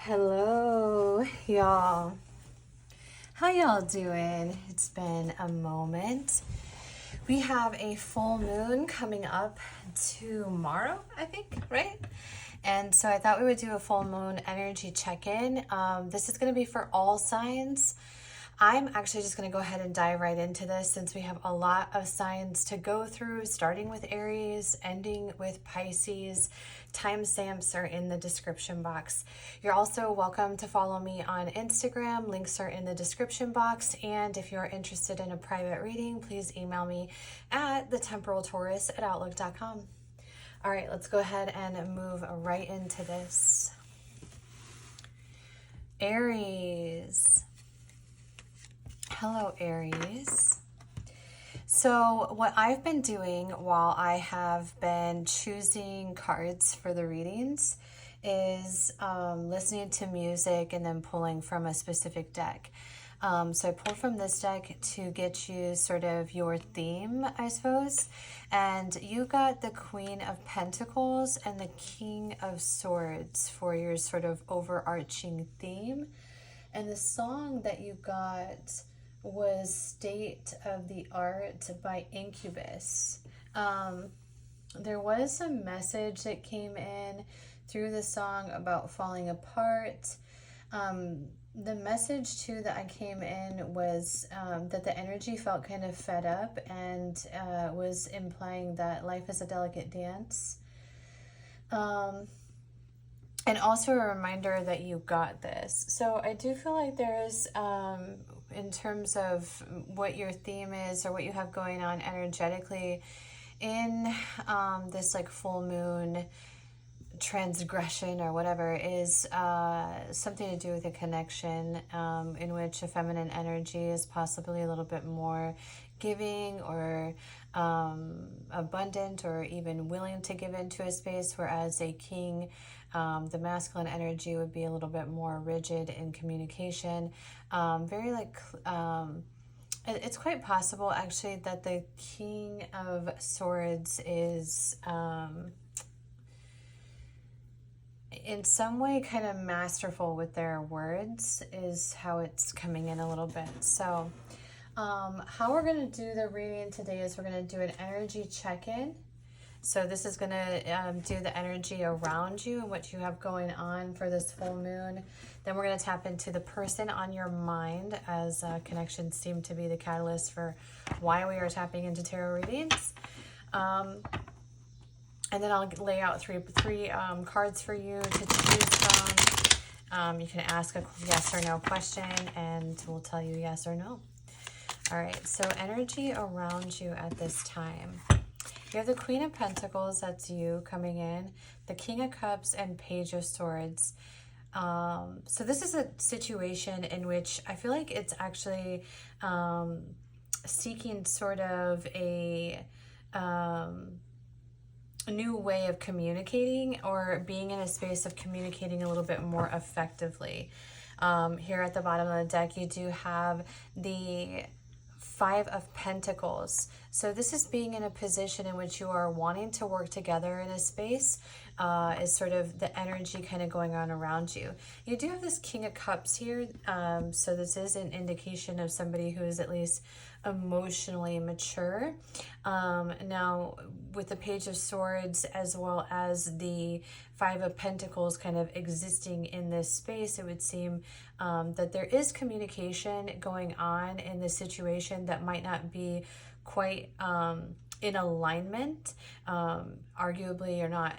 Hello, y'all. How y'all doing? It's been a moment. We have a full moon coming up tomorrow, I think, right? And so I thought we would do a full moon energy check-in. This is going to be for all signs. I'm actually just going to go ahead and dive right into this since we have a lot of signs to go through, starting with Aries, ending with Pisces. Timestamps are in the description box. You're also welcome to follow me on Instagram. Links are in the description box. And if you're interested in a private reading, please email me at thetemporaltaurus@outlook.com. All right, let's go ahead and move right into this. Aries. Hello, Aries. So what I've been doing while I have been choosing cards for the readings is listening to music and then pulling from a specific deck. So I pulled from this deck to get you sort of your theme, I suppose. And you got the Queen of Pentacles and the King of Swords for your sort of overarching theme. And the song that you got was State of the Art by Incubus. There was a message that came in through the song about falling apart. The message too that I came in was that the energy felt kind of fed up and was implying that life is a delicate dance. And also a reminder that you got this. So I do feel like there is, in terms of what your theme is or what you have going on energetically in this like full moon transgression or whatever, is something to do with a connection in which a feminine energy is possibly a little bit more giving or abundant or even willing to give into a space, whereas a king, the masculine energy, would be a little bit more rigid in communication. Very like, it's quite possible actually that the King of Swords is in some way kind of masterful with their words, is how it's coming in a little bit. So how we're going to do the reading today is we're going to do an energy check-in. So this is going to do the energy around you and what you have going on for this full moon. Then we're going to tap into the person on your mind, as connections seem to be the catalyst for why we are tapping into tarot readings. And then I'll lay out three cards for you to choose from. You can ask a yes or no question and we'll tell you yes or no. All right, so energy around you at this time. You have the Queen of Pentacles, that's you coming in, the King of Cups, and Page of Swords. So this is a situation in which I feel like it's actually seeking sort of a new way of communicating, or being in a space of communicating a little bit more effectively. Here at the bottom of the deck, you do have the Five of Pentacles. So this is being in a position in which you are wanting to work together in a space, is sort of the energy kind of going on around you. You do have this King of Cups here. So this is an indication of somebody who is at least emotionally mature. Now with the Page of Swords as well as the Five of Pentacles kind of existing in this space, it would seem that there is communication going on in this situation that might not be quite in alignment. Arguably or not,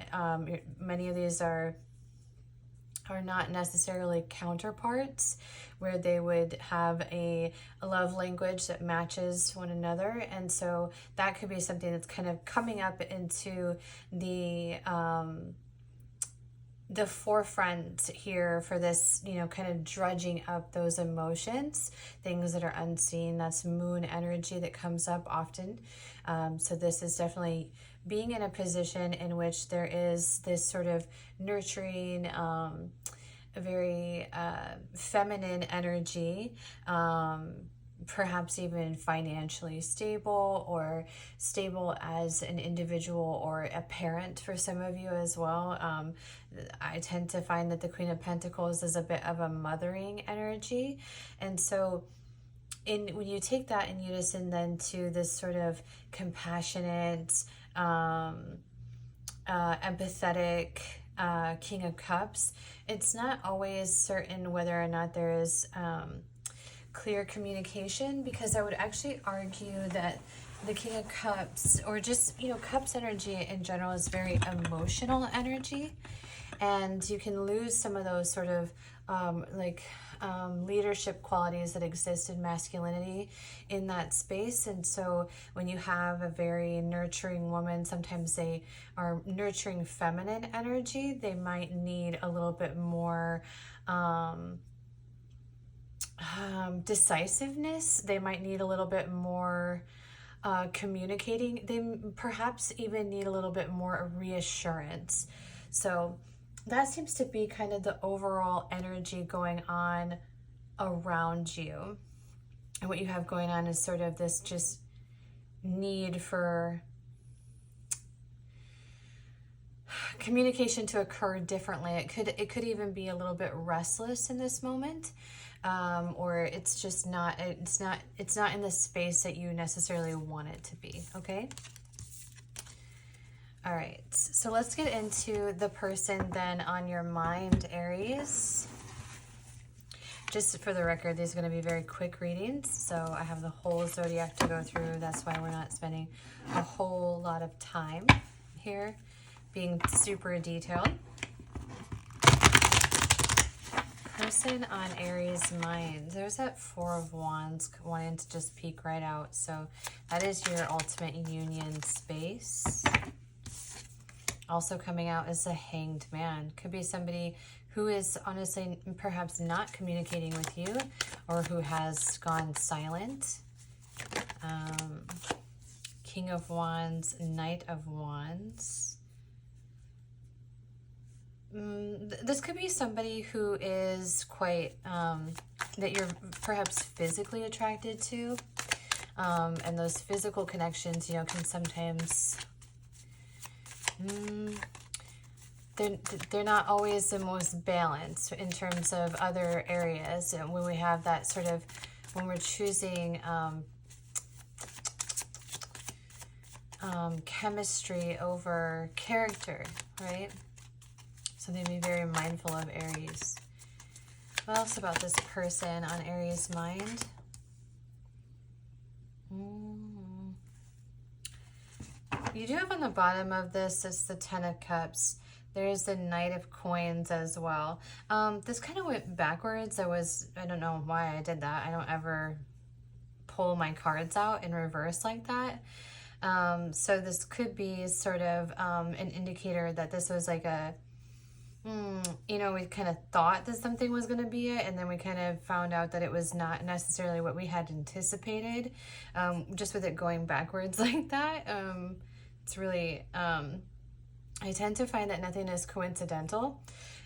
many of these are not necessarily counterparts, where they would have a love language that matches one another. And so that could be something that's kind of coming up into the forefront here for this, you know, kind of drudging up those emotions, things that are unseen. That's moon energy that comes up often. So this is definitely being in a position in which there is this sort of nurturing, a very feminine energy perhaps even financially stable, or stable as an individual or a parent for some of you as well. I tend to find that the Queen of Pentacles is a bit of a mothering energy. And so when you take that in unison then to this sort of compassionate, empathetic King of Cups, it's not always certain whether or not there is clear communication, because I would actually argue that the King of Cups, or just, Cups energy in general, is very emotional energy, and you can lose some of those sort of leadership qualities that exist in masculinity in that space. And so when you have a very nurturing woman, sometimes they are nurturing feminine energy, they might need a little bit more decisiveness. They might need a little bit more communicating. They perhaps even need a little bit more reassurance. So that seems to be kind of the overall energy going on around you. And what you have going on is sort of this just need for communication to occur differently. It could even be a little bit restless in this moment, or it's just not. It's not in the space that you necessarily want it to be. Okay. All right. So let's get into the person then on your mind, Aries. Just for the record, these are going to be very quick readings, so I have the whole zodiac to go through. That's why we're not spending a whole lot of time here being super detailed. Person on Aries' mind. There's that Four of Wands wanting to just peek right out. So that is your ultimate union space. Also coming out is the Hanged Man. Could be somebody who is honestly perhaps not communicating with you, or who has gone silent. King of Wands, Knight of Wands. This could be somebody who is quite, that you're perhaps physically attracted to. And those physical connections, can sometimes, they're not always the most balanced in terms of other areas. And when we have that sort of, when we're choosing chemistry over character, right? So they'd be very mindful of Aries. What else about this person on Aries' mind? You do have on the bottom of this, it's the Ten of Cups. There's the Knight of Coins as well. This kind of went backwards. I don't know why I did that. I don't ever pull my cards out in reverse like that. So this could be sort of an indicator that this was like a, we kind of thought that something was going to be it, and then we kind of found out that it was not necessarily what we had anticipated, just with it going backwards like that. It's really, I tend to find that nothing is coincidental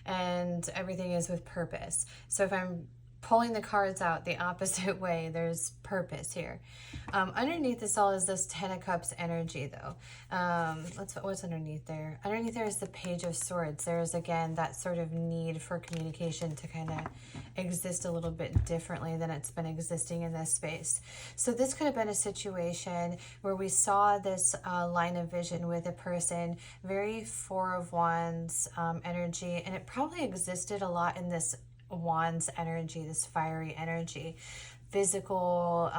and everything is with purpose. So if I'm pulling the cards out the opposite way, there's purpose here. Underneath this all is this Ten of Cups energy, though. What's underneath there? Underneath there is the Page of Swords. There's, again, that sort of need for communication to kind of exist a little bit differently than it's been existing in this space. So this could have been a situation where we saw this line of vision with a person, very Four of Wands energy, and it probably existed a lot in this Wands energy, this fiery energy, physical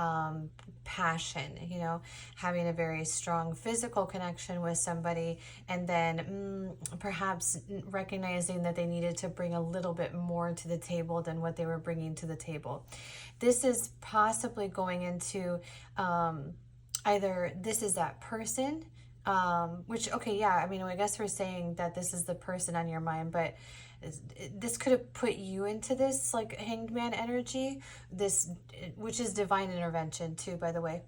passion, having a very strong physical connection with somebody, and then perhaps recognizing that they needed to bring a little bit more to the table than what they were bringing to the table. This is possibly going into either this is that person, which, okay, yeah, I guess we're saying that this is the person on your mind, but this could have put you into this like Hanged Man energy, which is divine intervention too, by the way.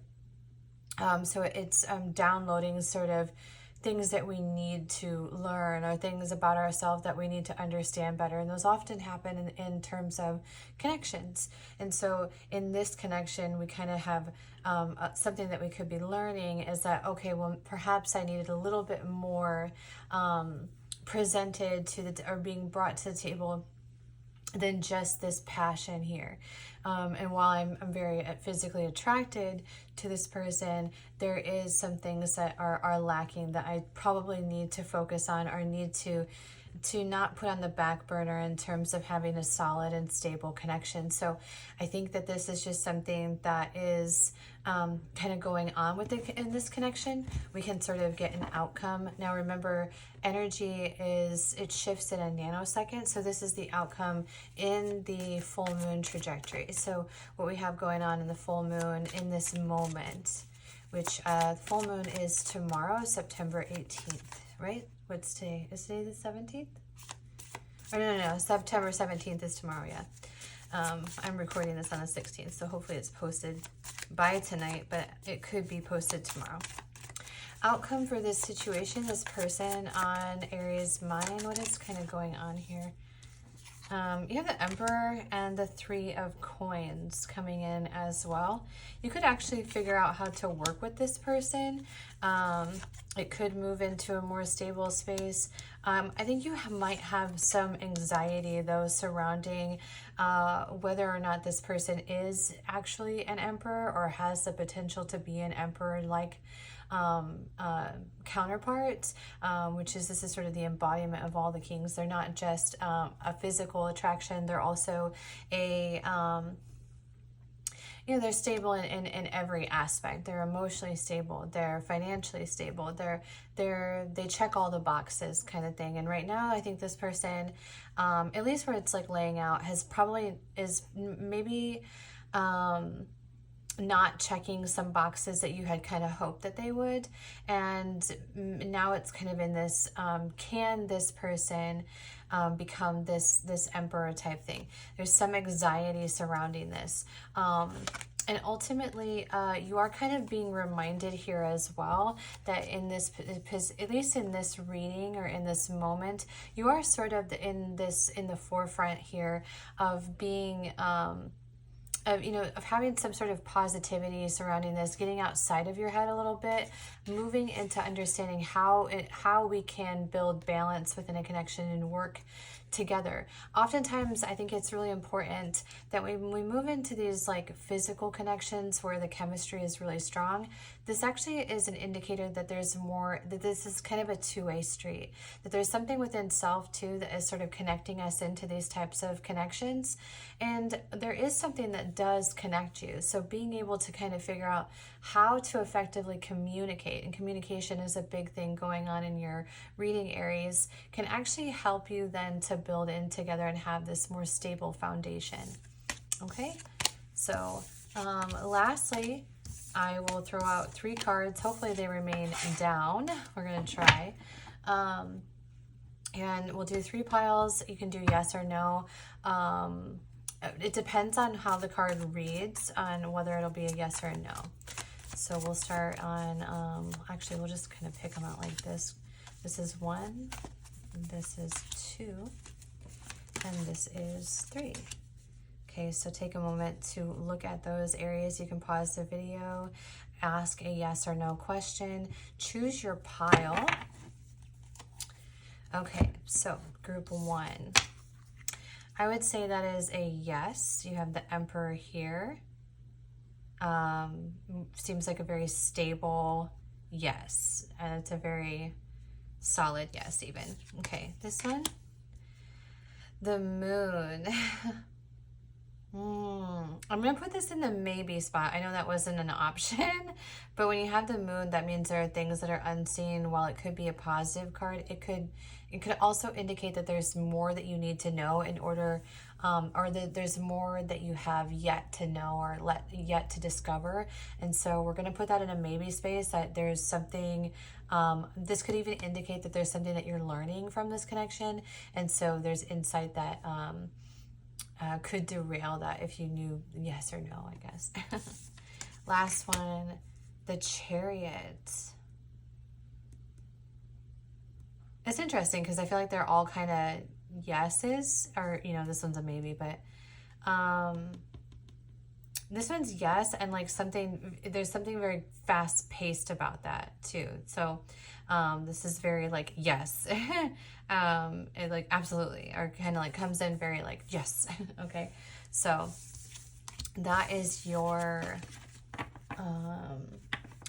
So it's downloading sort of things that we need to learn or things about ourselves that we need to understand better. And those often happen in terms of connections. And so in this connection, we kind of have something that we could be learning is that, okay, well, perhaps I needed a little bit more presented to the, or being brought to the table than just this passion here. And while I'm very physically attracted to this person, there is some things that are lacking that I probably need to focus on or need to not put on the back burner in terms of having a solid and stable connection. So I think that this is just something that is kind of going on with in this connection. We can sort of get an outcome. Now remember, energy it shifts in a nanosecond. So this is the outcome in the full moon trajectory. So what we have going on in the full moon in this moment, which full moon is tomorrow, September 18th, right? What's today? Is today the 17th? Or no, September 17th is tomorrow, yeah. I'm recording this on the 16th, so hopefully it's posted by tonight, but it could be posted tomorrow. Outcome for this situation, this person on Aries' mind, what is kind of going on here? You have the Emperor and the Three of Coins coming in as well. You could actually figure out how to work with this person. It could move into a more stable space. I think you might have some anxiety, though, surrounding whether or not this person is actually an Emperor or has the potential to be an Emperor-like counterparts, this is sort of the embodiment of all the kings. They're not just a physical attraction, they're also a they're stable in every aspect. They're emotionally stable, they're financially stable, they check all the boxes kind of thing. And right now I think this person, at least where it's like laying out, is maybe not checking some boxes that you had kind of hoped that they would. And now it's kind of in this, can this person become this emperor type thing? There's some anxiety surrounding this. And ultimately, you are kind of being reminded here as well that in this, at least in this reading or in this moment, you are sort of in the forefront here of being, of having some sort of positivity surrounding this, getting outside of your head a little bit, moving into understanding how we can build balance within a connection and work together. Oftentimes, I think it's really important that when we move into these like physical connections where the chemistry is really strong, this actually is an indicator that there's more, that this is kind of a two-way street, that there's something within self too that is sort of connecting us into these types of connections. And there is something that does connect you. So being able to kind of figure out how to effectively communicate, and communication is a big thing going on in your reading, Aries, can actually help you then to build in together and have this more stable foundation. Okay, so lastly, I will throw out 3 cards. Hopefully they remain down. We're going to try. And we'll do 3 piles. You can do yes or no. It depends on how the card reads on whether it'll be a yes or a no. So we'll start on, actually we'll just kind of pick them out like this. This is 1, this is 2, and this is 3. Okay, so take a moment to look at those areas. You can pause the video, ask a yes or no question, choose your pile. Okay, so group 1. I would say that is a yes. You have the Emperor here. Seems like a very stable yes. And it's a very solid yes even. Okay, this one. The Moon. I'm going to put this in the maybe spot. I know that wasn't an option, but when you have the Moon, that means there are things that are unseen. While it could be a positive card, it could also indicate that there's more that you need to know in order, or that there's more that you have yet to know or yet to discover. And so we're going to put that in a maybe space, that there's something, this could even indicate that there's something that you're learning from this connection. And so there's insight that could derail that if you knew yes or no, I guess. Last one, the Chariot. It's interesting because I feel like they're all kind of yeses, or, you know, this one's a maybe, but this one's yes, and like there's something very fast paced about that too. So this is very like yes. It like absolutely, or kind of like comes in very like yes. Okay, so that is your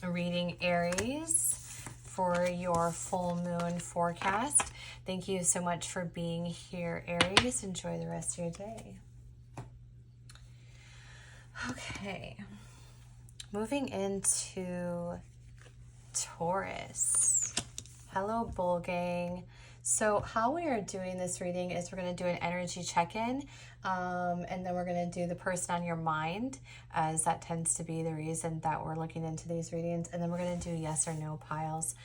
reading, Aries, for your full moon forecast. Thank you so much for being here, Aries. Enjoy the rest of your day. Okay, moving into Taurus. Hello, Bull Gang. So how we are doing this reading is we're going to do an energy check-in, and then we're going to do the person on your mind, as that tends to be the reason that we're looking into these readings, and then we're going to do yes or no piles.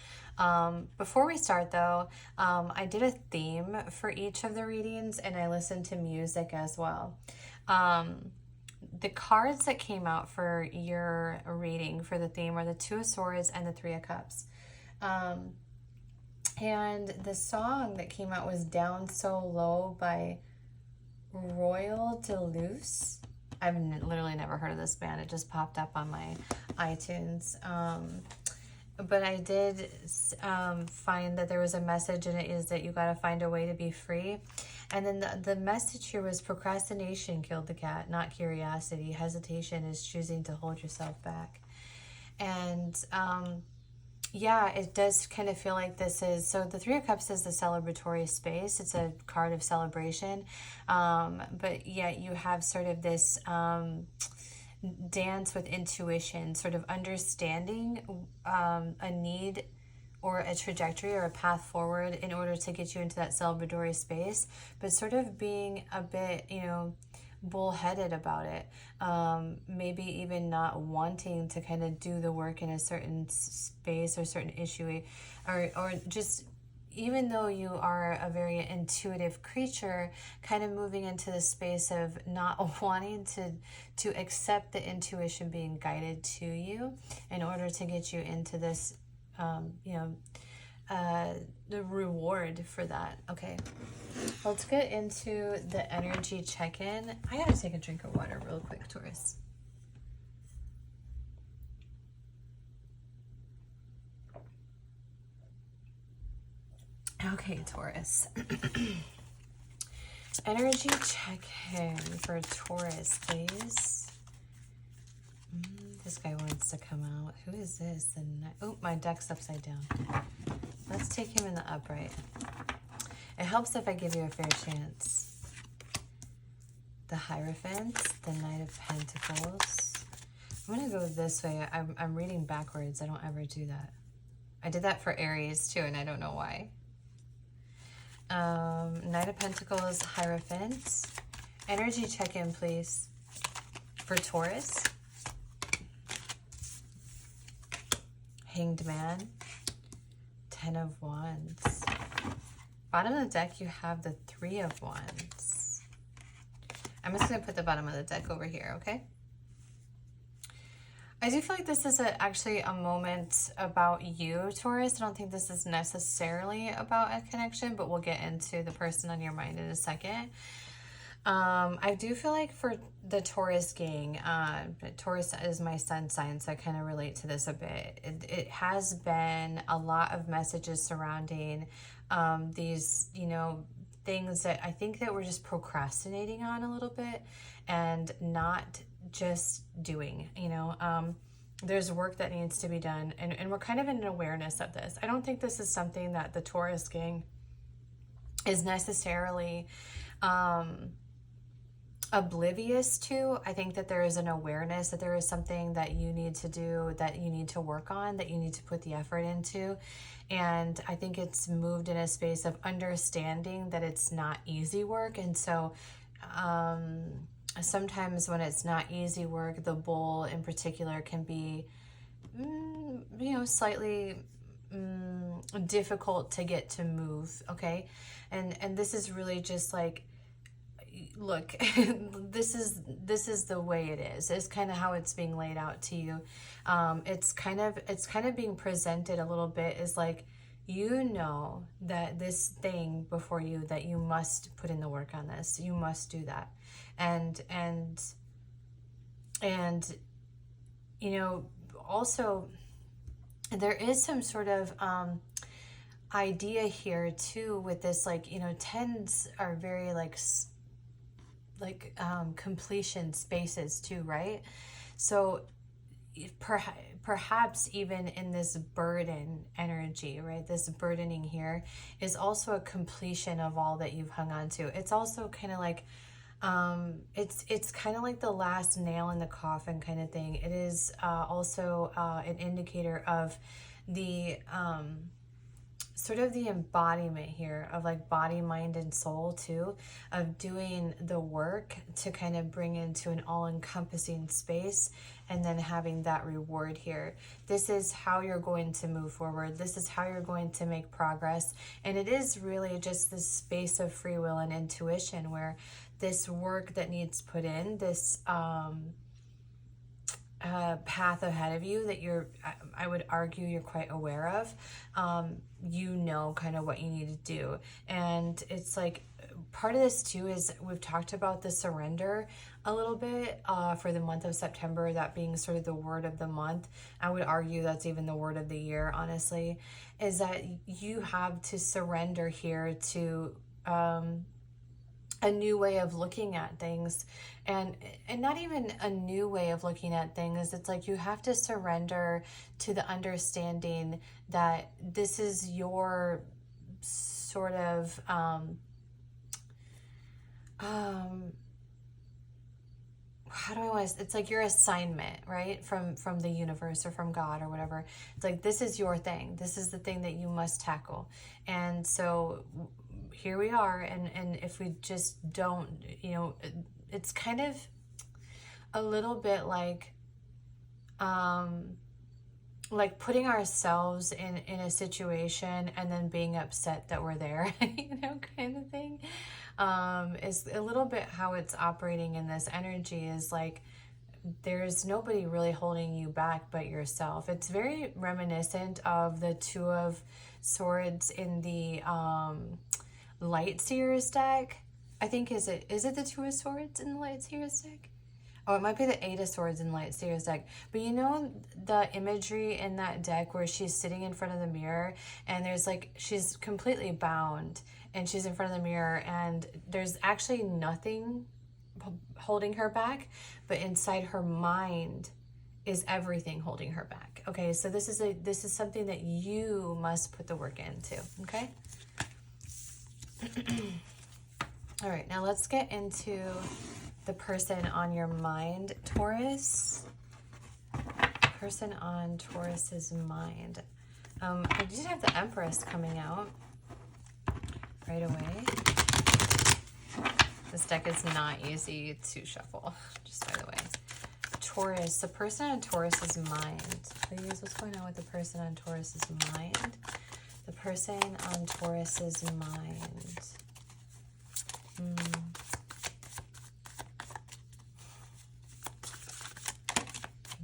Before we start though, I did a theme for each of the readings, and I listened to music as well. The cards that came out for your reading for the theme are the Two of Swords and the Three of Cups. And the song that came out was Down So Low by Royal Deluxe. I've literally never heard of this band. It just popped up on my iTunes. But I did find that there was a message in it, is that you got to find a way to be free. And then the message here was procrastination killed the cat, not curiosity. Hesitation is choosing to hold yourself back. And yeah, it does kind of feel like this is, so the Three of Cups is the celebratory space. It's a card of celebration. But yeah, you have sort of this dance with intuition, sort of understanding a need or a trajectory or a path forward in order to get you into that celebratory space, but sort of being a bit, you know, bullheaded about it. Maybe even not wanting to kind of do the work in a certain space or certain issue, or just, even though you are a very intuitive creature, kind of moving into the space of not wanting to accept the intuition being guided to you in order to get you into this, you know, the reward for that. Okay, let's get into the energy check-in. I gotta take a drink of water real quick, Taurus. Okay, Taurus. Energy check-in for Taurus, please. This guy wants to come out. Who is this? Oh, my deck's upside down. Let's take him in the upright. It helps if I give you a fair chance. The Hierophant, the Knight of Pentacles. I'm going to go this way. I'm reading backwards. I don't ever do that. I did that for Aries too, and I don't know why. Knight of Pentacles, Hierophant. Energy check-in, please, for Taurus. Hanged Man, Ten of Wands. Bottom of the deck, you have the Three of Wands. I'm just going to put the bottom of the deck over here, okay? I do feel like this is actually a moment about you, Taurus. I don't think this is necessarily about a connection, but we'll get into the person on your mind in a second. I do feel like for the Taurus gang, Taurus is my sun sign, so I kind of relate to this a bit. It has been a lot of messages surrounding these, you know, things that I think that we're just procrastinating on a little bit and not just doing, you know. There's work that needs to be done, and we're kind of in an awareness of this. I don't think this is something that the Taurus gang is necessarily oblivious to. I think that there is an awareness that there is something that you need to do, that you need to work on, that you need to put the effort into. And I think it's moved in a space of understanding that it's not easy work. And so sometimes when it's not easy work, the bull in particular can be, you know, slightly difficult to get to move, okay? And this is really just like, look, this is the way it is. It's kind of how it's being laid out to you. It's kind of being presented a little bit as like, You know that this thing before you, that you must put in the work on this. You must do that. And you know, also there is some sort of idea here too with this, like, you know, tens are very like completion spaces too, right? So perhaps even in this burden energy, right, this burdening here is also a completion of all that you've hung on to. It's also kind of like it's kind of like the last nail in the coffin kind of thing. It is also an indicator of the sort of the embodiment here of like body, mind, and soul too, of doing the work to kind of bring into an all-encompassing space and then having that reward here. This is how you're going to move forward. This is how you're going to make progress. And it is really just this space of free will and intuition where this work that needs put in, this path ahead of you that I would argue you're quite aware of, you know kind of what you need to do. And it's like part of this too is we've talked about the surrender a little bit for the month of September, that being sort of the word of the month. I would argue that's even the word of the year, honestly, is that you have to surrender here to a new way of looking at things, and not even a new way of looking at things. It's like you have to surrender to the understanding that this is your sort of how do I want to, it's like your assignment, right, from the universe or from God or whatever. It's like, this is your thing. This is the thing that you must tackle. And so here we are, and if we just don't, you know, it's kind of a little bit like putting ourselves in a situation and then being upset that we're there, you know, kind of thing, is a little bit how it's operating in this energy. Is like there's nobody really holding you back but yourself. It's very reminiscent of the Two of Swords in the Light Seers deck. I think, is it the Two of Swords in the Light Seers deck? Oh, it might be the Eight of Swords in Light Seers deck. But you know the imagery in that deck where she's sitting in front of the mirror and there's like, she's completely bound and she's in front of the mirror and there's actually nothing holding her back, but inside her mind is everything holding her back. Okay, so this is something that you must put the work into, okay? All right, now let's get into the person on your mind, Taurus. Person on Taurus's mind. I did have the Empress coming out right away. This deck is not easy to shuffle, just by the way. Taurus, the person on Taurus's mind. Please, what's going on with the person on Taurus's mind? The person on Taurus's mind.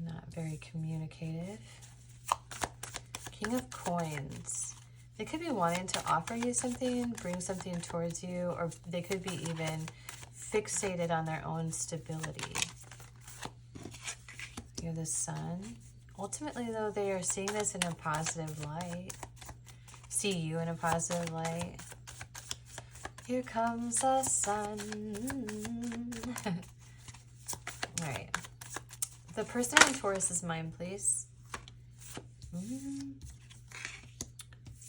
Not very communicative. King of Coins. They could be wanting to offer you something, bring something towards you, or they could be even fixated on their own stability. You're the Sun. Ultimately, though, they are seeing this in a positive light. See you in a positive light. Here comes the sun. All right. The person on Taurus's mind, please.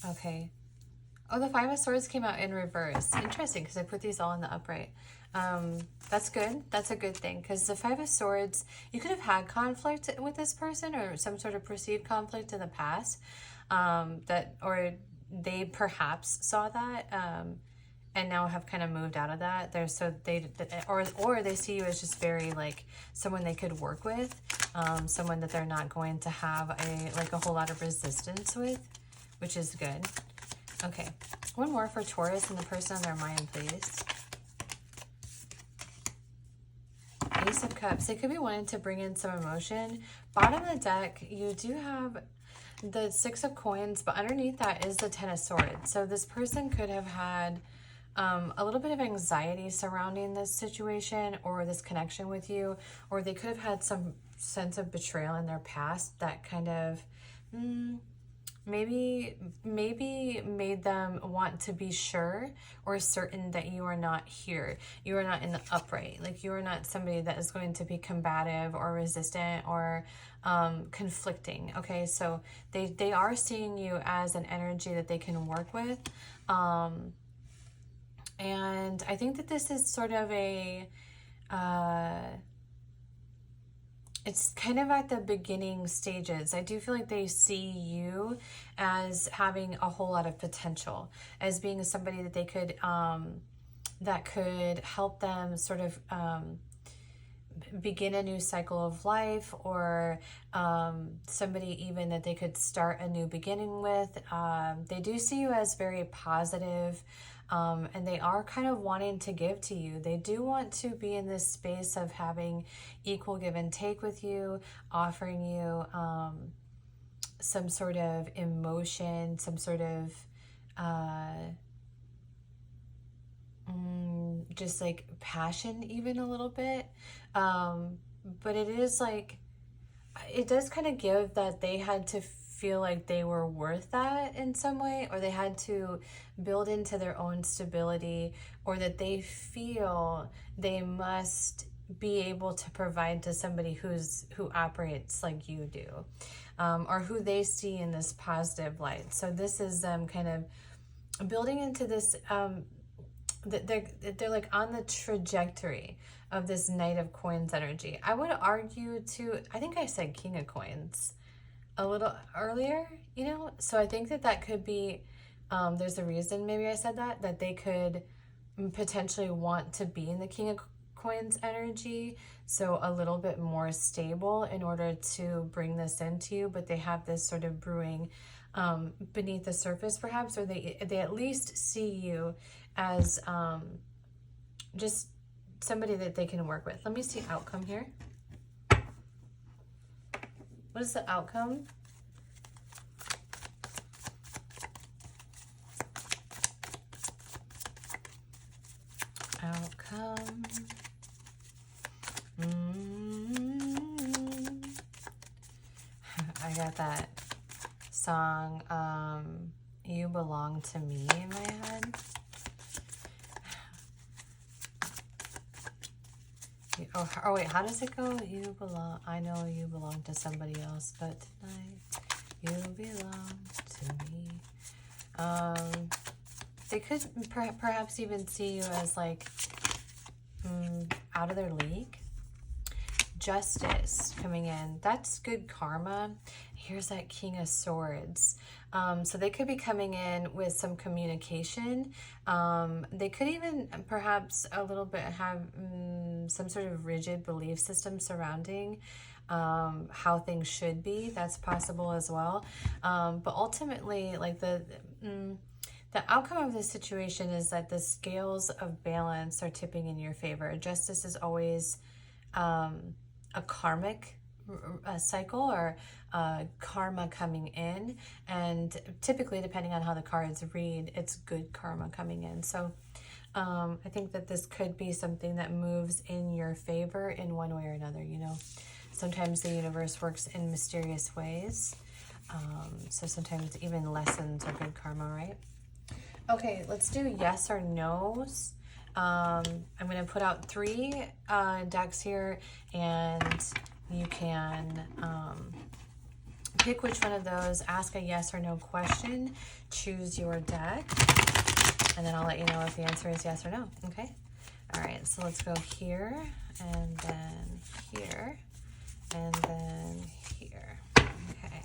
Okay. Oh, the Five of Swords came out in reverse. Interesting, because I put these all in the upright. That's good. That's a good thing, because the Five of Swords, you could have had conflict with this person or some sort of perceived conflict in the past, or they perhaps saw that and now have kind of moved out of that. Or they see you as just very like someone they could work with, someone that they're not going to have a whole lot of resistance with, which is good. Okay, one more for Taurus and the person on their mind, please. Ace of Cups. They could be wanting to bring in some emotion. Bottom of the deck, you do have the Six of Coins, but underneath that is the Ten of Swords. So this person could have had a little bit of anxiety surrounding this situation or this connection with you, or they could have had some sense of betrayal in their past that kind of maybe made them want to be sure or certain that you are not here. You are not in the upright. Like, you are not somebody that is going to be combative or resistant or conflicting. Okay, so they are seeing you as an energy that they can work with. And I think that this is sort of a, it's kind of at the beginning stages. I do feel like they see you as having a whole lot of potential, as being somebody that they could, that could help them sort of begin a new cycle of life, or somebody even that they could start a new beginning with. They do see you as very positive. And they are kind of wanting to give to you. They do want to be in this space of having equal give and take with you, offering you some sort of emotion, some sort of just like passion, even a little bit. But it is like, it does kind of give that they had to feel like they were worth that in some way, or they had to build into their own stability, or that they feel they must be able to provide to somebody who operates like you do, or who they see in this positive light. So this is them kind of building into this, they're like on the trajectory of this Knight of Coins energy. I would argue too, I think I said King of Coins a little earlier, you know? So I think that that could be, there's a reason maybe I said that they could potentially want to be in the King of Coins energy, so a little bit more stable in order to bring this into you, but they have this sort of brewing beneath the surface perhaps, or they at least see you as just somebody that they can work with. Let me see outcome here. What is the outcome? Outcome. I got that song, You Belong to Me, in my head. Oh wait, how does it go? You belong, I know you belong to somebody else, but tonight you belong to me. They could perhaps even see you as like out of their league. Justice coming in, that's good karma. Here's that King of Swords. So they could be coming in with some communication. They could even perhaps a little bit have some sort of rigid belief system surrounding how things should be. That's possible as well. But ultimately, like the outcome of this situation is that the scales of balance are tipping in your favor. Justice is always a karmic cycle, or karma coming in, and typically, depending on how the cards read, it's good karma coming in. So I think that this could be something that moves in your favor in one way or another. You know, sometimes the universe works in mysterious ways, so sometimes even lessons are good karma, right? Okay, let's do yes or no's. I'm going to put out 3 decks here, and you can pick which one of those, ask a yes or no question, choose your deck, and then I'll let you know if the answer is yes or no, okay? All right, so let's go here, and then here, and then here, okay.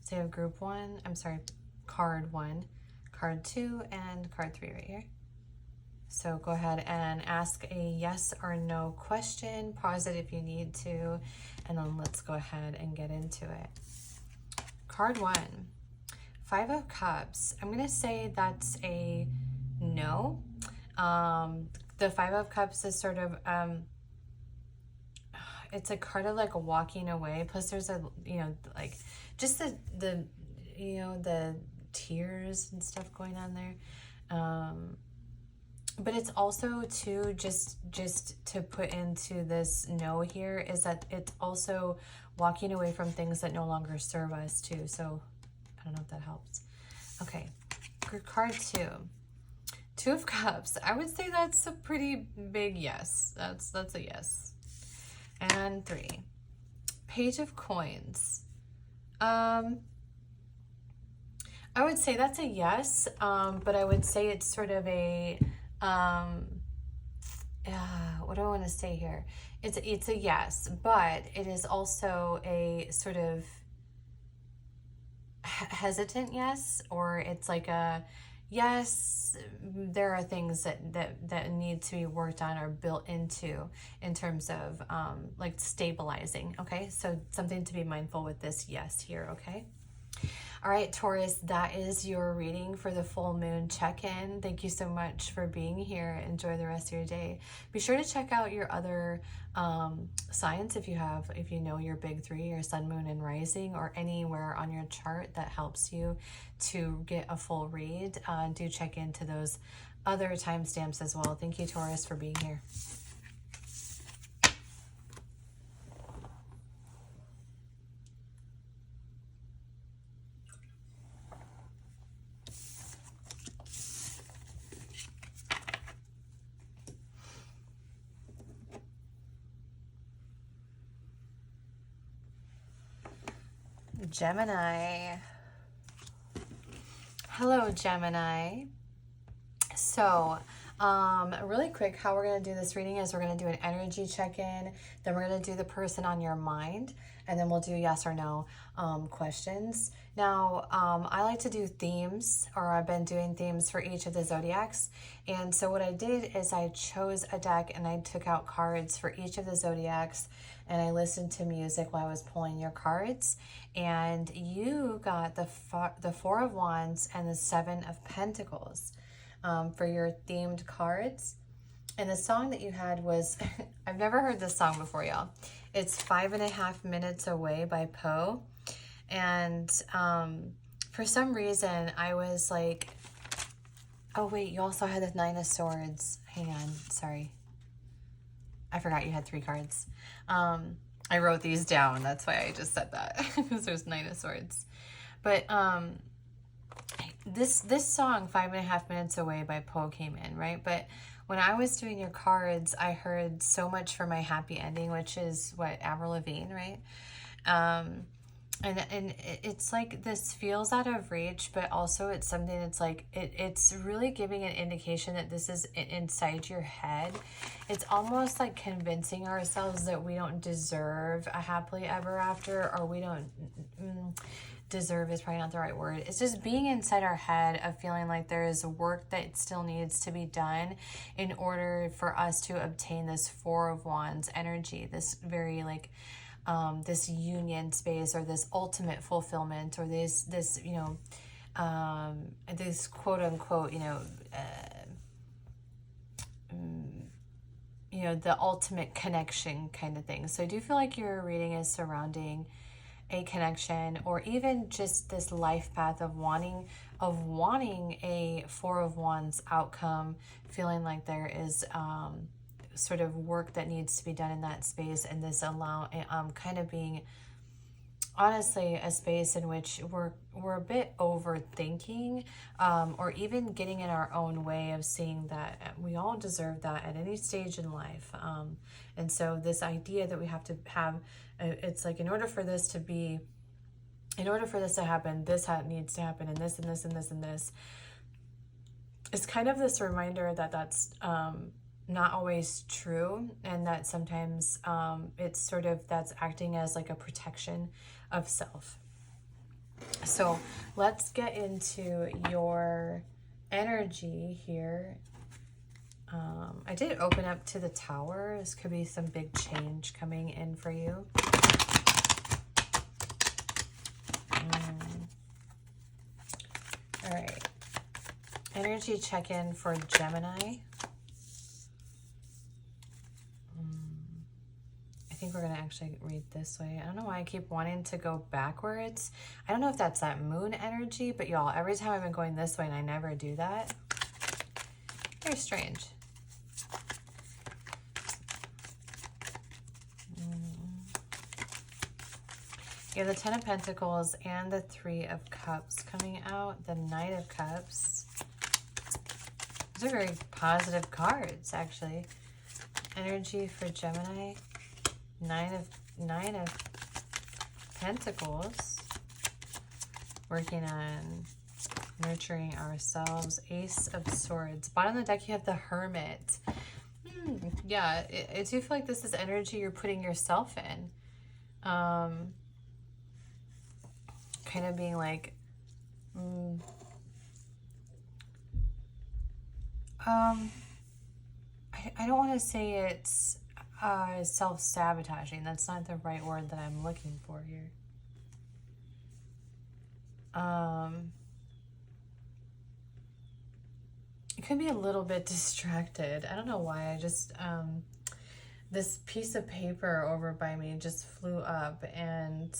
So you have group 1, I'm sorry, card 1, card 2, and card 3 right here. So go ahead and ask a yes or no question, pause it if you need to, and then let's go ahead and get into it. Card 1, 5 of Cups. I'm gonna say that's a no. The 5 of Cups is sort of, it's a card of like walking away. Plus there's a, you know, like just the you know, the tears and stuff going on there. But it's also too, just to put into this no here, is that it's also walking away from things that no longer serve us too. So I don't know if that helps. Okay, card 2. 2 of Cups. I would say that's a pretty big yes. That's a yes. And 3. Page of Coins. I would say that's a yes, but I would say it's sort of a, what do I want to say here? It's a yes, but it is also a sort of hesitant yes, or it's like a yes, there are things that need to be worked on or built into in terms of like stabilizing. Okay, so something to be mindful with this yes here. Okay. All right, Taurus, that is your reading for the full moon check-in. Thank you so much for being here. Enjoy the rest of your day. Be sure to check out your other signs if you know your big 3, your sun, moon, and rising, or anywhere on your chart that helps you to get a full read. Do check into those other timestamps as well. Thank you, Taurus, for being here. Gemini. Hello, Gemini. So, really quick, how we're going to do this reading is we're going to do an energy check-in, then we're going to do the person on your mind, and then we'll do yes or no questions. Now, I like to do themes, or I've been doing themes for each of the zodiacs, and so what I did is I chose a deck and I took out cards for each of the zodiacs, and I listened to music while I was pulling your cards, and you got the 4 of Wands and the 7 of Pentacles for your themed cards. And the song that you had was, I've never heard this song before, y'all. It's 5.5 Minutes Away by Poe. And for some reason, I was like, oh wait, you also had the 9 of Swords. Hang on, sorry. I forgot you had 3 cards. I wrote these down. That's why I just said that, because there's 9 of Swords. But this song, 5.5 Minutes Away by Poe, came in, right? But when I was doing your cards, I heard So Much for My Happy Ending, which is what, Avril Lavigne, right? And it's like this feels out of reach, but also it's something that's like, it's really giving an indication that this is inside your head. It's almost like convincing ourselves that we don't deserve a happily ever after, or we don't, deserve is probably not the right word. It's just being inside our head of feeling like there is work that still needs to be done in order for us to obtain this 4 of Wands energy, this very like, this union space, or this ultimate fulfillment, or this you know, this quote unquote, you know, the ultimate connection kind of thing. So I do feel like your reading is surrounding a connection, or even just this life path of wanting a 4 of Wands outcome, feeling like there is sort of work that needs to be done in that space, and this kind of being honestly a space in which we're a bit overthinking, or even getting in our own way of seeing that we all deserve that at any stage in life. And so this idea that we have to have, it's like in order for this to happen, this needs to happen, and this and this and this and this. It's kind of this reminder that that's not always true, and that sometimes it's sort of, that's acting as like a protection of self. So let's get into your energy here. I did open up to the Tower. This could be some big change coming in for you. All right. Energy check-in for Gemini. think we're going to actually read this way. I don't know why I keep wanting to go backwards. I don't know if that's that moon energy, but y'all, every time I've been going this way and I never do that. Very strange. You have the Ten of Pentacles and the Three of Cups coming out. The Knight of Cups. Those are very positive cards, actually. Energy for Gemini. Nine of Pentacles. Working on nurturing ourselves. Ace of Swords. Bottom of the deck, you have the Hermit. Yeah, I do feel like this is energy you're putting yourself in. Kind of being like, I don't want to say it's self-sabotaging. That's not the right word that I'm looking for here. It could be a little bit distracted. I don't know why. I just, this piece of paper over by me just flew up and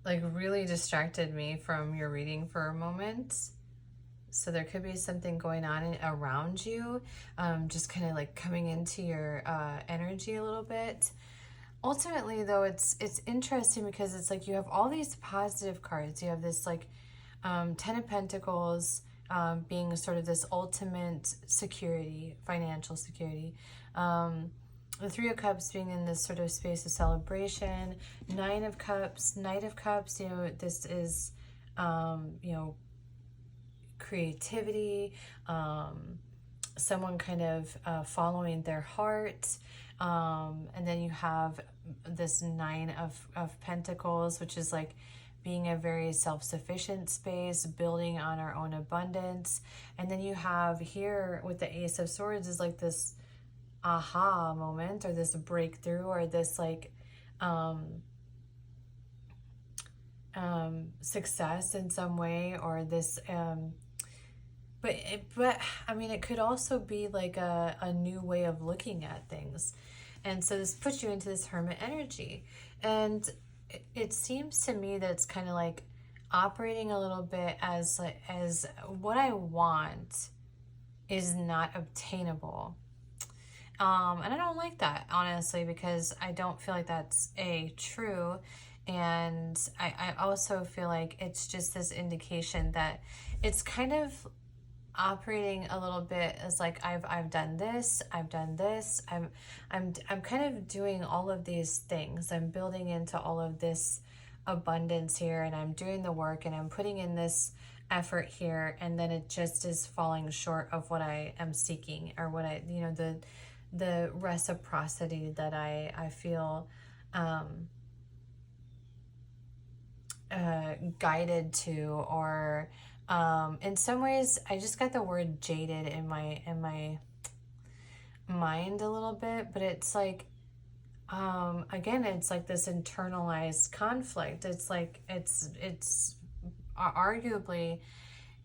like really distracted me from your reading for a moment. So there could be something going on around you, just kind of like coming into your energy a little bit. Ultimately, though, it's interesting because it's like you have all these positive cards. You have this like Ten of Pentacles being sort of this ultimate security, financial security. The Three of Cups being in this sort of space of celebration. Nine of Cups, Knight of Cups, you know, this is, you know, creativity, someone kind of following their heart. And then you have this Nine of Pentacles, which is like being a very self-sufficient space, building on our own abundance. And then you have here with the Ace of Swords is like this aha moment or this breakthrough or this like success in some way or this but I mean it could also be like a new way of looking at things. And so this puts you into this Hermit energy, and it seems to me that it's kind of like operating a little bit as what I want is not obtainable. And I don't like that, honestly, because I don't feel like that's true. And I also feel like it's just this indication that it's kind of operating a little bit as like I've done this, I'm kind of doing all of these things. I'm building into all of this abundance here, and I'm doing the work, and I'm putting in this effort here, and then it just is falling short of what I am seeking, or what I, you know, the reciprocity that I feel guided to, or in some ways I just got the word jaded in my mind a little bit, but it's like again, it's like this internalized conflict. It's like it's arguably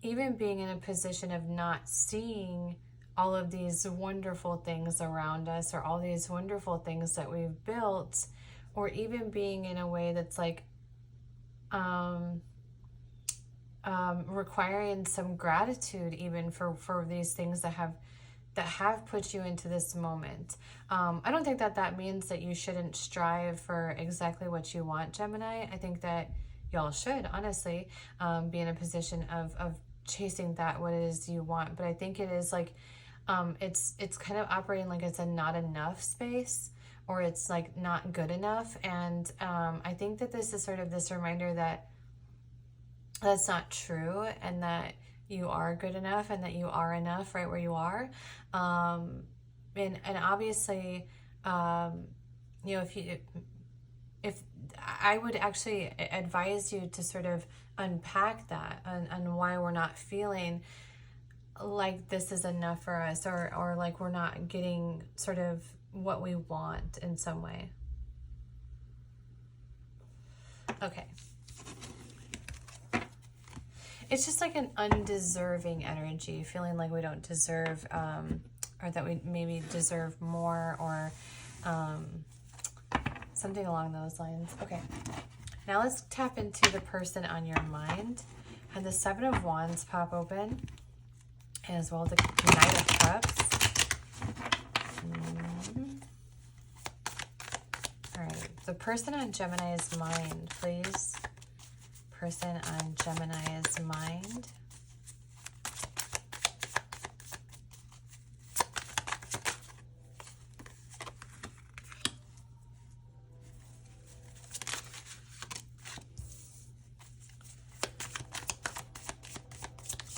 even being in a position of not seeing all of these wonderful things around us, or all these wonderful things that we've built, or even being in a way that's like requiring some gratitude even for these things that have put you into this moment. I don't think that means that you shouldn't strive for exactly what you want, Gemini. I think that y'all should, honestly, be in a position of chasing what it is you want. But I think it is like, it's kind of operating like it's a not enough space, or it's like not good enough. And I think that this is sort of this reminder that that's not true, and that you are good enough, and that you are enough right where you are. And obviously, you know, if I would actually advise you to sort of unpack that and why we're not feeling like this is enough for us, or like we're not getting sort of what we want in some way. Okay. It's just like an undeserving energy, feeling like we don't deserve, or that we maybe deserve more, or Something along those lines. Okay. Now let's tap into the person on your mind. Have the Seven of Wands pop open, as well as the Knight of Cups. All right. The person on Gemini's mind, please. Person on Gemini's mind.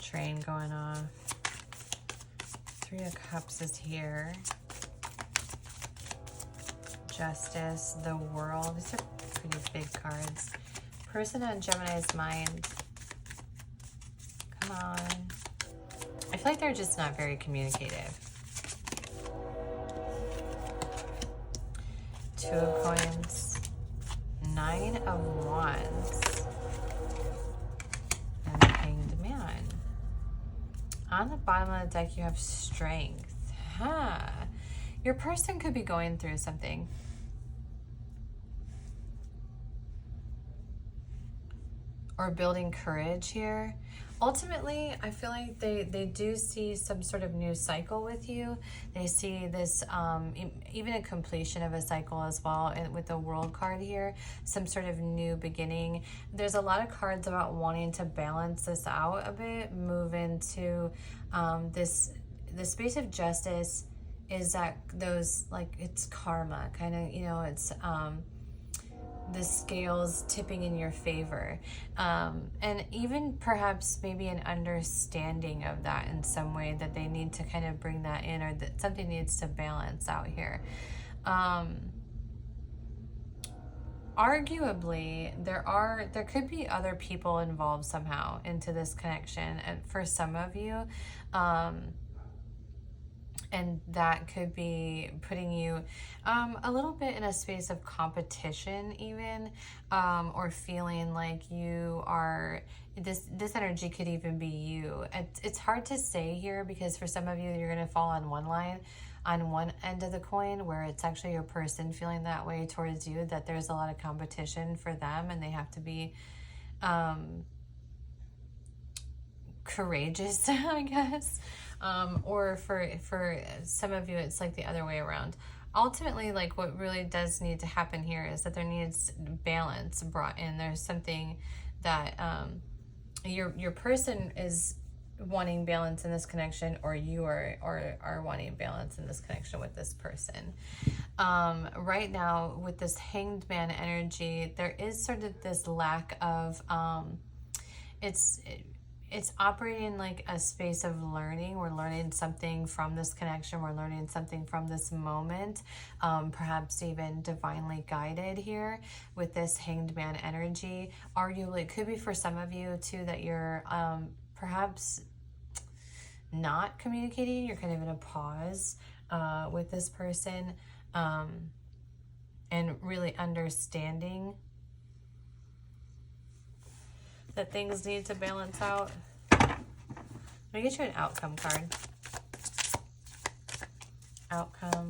Train going off. Three of Cups is here. Justice, the World. These are pretty big cards. Person on Gemini's mind. Come on. I feel like they're just not very communicative. Two of Coins. Nine of Wands. And the Hanged Man. On the bottom of the deck, you have Strength. Your person could be going through something. Or building courage here. Ultimately, I feel like they do see some sort of new cycle with you. They see this, even a completion of a cycle as well, and with the World card here, some sort of new beginning. There's a lot of cards about wanting to balance this out a bit, move into the space of justice. Is that those, like, it's karma, kind of, you know, it's the scales tipping in your favor, and even perhaps maybe an understanding of that in some way, that they need to kind of bring that in, or that something needs to balance out here. Arguably, there could be other people involved somehow into this connection, and for some of you, and that could be putting you a little bit in a space of competition even, or feeling like you are, this energy could even be you. It's hard to say here, because for some of you, you're going to fall on one line, on one end of the coin, where it's actually your person feeling that way towards you, that there's a lot of competition for them, and they have to be courageous, I guess. Or for some of you, it's like the other way around. Ultimately, like, what really does need to happen here is that there needs balance brought in. There's something that your person is wanting balance in this connection, or you are wanting balance in this connection with this person. Right now, with this Hanged Man energy, there is sort of this lack of it's operating like a space of learning. We're learning something from this connection. We're learning something from this moment, perhaps even divinely guided here with this Hanged Man energy. Arguably, it could be for some of you too that you're perhaps not communicating. You're kind of in a pause with this person, and really understanding that things need to balance out. Let me get you an outcome card. Outcome.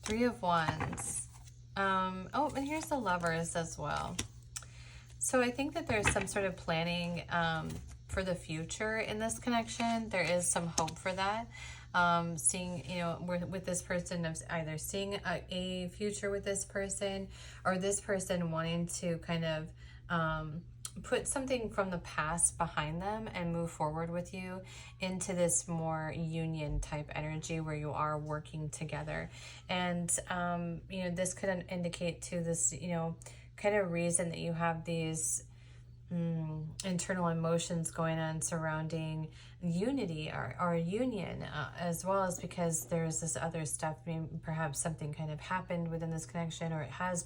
Three of Wands. Oh, and here's the Lovers as well. So I think that there's some sort of planning for the future in this connection. There is some hope for that. Seeing, you know, with this person, of either seeing a future with this person, or this person wanting to kind of put something from the past behind them and move forward with you into this more union type energy where you are working together. And, you know, this could indicate to this, you know, kind of reason that you have these internal emotions going on surrounding unity or union, as well as because there's this other stuff. Maybe perhaps something kind of happened within this connection, or it has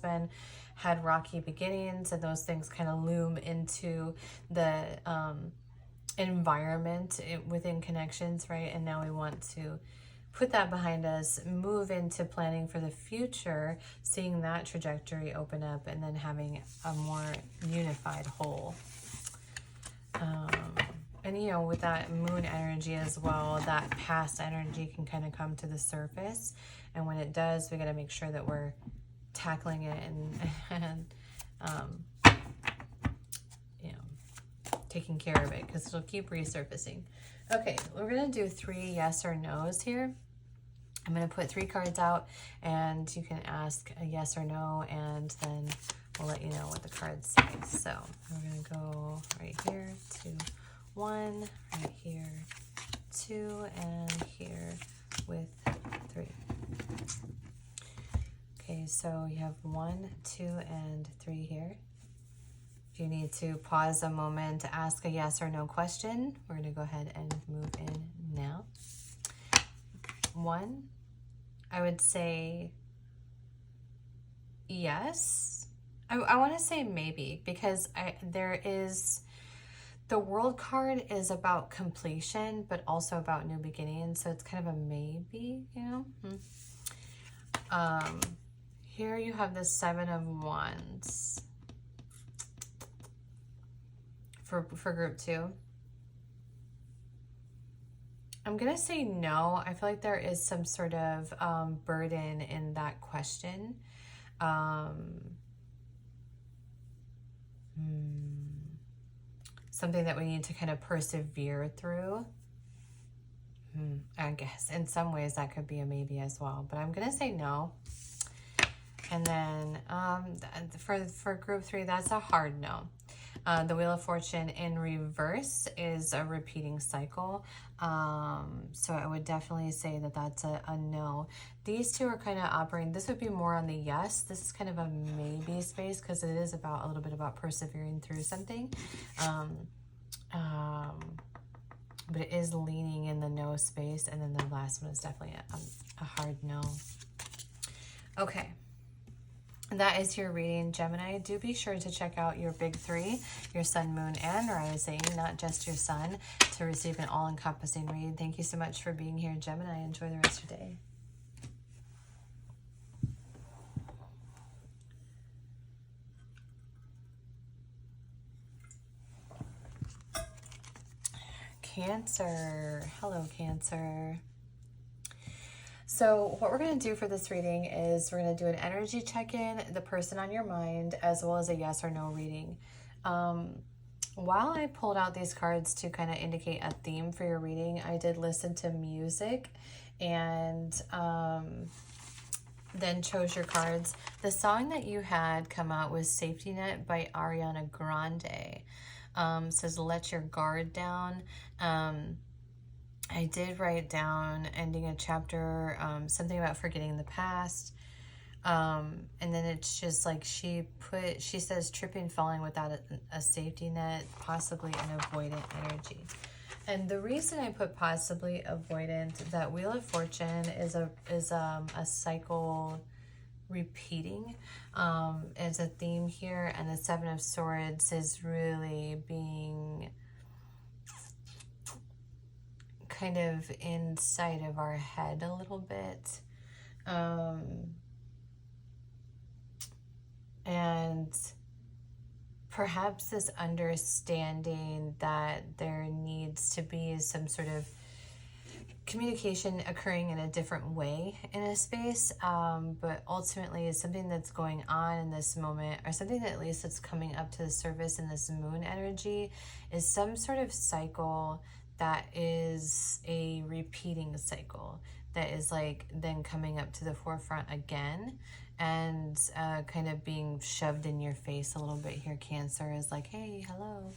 had rocky beginnings, and those things kind of loom into the environment within connections, right? And now we want to put that behind us, move into planning for the future, seeing that trajectory open up, and then having a more unified whole. And, you know, with that moon energy as well, that past energy can kind of come to the surface. And when it does, we got to make sure that we're tackling it and you know, taking care of it, because it'll keep resurfacing. Okay, we're going to do 3 yes or no's here. I'm going to put 3 cards out, and you can ask a yes or no, and then we'll let you know what the cards say. So we're going to go right here, 2, 1, right here, 2, and here with 3. Okay, so you have 1, 2, and 3 here. If you need to pause a moment to ask a yes or no question, we're going to go ahead and move in now. 1, I would say yes. I want to say maybe, because there is, the World card is about completion, but also about new beginnings. So it's kind of a maybe, you know. Here you have the 7 of Wands for group 2. I'm going to say no. I feel like there is some sort of burden in that question. Something that we need to kind of persevere through. I guess in some ways that could be a maybe as well, but I'm going to say no. And then for group 3, that's a hard no. The Wheel of Fortune in reverse is a repeating cycle. So I would definitely say that that's a no. These 2 are kind of operating. This would be more on the yes. This is kind of a maybe space, because it is about a little bit about persevering through something. But it is leaning in the no space. And then the last one is definitely a hard no. Okay. That is your reading, Gemini. Do be sure to check out your big 3, your sun, moon, and rising, not just your sun, to receive an all-encompassing read. Thank you so much for being here, Gemini. Enjoy the rest of your day. Cancer. Hello, Cancer. So what we're going to do for this reading is we're going to do an energy check-in, the person on your mind, as well as a yes or no reading. While I pulled out these cards to kind of indicate a theme for your reading, I did listen to music and then chose your cards. The song that you had come out was Safety Net by Ariana Grande. Says let your guard down. I did write down ending a chapter, something about forgetting the past. And then it's just like she says tripping, falling without a safety net, possibly an avoidant energy. And the reason I put possibly avoidant, that Wheel of Fortune is a cycle repeating. It's a theme here, and the 7 of Swords is really being kind of inside of our head a little bit. And perhaps this understanding that there needs to be some sort of communication occurring in a different way in a space, but ultimately is something that's going on in this moment, or something that at least that's coming up to the surface in this moon energy, is some sort of cycle that is a repeating cycle that is like then coming up to the forefront again, and kind of being shoved in your face a little bit here. Cancer is like, hey, hello.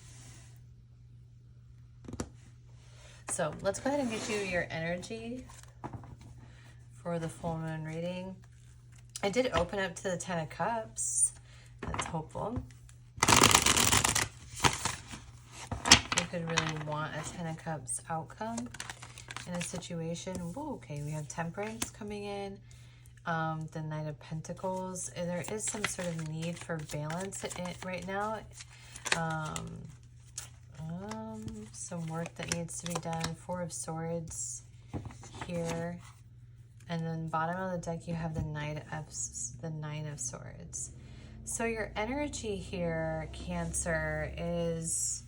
So let's go ahead and get you your energy for the full moon reading. I did open up to the 10 of Cups. That's hopeful. You could really want a 10 of Cups outcome in a situation. Ooh, okay, we have Temperance coming in. The Knight of Pentacles. There is some sort of need for balance right now. Some work that needs to be done. 4 of Swords here. And then bottom of the deck you have the Nine of Swords. So your energy here, Cancer, is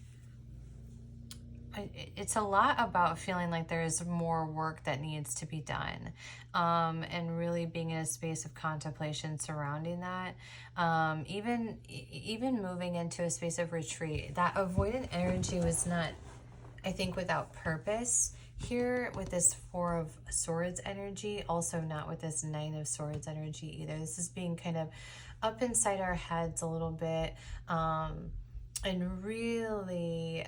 it's a lot about feeling like there's more work that needs to be done, and really being in a space of contemplation surrounding that. Even moving into a space of retreat. That avoidant energy was not, I think, without purpose here with this Four of Swords energy, also not with this Nine of Swords energy either. This is being kind of up inside our heads a little bit, and really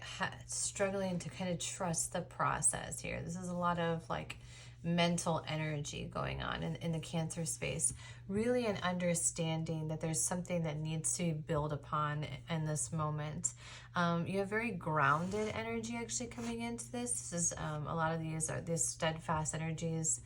struggling to kind of trust the process here. This is a lot of like mental energy going on in the Cancer space. Really an understanding that there's something that needs to be built upon in this moment. You have very grounded energy actually coming into this. This is a lot of these are these steadfast energies.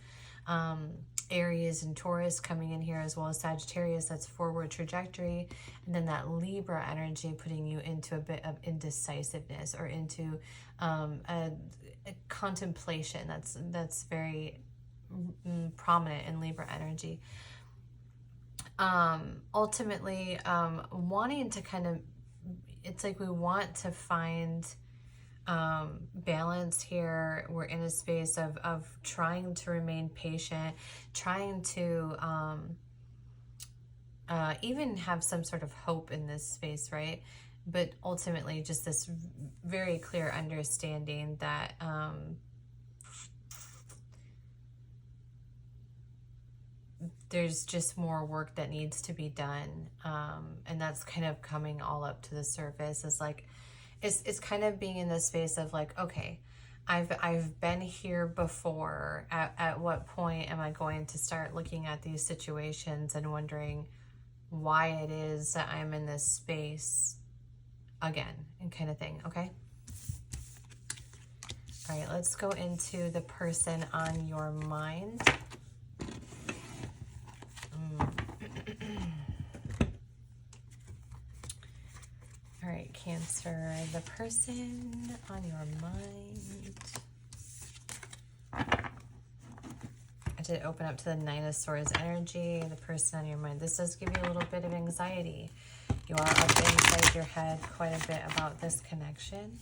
Aries and Taurus coming in here, as well as Sagittarius, that's forward trajectory, and then that Libra energy putting you into a bit of indecisiveness or into a contemplation. That's very prominent in Libra energy. Ultimately, wanting to kind of, it's like we want to find balance here. We're in a space of trying to remain patient, trying to even have some sort of hope in this space, right? But ultimately just this very clear understanding that there's just more work that needs to be done, and that's kind of coming all up to the surface. Is like it's kind of being in this space of like, okay, I've been here before. At what point am I going to start looking at these situations and wondering why it is that I'm in this space again, and kind of thing. Okay. All right, let's go into the person on your mind. All right, Cancer, the person on your mind. I did open up to the Nine of Swords energy, the person on your mind. This does give you a little bit of anxiety. You are up inside your head quite a bit about this connection.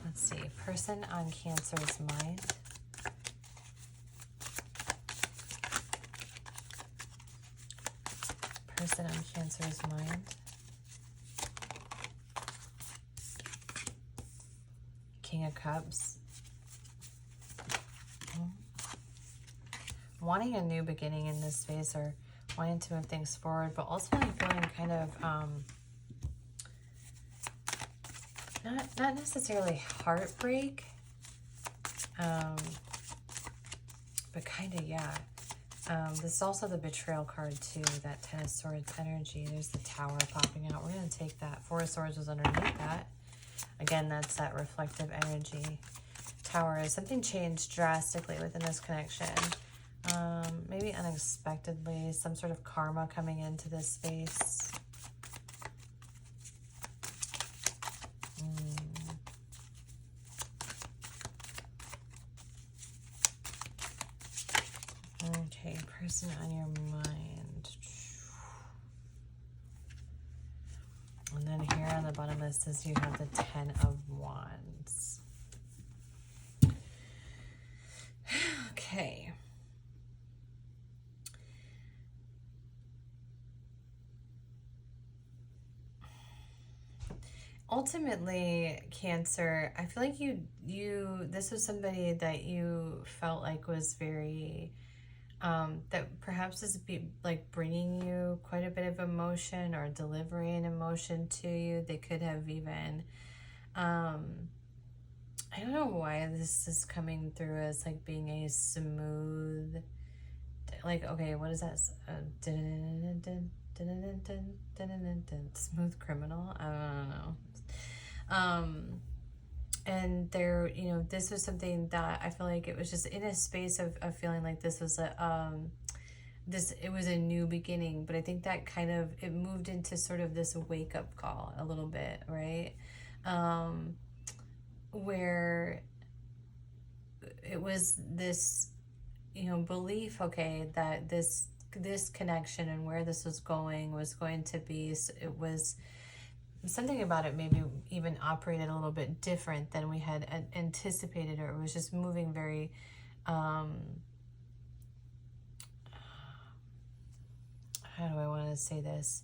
Let's see, person on Cancer's mind. Person on Cancer's mind. King of Cups. Wanting a new beginning in this space, or wanting to move things forward, but ultimately feeling kind of not necessarily heartbreak, but kind of, yeah. This is also the Betrayal card too, that Ten of Swords energy. There's the Tower popping out. We're going to take that. Four of Swords was underneath that. Again, that's that reflective energy. Tower is something changed drastically within this connection. Maybe unexpectedly, some sort of karma coming into this space. Okay, person on your mind. And then here on the bottom list is you have the Ten of Wands. Okay. Ultimately, Cancer, I feel like this was somebody that you felt like was very, that perhaps is like bringing you quite a bit of emotion or delivering emotion to you. They could have even, I don't know why this is coming through as like being a smooth, like, okay, what is that? Smooth criminal? I don't know. And there, this was something that I feel like it was just in a space of feeling like this was it was a new beginning, but I think that kind of, it moved into sort of this wake up call a little bit, right? Where it was this, belief, okay, that this connection and where this was going to be, it was something about it maybe even operated a little bit different than we had anticipated, or it was just moving very, how do I want to say this?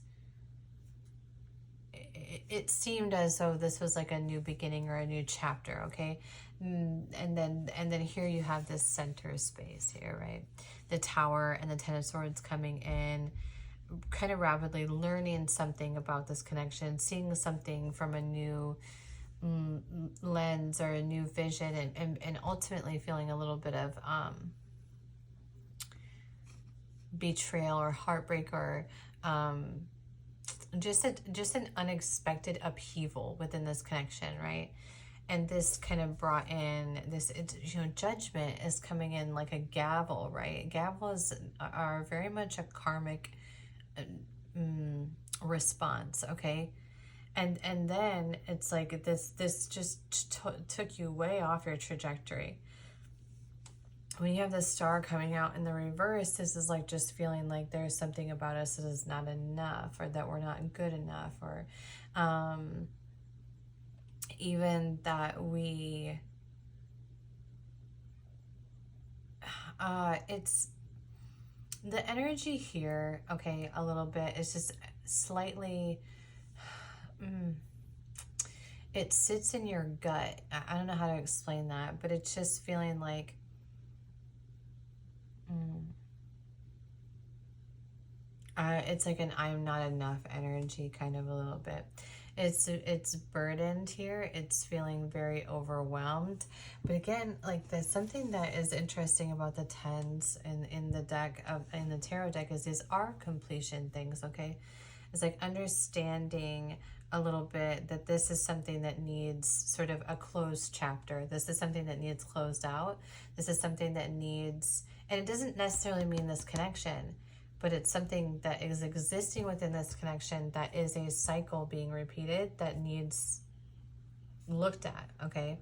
It seemed as though this was like a new beginning or a new chapter, okay? And then here you have this center space here, right? The Tower and the Ten of Swords coming in, kind of rapidly learning something about this connection, seeing something from a new lens or a new vision, and ultimately feeling a little bit of betrayal or heartbreak, or just an unexpected upheaval within this connection, right? And this kind of brought in this, judgment is coming in like a gavel, right? Gavels are very much a karmic response, okay? And then it's like this just took you way off your trajectory. When you have the Star coming out in the reverse, this is like just feeling like there's something about us that is not enough, or that we're not good enough, or even that we it's the energy here, okay, a little bit, it's just slightly it sits in your gut. I don't know how to explain that, but it's just feeling like it's like an I'm not enough energy, kind of a little bit. It's burdened here. It's feeling very overwhelmed. But again, like there's something that is interesting about the tens in the deck in the tarot deck is these are completion things, okay? It's like understanding a little bit that this is something that needs sort of a closed chapter. This is something that needs closed out. This is something that needs, and it doesn't necessarily mean this connection, but it's something that is existing within this connection that is a cycle being repeated that needs looked at, okay?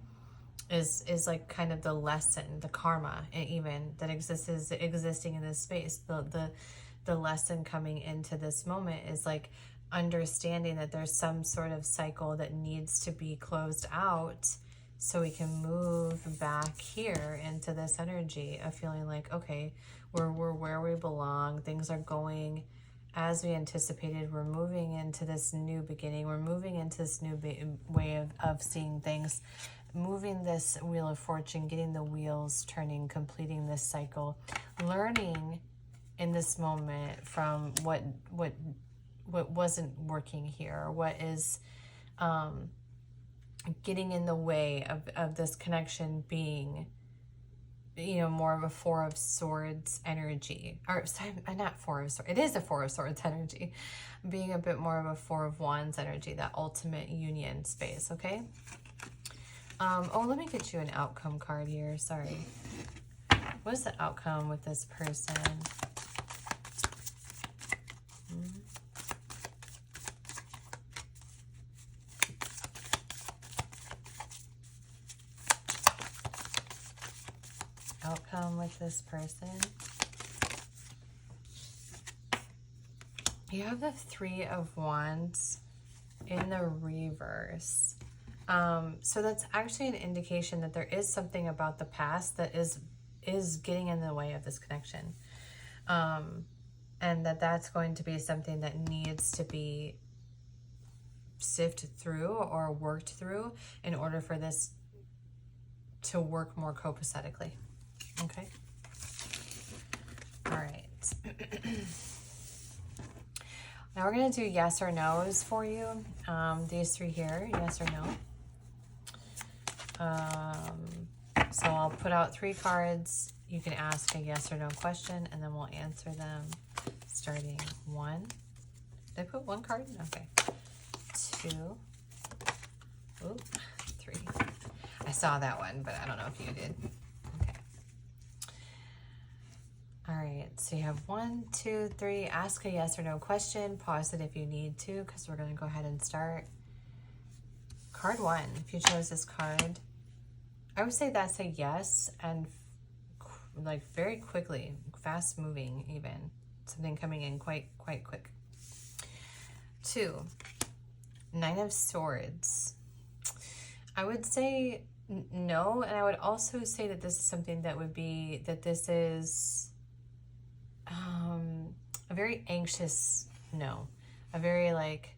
Is like kind of the lesson, the karma even that is existing in this space. The lesson coming into this moment is like understanding that there's some sort of cycle that needs to be closed out so we can move back here into this energy of feeling like, okay, we're where we belong. Things are going as we anticipated. We're moving into this new beginning. We're moving into this new way of seeing things, moving this wheel of fortune, getting the wheels turning, completing this cycle, learning in this moment from what wasn't working here, what is getting in the way of this connection being, more of a Four of Swords energy, or sorry, not Four of Swords, it is a Four of Swords energy, being a bit more of a Four of Wands energy, that ultimate union space, okay? Oh, let me get you an outcome card here, sorry. What is the outcome with this person? Outcome with this person. You have the Three of Wands in the reverse. So that's actually an indication that there is something about the past that is getting in the way of this connection. And that's going to be something that needs to be sifted through or worked through in order for this to work more copacetically. Okay. All right. Now we're going to do yes or no's for you. These three here, yes or no. So I'll put out 3 cards. You can ask a yes or no question, and then we'll answer them starting 1. Did I put 1 card? Okay. 2. Ooh, 3. I saw that one, but I don't know if you did. All right, so you have 1, 2, 3. Ask a yes or no question. Pause it if you need to, because we're going to go ahead and start. Card 1, if you chose this card, I would say that's a yes, and like very quickly, fast moving even. Something coming in quite quick. 2, Nine of Swords. I would say no, and I would also say that this is something that would be, that this is a very anxious no. A very like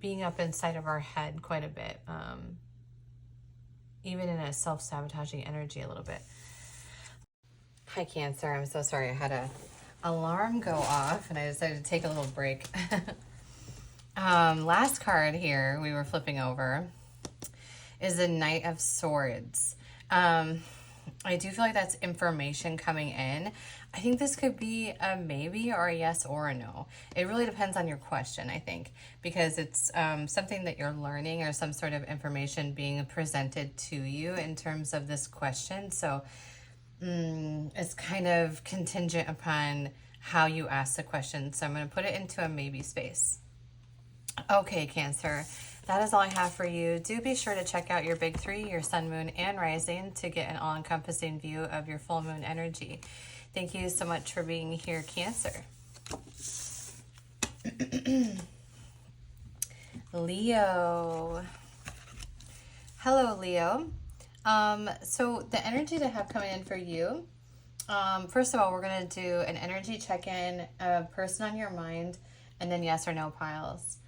being up inside of our head quite a bit. Even in a self-sabotaging energy a little bit. Hi Cancer, I'm so sorry. I had a alarm go off and I decided to take a little break. Last card here we were flipping over is the Knight of Swords. I do feel like that's information coming in. I think this could be a maybe or a yes or a no. It really depends on your question, I think, because it's something that you're learning or some sort of information being presented to you in terms of this question. So it's kind of contingent upon how you ask the question. So I'm going to put it into a maybe space. Okay, Cancer. That is all I have for you. Do be sure to check out your big three, your sun, moon, and rising to get an all-encompassing view of your full moon energy. Thank you so much for being here, Cancer. Leo. Hello, Leo. So the energy to have coming in for you, first of all, we're going to do an energy check-in, a person on your mind, and then yes or no piles.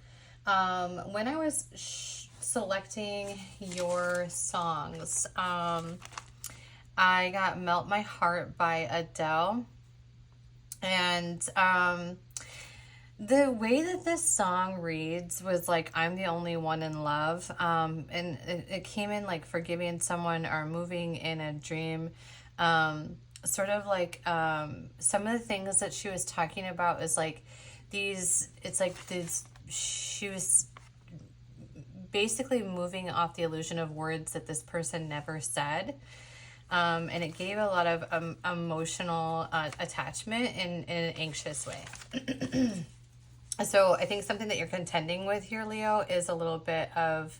When I was selecting your songs, I got Melt My Heart by Adele. And the way that this song reads was like, I'm the only one in love. And it came in like forgiving someone or moving in a dream. Sort of like some of the things that she was talking about is like these, it's like this. She was basically moving off the illusion of words that this person never said. And it gave a lot of emotional attachment in an anxious way. So I think something that you're contending with here, Leo, is a little bit of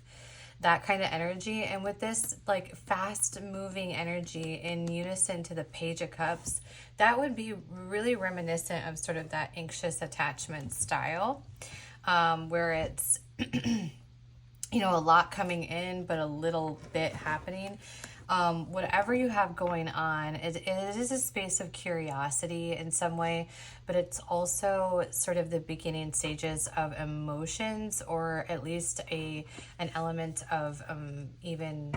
that kind of energy. And with this like fast moving energy in unison to the Page of Cups, that would be really reminiscent of sort of that anxious attachment style. Where it's, you know, a lot coming in, but a little bit happening. Whatever you have going on, it is a space of curiosity in some way, but it's also sort of the beginning stages of emotions, or at least an element of even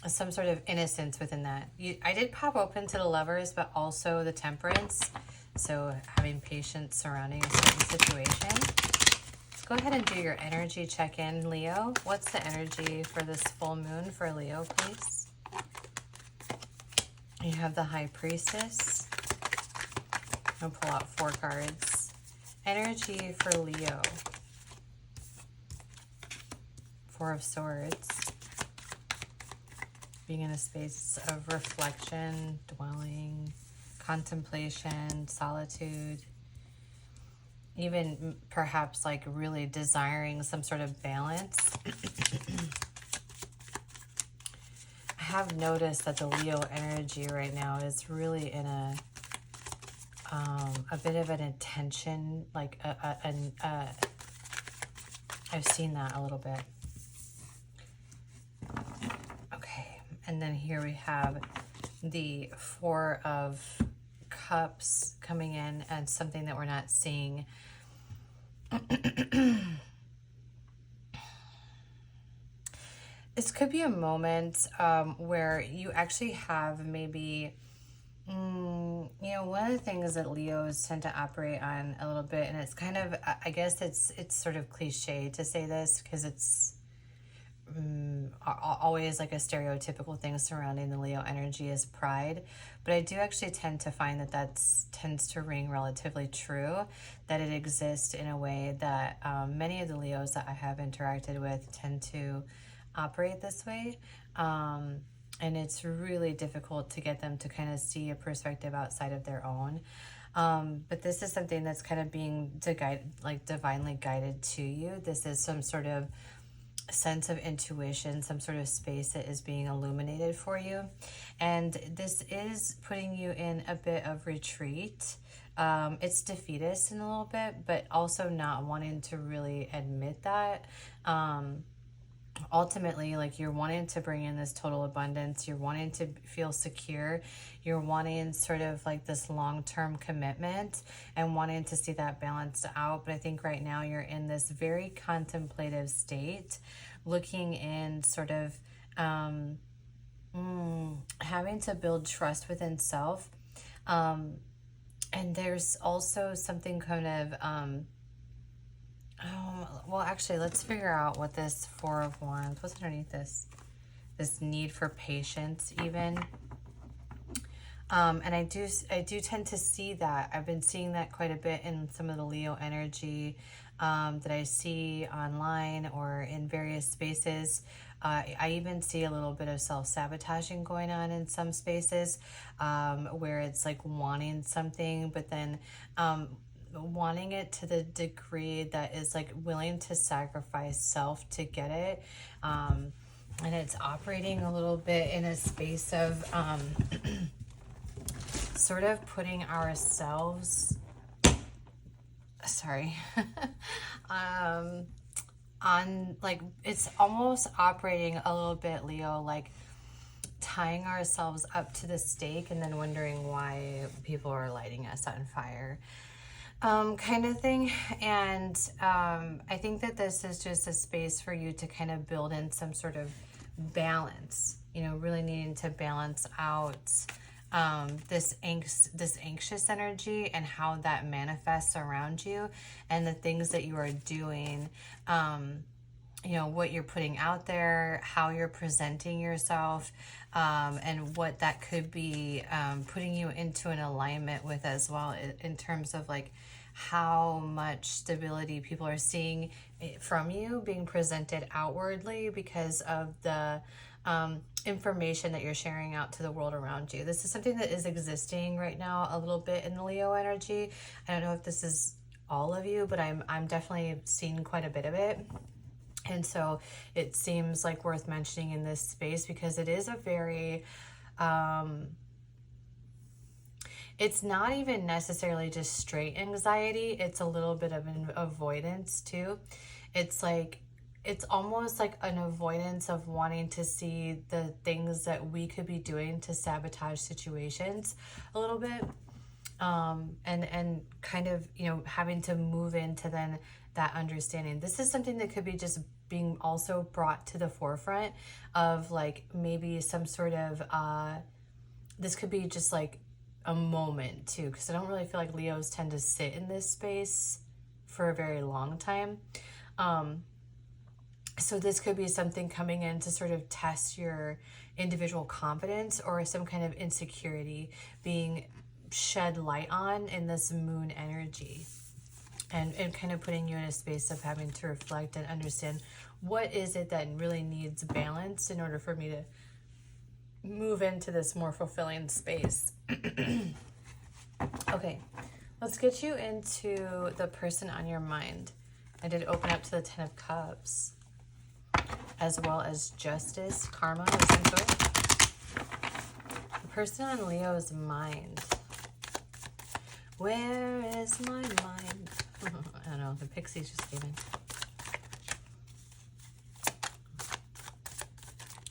some sort of innocence within that. I did pop open to the Lovers, but also the Temperance. So having patience surrounding a certain situation. Let's go ahead and do your energy check-in, Leo. What's the energy for this full moon for Leo, please? You have the High Priestess. I'll pull out 4 cards. Energy for Leo. 4 of Swords. Being in a space of reflection, dwelling, contemplation, solitude, even perhaps like really desiring some sort of balance. I have noticed that the Leo energy right now is really in a bit of an intention, like I've seen that a little bit. Okay, and then here we have the 4 of Cups coming in and something that we're not seeing. This could be a moment where you actually have maybe, you know, one of the things that Leos tend to operate on a little bit, and it's kind of, I guess it's sort of cliche to say this because it's always like a stereotypical thing surrounding the Leo energy is pride, but I do actually tend to find that tends to ring relatively true, that it exists in a way that many of the Leos that I have interacted with tend to operate this way, and it's really difficult to get them to kind of see a perspective outside of their own. But this is something that's kind of being divinely guided to you. This is some sort of sense of intuition, some sort of space that is being illuminated for you. And this is putting you in a bit of retreat. It's defeatist in a little bit, but also not wanting to really admit that. Ultimately, like, you're wanting to bring in this total abundance, you're wanting to feel secure, you're wanting sort of like this long-term commitment and wanting to see that balanced out. But I think right now you're in this very contemplative state, looking in, sort of having to build trust within self. And there's also something kind of well, actually, let's figure out what this Four of Wands, what's underneath this need for patience even. And I do tend to see that. I've been seeing that quite a bit in some of the Leo energy that I see online or in various spaces. I even see a little bit of self-sabotaging going on in some spaces, where it's like wanting something, but then wanting it to the degree that is like willing to sacrifice self to get it. And it's operating a little bit in a space of sort of putting ourselves, on, like, it's almost operating a little bit, Leo, like tying ourselves up to the stake and then wondering why people are lighting us on fire. Kind of thing. And I think that this is just a space for you to kind of build in some sort of balance, you know, really needing to balance out this anxious energy and how that manifests around you, and the things that you are doing, you know, what you're putting out there, how you're presenting yourself, and what that could be putting you into an alignment with as well, in terms of like how much stability people are seeing from you being presented outwardly because of the information that you're sharing out to the world around you. This is something that is existing right now a little bit in the Leo energy. I don't know if this is all of you, but I'm definitely seeing quite a bit of it. And so it seems like worth mentioning in this space because it is a very, it's not even necessarily just straight anxiety. It's a little bit of an avoidance too. It's like, it's almost like an avoidance of wanting to see the things that we could be doing to sabotage situations a little bit. And kind of, you know, having to move into then that understanding. This is something that could be just being also brought to the forefront of like maybe some sort of, this could be just like a moment too, because I don't really feel like Leos tend to sit in this space for a very long time. So this could be something coming in to sort of test your individual confidence or some kind of insecurity being shed light on in this moon energy, and kind of putting you in a space of having to reflect and understand what is it that really needs balance in order for me to move into this more fulfilling space. Okay, let's get you into the person on your mind. I did open up to the Ten of Cups, as well as Justice, Karma of some sort. The person on Leo's mind. Where is my mind? I don't know, the pixies just came in.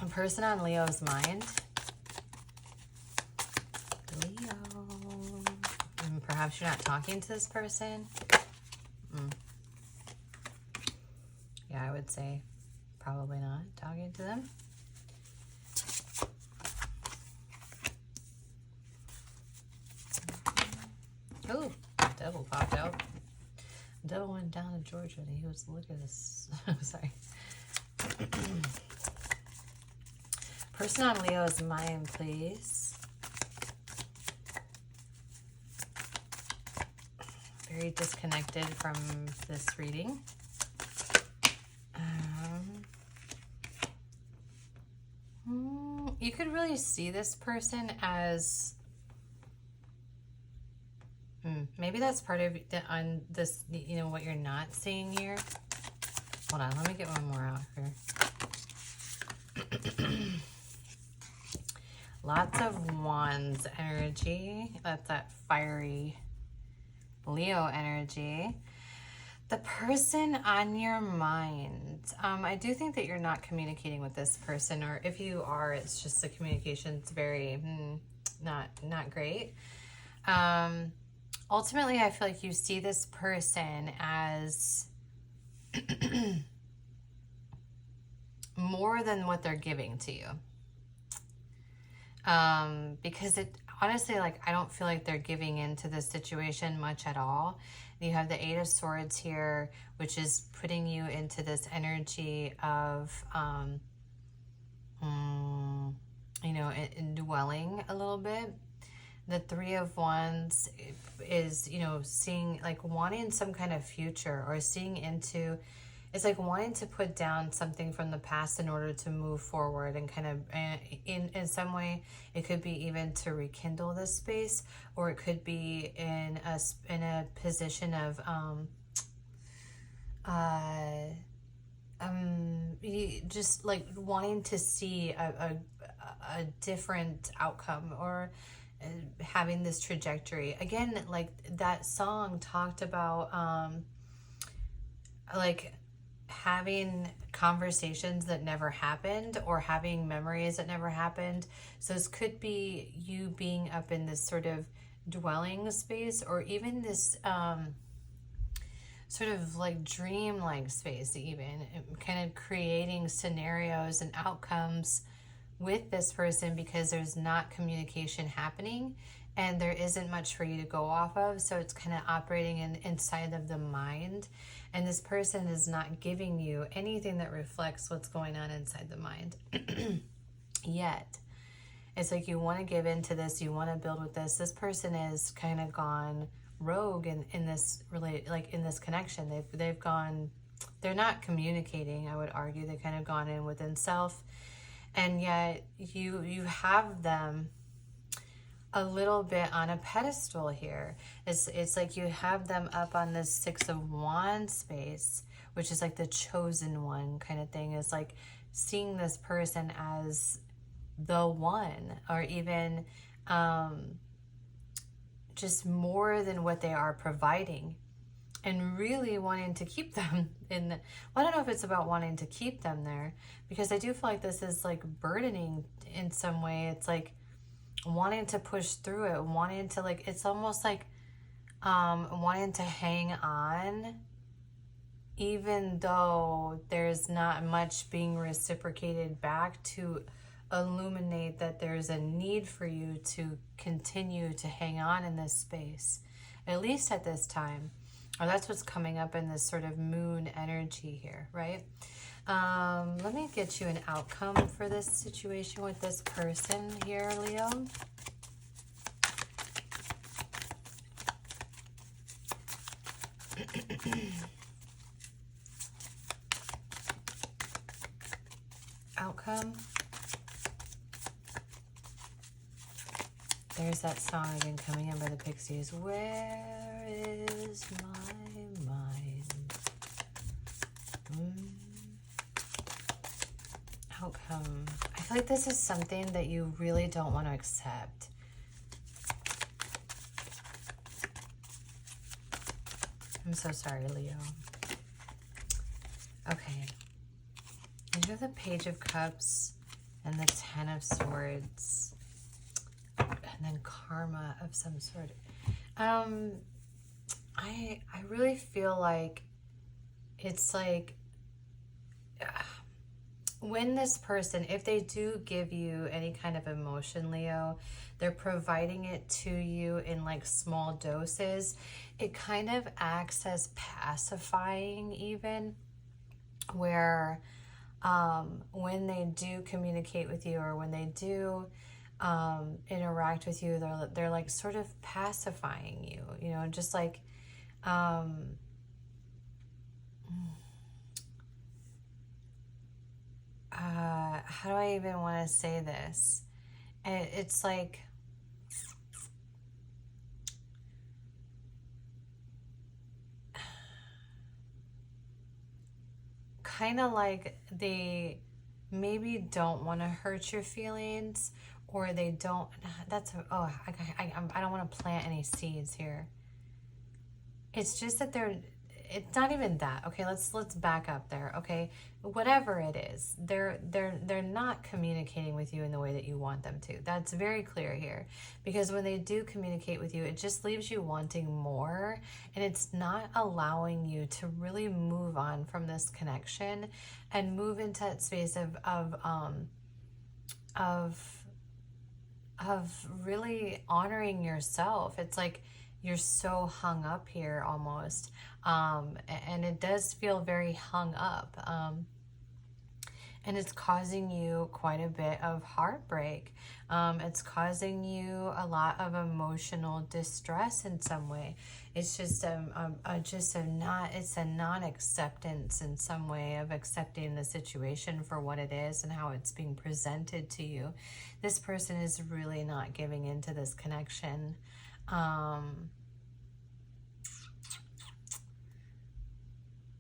A person on Leo's mind. Leo. Perhaps you're not talking to this person. Yeah, I would say probably not talking to them. Oh, devil popped out. The devil went down to Georgia and he was looking at this. Sorry. Person on Leo's mind, please. Very disconnected from this reading. You could really see this person as maybe that's part of the on this, you know, what you're not seeing here. Hold on, let me get one more out here. Lots of wands energy. That's that fiery Leo energy. The person on your mind. I do think that you're not communicating with this person, or if you are, it's just the communication's very not great. Ultimately, I feel like you see this person as more than what they're giving to you. Because it honestly, like, I don't feel like they're giving into this situation much at all. You have the Eight of Swords here, which is putting you into this energy of, you know, dwelling a little bit. The Three of Wands is, you know, seeing, like, wanting some kind of future, or seeing into, it's like wanting to put down something from the past in order to move forward, and kind of, in some way, it could be even to rekindle this space, or it could be in a position of just like wanting to see a different outcome, or having this trajectory. Again, like that song talked about like having conversations that never happened, or having memories that never happened. So this could be you being up in this sort of dwelling space, or even this sort of like dream-like space, even kind of creating scenarios and outcomes with this person, because there's not communication happening and there isn't much for you to go off of. So it's kind of operating inside of the mind, and this person is not giving you anything that reflects what's going on inside the mind yet. It's like you want to give into this, you want to build with this. This person is kind of gone rogue in this in this connection. They've gone, they're not communicating, I would argue. They kind of gone in within self, and yet you have them a little bit on a pedestal here. It's like you have them up on this Six of Wands space, which is like the chosen one kind of thing. Is like seeing this person as the one, or even just more than what they are providing, and really wanting to keep them in the, well, I don't know if it's about wanting to keep them there, because I do feel like this is like burdening in some way. It's like wanting to push through it, wanting to, like, it's almost like wanting to hang on even though there's not much being reciprocated back, to illuminate that there's a need for you to continue to hang on in this space, at least at this time. Or that's what's coming up in this sort of moon energy here, right? Let me get you an outcome for this situation with this person here, Leo. Outcome. There's that song again coming in by the Pixies. Where is my mind? Outcome. I feel like this is something that you really don't want to accept. I'm so sorry, Leo. Okay. You have the Page of Cups and the Ten of Swords. And then karma of some sort. I really feel like it's like when this person, if they do give you any kind of emotion, Leo, they're providing it to you in like small doses. It kind of acts as pacifying, even, where when they do communicate with you, or when they do interact with you, they're like sort of pacifying you, you know, just like how do I even want to say this? It's like kind of like they maybe don't want to hurt your feelings, or they don't, I don't want to plant any seeds here. It's just that it's not even that. Okay, let's back up there. Okay, whatever it is, they're not communicating with you in the way that you want them to. That's very clear here, because when they do communicate with you, it just leaves you wanting more, and it's not allowing you to really move on from this connection and move into that space of really honoring yourself. It's like you're so hung up here almost, and it does feel very hung up, and it's causing you quite a bit of heartbreak. It's causing you a lot of emotional distress in some way. It's just it's a non-acceptance in some way of accepting the situation for what it is and how it's being presented to you. This person is really not giving into this connection.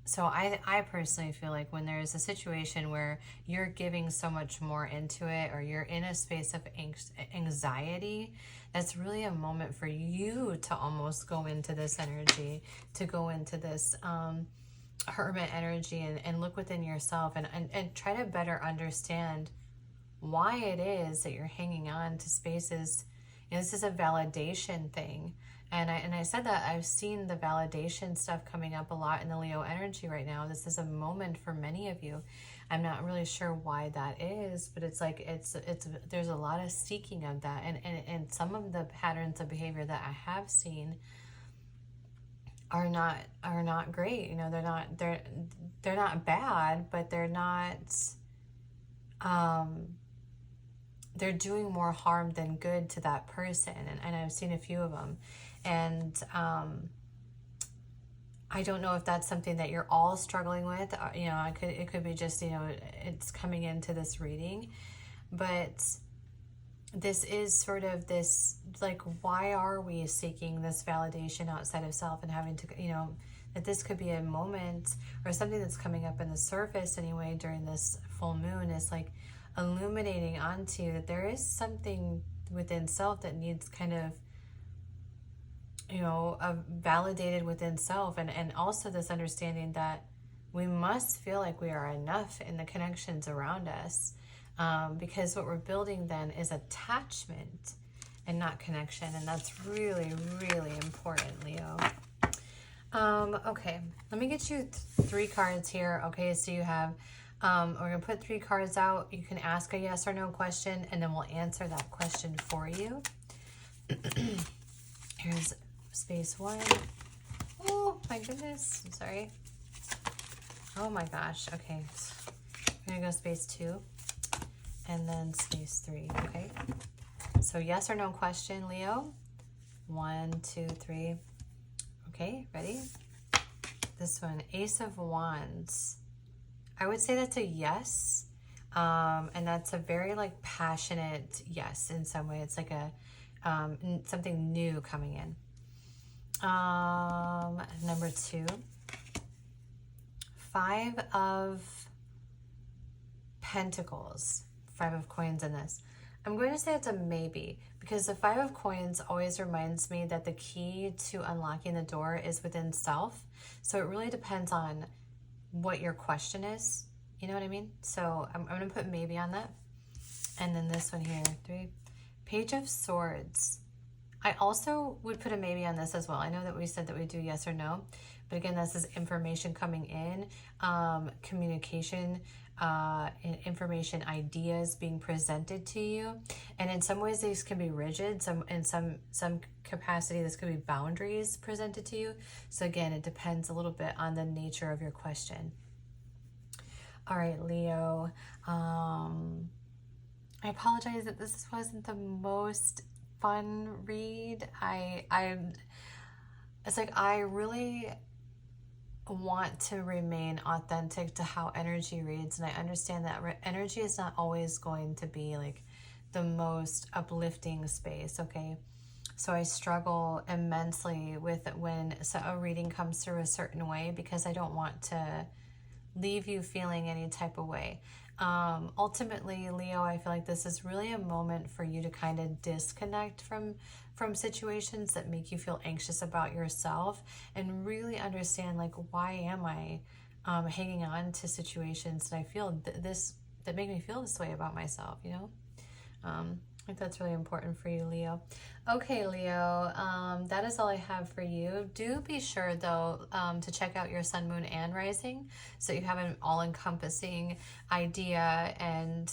So I personally feel like when there's a situation where you're giving so much more into it, or you're in a space of anxiety, that's really a moment for you to almost go into this energy, to go into this hermit energy, and look within yourself and try to better understand why it is that you're hanging on to spaces. You know, this is a validation thing. And I said that I've seen the validation stuff coming up a lot in the Leo energy right now. This is a moment for many of you. I'm not really sure why that is, but it's like there's a lot of seeking of that, and some of the patterns of behavior that I have seen are not great. You know, they're not bad, but they're not they're doing more harm than good to that person, and I've seen a few of them. And I don't know if that's something that you're all struggling with. You know, it could be just, you know, it's coming into this reading. But this is sort of this, like, why are we seeking this validation outside of self, and having to, you know, that this could be a moment or something that's coming up in the surface anyway during this full moon, is like illuminating onto you that there is something within self that needs kind of, you know, validated within self, and also this understanding that we must feel like we are enough in the connections around us, because what we're building then is attachment and not connection, and that's really, really important, Leo. Okay, let me get you 3 cards here. Okay, so you have, we're going to put 3 cards out. You can ask a yes or no question, and then we'll answer that question for you. Here's space 1. Oh my goodness, I'm sorry. Oh my gosh, okay. We're going to go space 2, and then space 3, okay? So yes or no question, Leo. 1, 2, 3. Okay, ready? This one, Ace of Wands. I would say that's a yes, and that's a very like passionate yes in some way. It's like a something new coming in. Number 2, 5 of Pentacles, 5 of coins in this. I'm going to say it's a maybe, because the 5 of coins always reminds me that the key to unlocking the door is within self. So it really depends on what your question is. You know what I mean? So I'm going to put maybe on that. And then this one here, 3, Page of Swords. I also would put a maybe on this as well. I know that we said that we do yes or no, but again, this is information coming in, communication, information, ideas being presented to you. And in some ways these can be rigid, in some capacity this could be boundaries presented to you. So again, it depends a little bit on the nature of your question. All right, Leo, I apologize that this wasn't the most fun read. It's like I really want to remain authentic to how energy reads, and I understand that energy is not always going to be like the most uplifting space, okay? So I struggle immensely with when a reading comes through a certain way, because I don't want to leave you feeling any type of way. Ultimately, Leo, I feel like this is really a moment for you to kind of disconnect from situations that make you feel anxious about yourself, and really understand, like, why am I hanging on to situations that I feel that make me feel this way about myself, you know? I think that's really important for you, Leo. Okay, Leo, that is all I have for you. Do be sure, though, to check out your sun, moon, and rising, so you have an all-encompassing idea and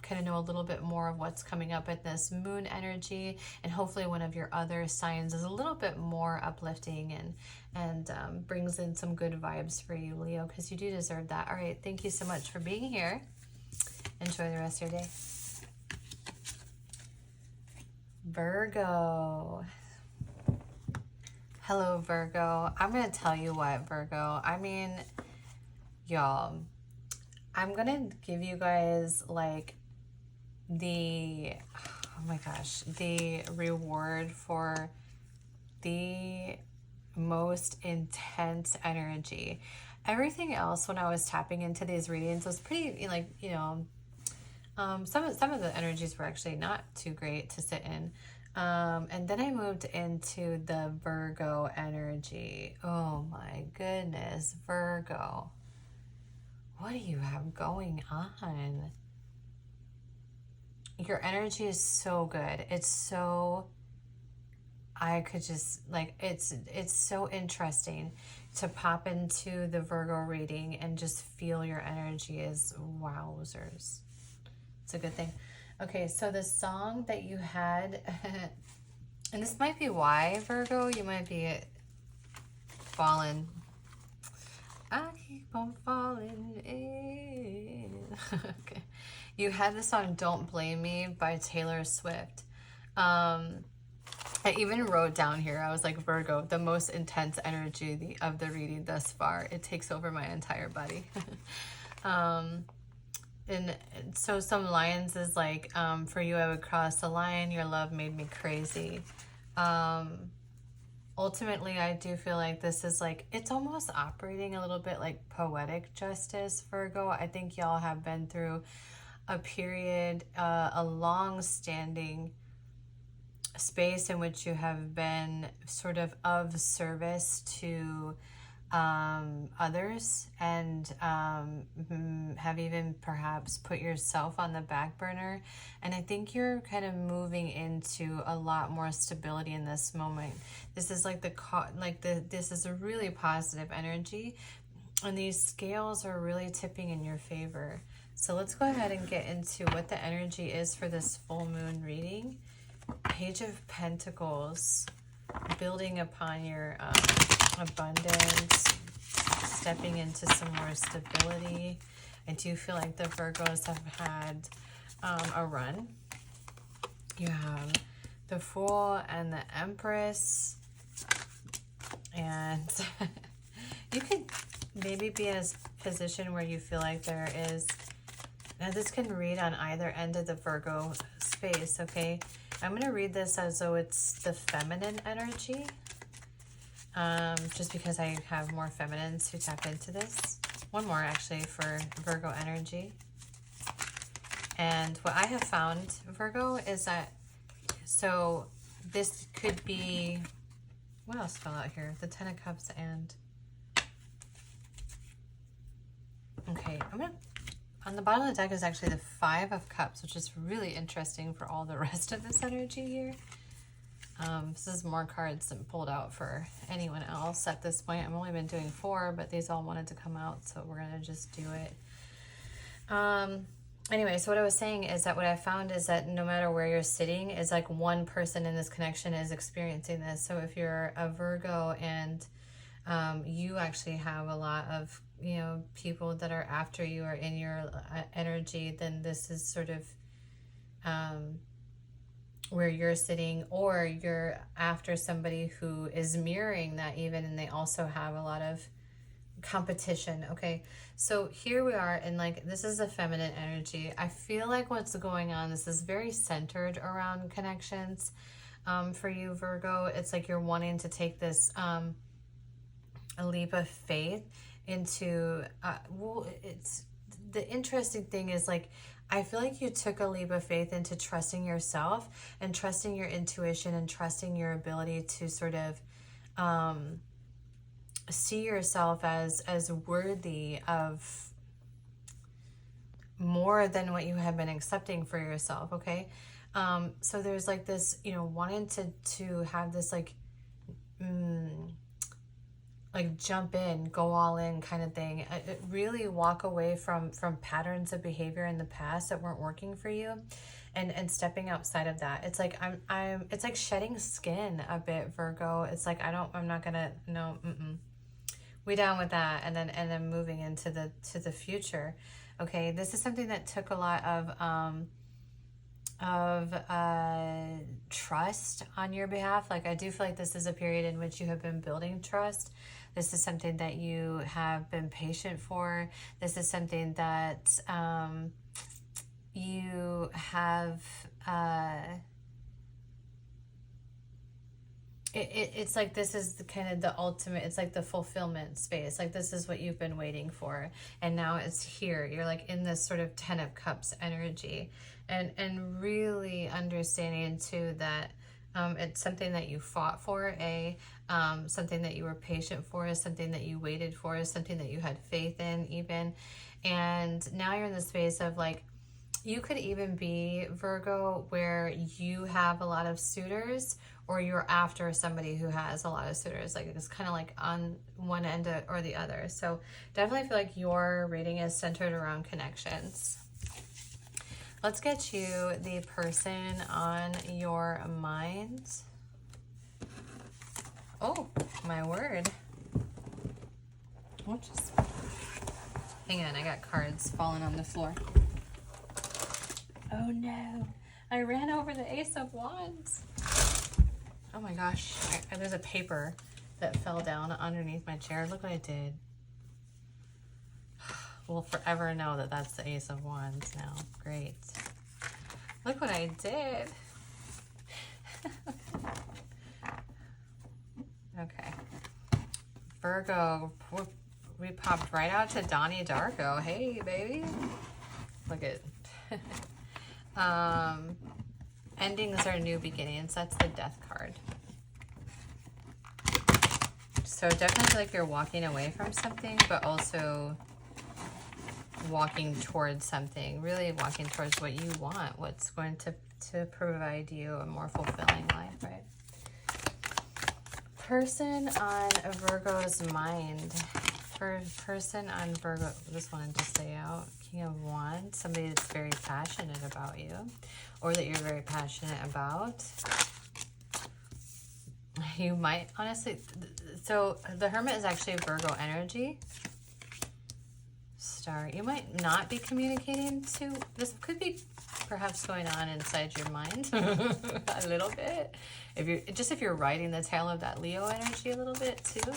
kind of know a little bit more of what's coming up at this moon energy, and hopefully one of your other signs is a little bit more uplifting and brings in some good vibes for you, Leo, because you do deserve that. All right, thank you so much for being here. Enjoy the rest of your day. Virgo. Hello, Virgo. I'm going to tell you what, Virgo. I mean, y'all, I'm going to give you guys, like, the reward for the most intense energy. Everything else, when I was tapping into these readings, was pretty, like, you know, some of the energies were actually not too great to sit in. And then I moved into the Virgo energy. Oh my goodness, Virgo. What do you have going on? Your energy is so good. It's so, I could just, like, it's so interesting to pop into the Virgo reading and just feel your energy is wowzers. It's a good thing. Okay, so the song that you had, and this might be why, Virgo, you might be falling. I keep on falling in. Okay. You had the song Don't Blame Me by Taylor Swift. I even wrote down here, I was like, Virgo, the most intense energy of the reading thus far. It takes over my entire body. And so some lines is like, for you I would cross the line, your love made me crazy. Ultimately, I do feel like this is like, it's almost operating a little bit like poetic justice, Virgo. I think y'all have been through a period, a long-standing space in which you have been sort of service to others, and have even perhaps put yourself on the back burner. And I think you're kind of moving into a lot more stability in this moment. This is like this is a really positive energy, and these scales are really tipping in your favor. So let's go ahead and get into what the energy is for this full moon reading. Page of Pentacles, building upon your abundance, stepping into some more stability. I do feel like the Virgos have had a run. You have the Fool and the Empress, and you could maybe be in a position where you feel like there is, now this can read on either end of the Virgo space, okay? I'm going to read this as though it's the feminine energy, just because I have more feminines who tap into this. One more, actually, for Virgo energy. And what I have found, Virgo, is that, so this could be, what else fell out here? The Ten of Cups and, okay, I'm going to, on the bottom of the deck is actually the Five of Cups, which is really interesting for all the rest of this energy here. This is more cards than pulled out for anyone else at this point. I've only been doing 4, but these all wanted to come out, so we're going to just do it. Anyway, so what I was saying is that what I found is that no matter where you're sitting, is like one person in this connection is experiencing this. So if you're a Virgo and you actually have a lot of, you know, people that are after you or in your energy, then this is sort of where you're sitting, or you're after somebody who is mirroring that even, and they also have a lot of competition. Okay, so here we are, and like, this is a feminine energy. I feel like what's going on, this is very centered around connections for you, Virgo. It's like you're wanting to take this a leap of faith into, well, it's, the interesting thing is like, I feel like you took a leap of faith into trusting yourself and trusting your intuition and trusting your ability to sort of see yourself as worthy of more than what you have been accepting for yourself, okay? So there's like this, you know, wanting to have this like jump in, go all in kind of thing. Really walk away from patterns of behavior in the past that weren't working for you, and stepping outside of that. It's like it's like shedding skin a bit, Virgo. It's like I'm not gonna, no, we down with that, and then moving into the future. Okay, this is something that took a lot of trust on your behalf. Like, I do feel like this is a period in which you have been building trust. This is something that you have been patient for. This is something that you have it's like this is the kind of the ultimate, it's like the fulfillment space. Like, this is what you've been waiting for, and now it's here. You're like in this sort of 10 of Cups energy, and really understanding too that it's something that you fought for, something that you were patient for, something that you waited for, something that you had faith in even. And now you're in the space of like, you could even be, Virgo, where you have a lot of suitors, or you're after somebody who has a lot of suitors. Like, it's kind of like on one end or the other. So definitely feel like your reading is centered around connections. Let's get you the person on your mind. Oh, my word. We'll just hang on, I got cards falling on the floor. Oh no, I ran over the Ace of Wands. Oh my gosh, there's a paper that fell down underneath my chair. Look what I did. We'll forever know that that's the Ace of Wands now. Great. Look what I did. Okay. Virgo, we popped right out to Donnie Darko. Hey, baby. Look at endings are new beginnings. That's the Death card. So definitely feel like you're walking away from something, but also walking towards something, really walking towards what you want, what's going to provide you a more fulfilling life, right? Person on a Virgo's mind. For person on Virgo, this one to stay out. King of Wands, somebody that's very passionate about you, or that you're very passionate about. You might, honestly, so the Hermit is actually Virgo energy. Star, you might not be communicating to, this could be perhaps going on inside your mind a little bit. If you're riding the tail of that Leo energy a little bit too.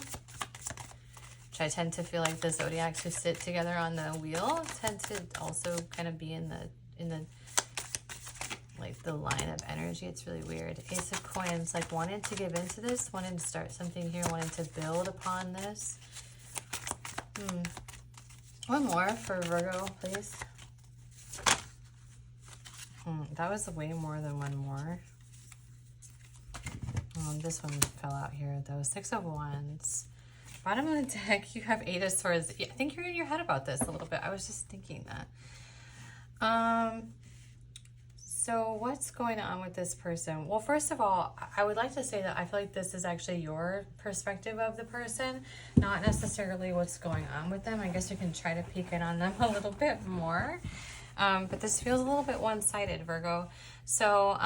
Which I tend to feel like the zodiacs who sit together on the wheel tend to also kind of be in the like the line of energy. It's really weird. Ace of Coins, like wanting to give into this, wanting to start something here, wanting to build upon this. One more for Virgo, please. That was way more than one more. This one fell out here though. Six of Wands. Bottom of the deck, you have Eight of Swords. Yeah, I think you're in your head about this a little bit. I was just thinking that. So what's going on with this person? Well, first of all, I would like to say that I feel like this is actually your perspective of the person, not necessarily what's going on with them. I guess you can try to peek in on them a little bit more. But this feels a little bit one-sided, Virgo. So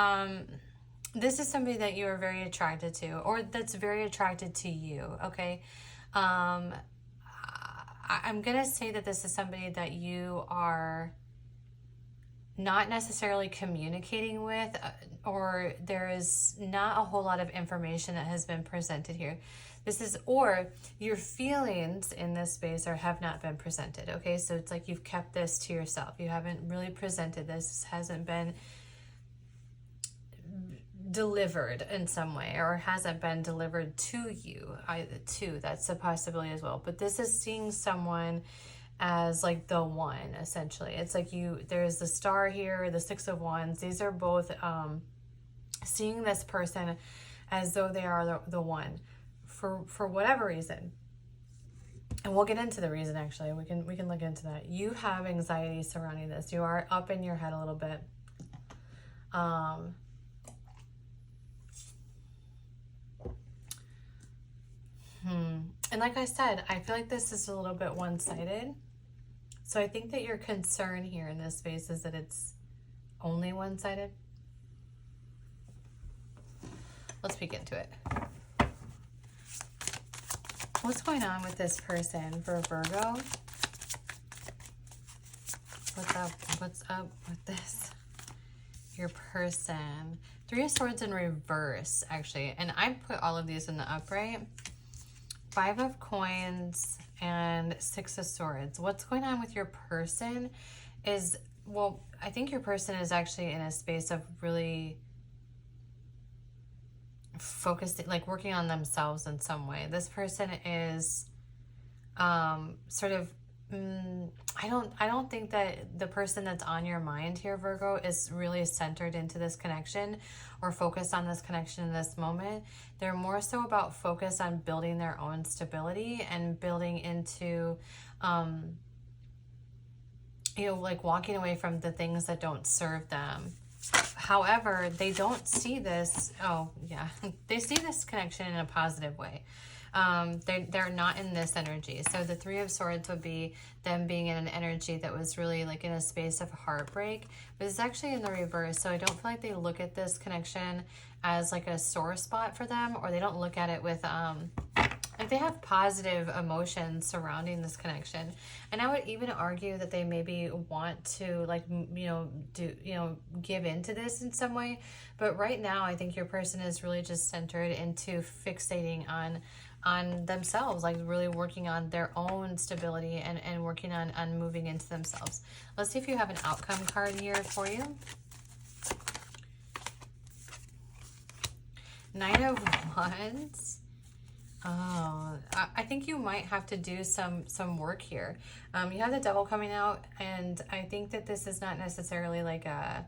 this is somebody that you are very attracted to, or that's very attracted to you, okay? I'm going to say that this is somebody that you are not necessarily communicating with, or there is not a whole lot of information that has been presented here. This is, or your feelings in this space have not been presented, okay? So it's like you've kept this to yourself. You haven't really presented this. This hasn't been delivered in some way, or hasn't been delivered to you. That's a possibility as well. But this is seeing someone as like the one, essentially. It's like there's the star here, the Six of Wands. These are both seeing this person as though they are the one for whatever reason. And we'll get into the reason, actually. We can look into that. You have anxiety surrounding this. You are up in your head a little bit. And like I said, I feel like this is a little bit one-sided. So I think that your concern here in this space is that it's only one-sided. Let's peek into it. What's going on with this person for Virgo? What's up with this? Your person. Three of Swords in reverse, actually. And I put all of these in the upright. Five of Coins and Six of Swords. What's going on with your person is, well, I think your person is actually in a space of really focused, like working on themselves in some way. This person is sort of, I don't think that the person that's on your mind here, Virgo, is really centered into this connection or focused on this connection in this moment. They're more so about focus on building their own stability and building into, like walking away from the things that don't serve them. However, they don't see this, they see this connection in a positive way. They're not in this energy. So the Three of Swords would be them being in an energy that was really like in a space of heartbreak, but it's actually in the reverse. So I don't feel like they look at this connection as like a sore spot for them, or they don't look at it with, like they have positive emotions surrounding this connection. And I would even argue that they maybe want to like, give into this in some way. But right now, I think your person is really just centered into fixating on themselves, like really working on their own stability and working on moving into themselves. Let's see if you have an outcome card here for you. Nine of Wands. Oh, I think you might have to do some work here. You have the Devil coming out, and I think that this is not necessarily like a,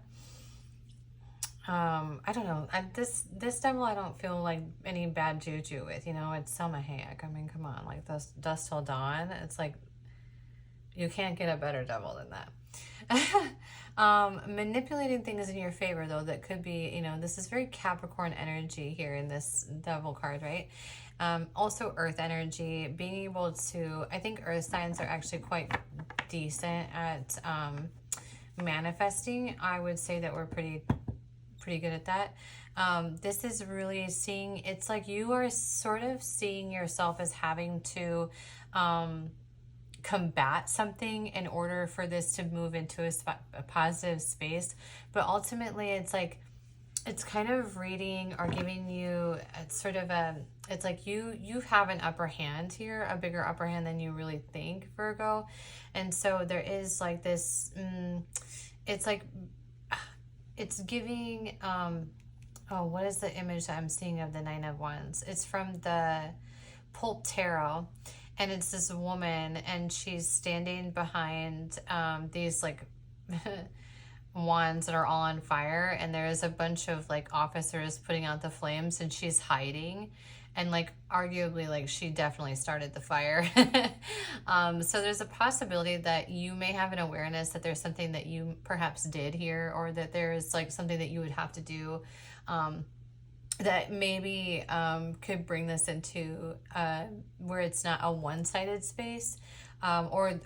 I don't know. This Devil, I don't feel like any bad juju with, it's Selma Hayek. I mean, come on, like this Dusk Till Dawn. It's like, you can't get a better devil than that. Manipulating things in your favor, though, that could be, this is very Capricorn energy here in this Devil card, right? Also Earth energy, being able to, I think Earth signs are actually quite decent at manifesting. I would say that we're pretty good at that. This is really seeing, it's like you are sort of seeing yourself as having to combat something in order for this to move into a positive space. But ultimately, it's like, it's kind of reading or giving you sort of it's like you have an upper hand here, a bigger upper hand than you really think, Virgo. And so there is like this, it's like, it's giving, what is the image that I'm seeing of the Nine of Wands? It's from the Pulp Tarot, and it's this woman, and she's standing behind these like wands that are all on fire, and there's a bunch of like officers putting out the flames, and she's hiding, and like arguably like she definitely started the fire. So there's a possibility that you may have an awareness that there's something that you perhaps did here, or that there's like something that you would have to do that maybe could bring this into where it's not a one-sided space. Or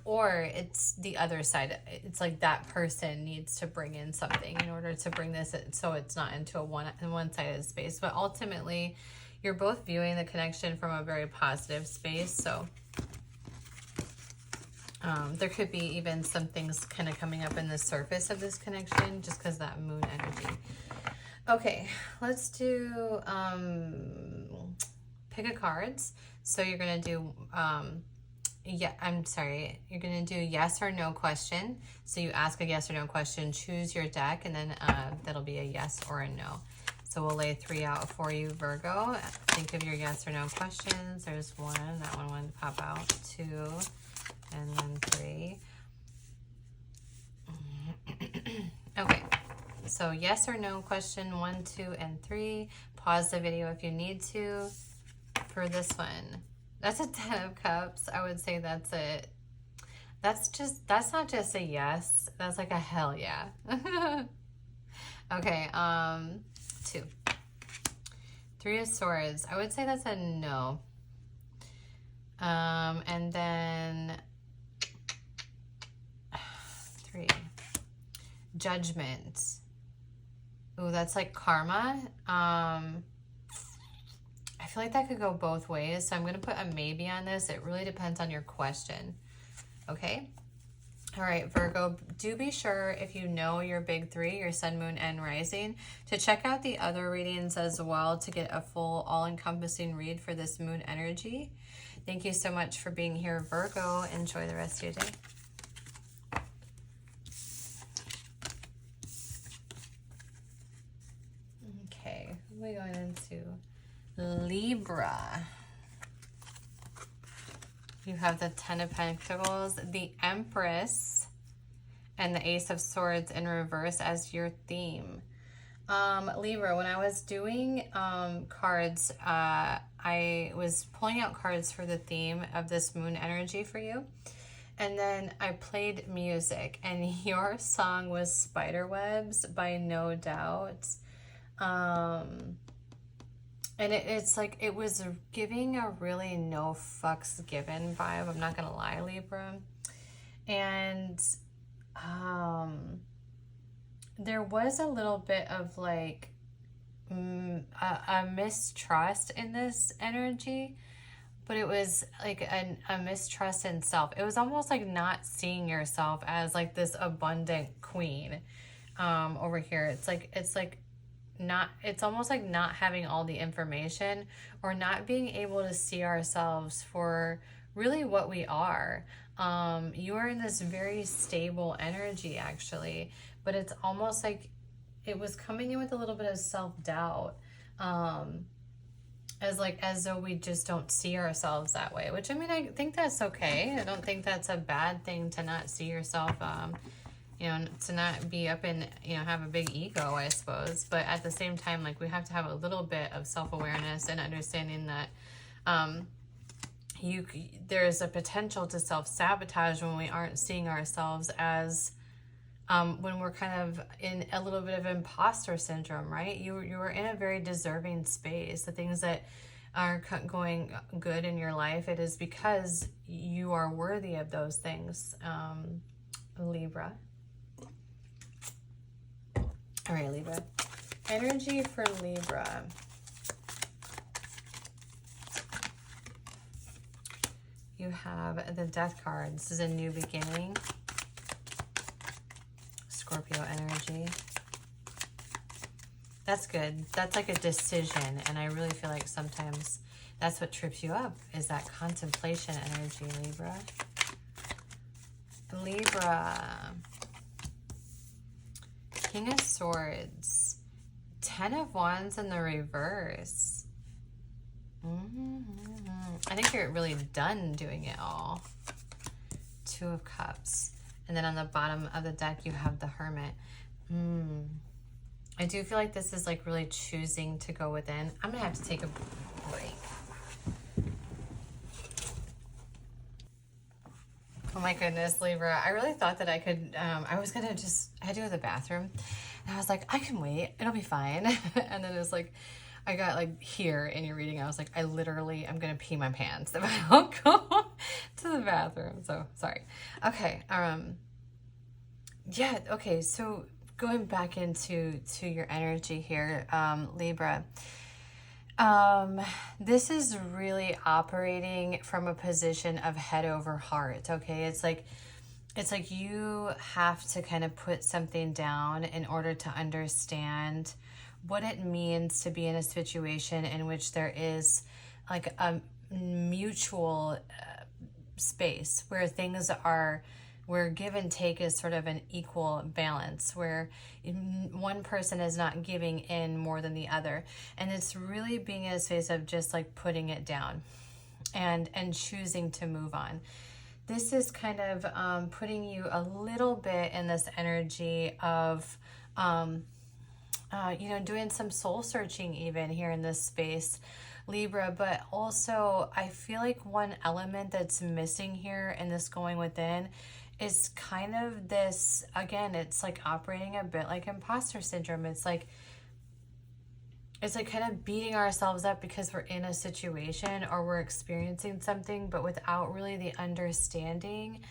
it's the other side. It's like that person needs to bring in something in order to bring this so it's not into a one-sided space. But ultimately, you're both viewing the connection from a very positive space. So there could be even some things kind of coming up in the surface of this connection just because that moon energy. Okay, let's do pick a cards. So you're going to do... you're going to do yes or no question. So you ask a yes or no question, choose your deck, and then that'll be a yes or a no. So So we'll lay 3 out for you, Virgo. Think of your yes or no questions. There's 1. That one wanted to pop out. 2. And then 3. Okay. So yes or no question 1, 2, and 3. Pause the video if you need to. For this one, that's a 10 of Cups. I would say that's it. That's not just a yes. That's like a hell yeah. Okay, 2. 3 of Swords. I would say that's a no. And then 3. Judgment. Ooh, that's like karma. I feel like that could go both ways. So I'm going to put a maybe on this. It really depends on your question. Okay. All right, Virgo, do be sure if you know your big 3, your sun, moon, and rising, to check out the other readings as well to get a full all-encompassing read for this moon energy. Thank you so much for being here, Virgo. Enjoy the rest of your day. Okay, we're going into Libra. You have the 10 of Pentacles, the Empress, and the Ace of Swords in reverse as your theme. Libra, when I was doing cards, I was pulling out cards for the theme of this moon energy for you. And then I played music, and your song was Spiderwebs by No Doubt. And it's like, it was giving a really no fucks given vibe. I'm not going to lie, Libra. And there was a little bit of like a mistrust in this energy. But it was like a mistrust in self. It was almost like not seeing yourself as like this abundant queen over here. It's almost like not having all the information, or not being able to see ourselves for really what we are. You are in this very stable energy actually, but it's almost like it was coming in with a little bit of self-doubt, as though we just don't see ourselves that way, which, I mean, I think that's okay. I don't think that's a bad thing to not see yourself, to not be up and, have a big ego, I suppose. But at the same time, like, we have to have a little bit of self-awareness and understanding that there's a potential to self-sabotage when we aren't seeing ourselves as, when we're kind of in a little bit of imposter syndrome, right? You are in a very deserving space. The things that are going good in your life, it is because you are worthy of those things, Libra. All right, Libra. Energy for Libra. You have the Death card. This is a new beginning. Scorpio energy. That's good. That's like a decision. And I really feel like sometimes that's what trips you up, is that contemplation energy, Libra. Libra. King of Swords. 10 of Wands in the reverse. I think you're really done doing it all. 2 of Cups. And then on the bottom of the deck, you have the Hermit. I do feel like this is like really choosing to go within. I'm going to have to take a break. Oh my goodness, Libra. I really thought that I could, I was going to I had to go to the bathroom. And I was like, I can wait. It'll be fine. And then it was like, I got like here in your reading, I was like, I'm going to pee my pants if I don't go to the bathroom. So sorry. Okay. Yeah. Okay. So going back into your energy here, Libra, this is really operating from a position of head over heart. Okay. It's like you have to kind of put something down in order to understand what it means to be in a situation in which there is like a mutual space where things are where give and take is sort of an equal balance, where one person is not giving in more than the other. And it's really being in a space of just like putting it down and choosing to move on. This is kind of putting you a little bit in this energy of, you know, doing some soul searching even here in this space, Libra. But also I feel like one element that's missing here in this going within is kind of this, again, it's like operating a bit like imposter syndrome. It's like kind of beating ourselves up because we're in a situation or we're experiencing something, but without really the understanding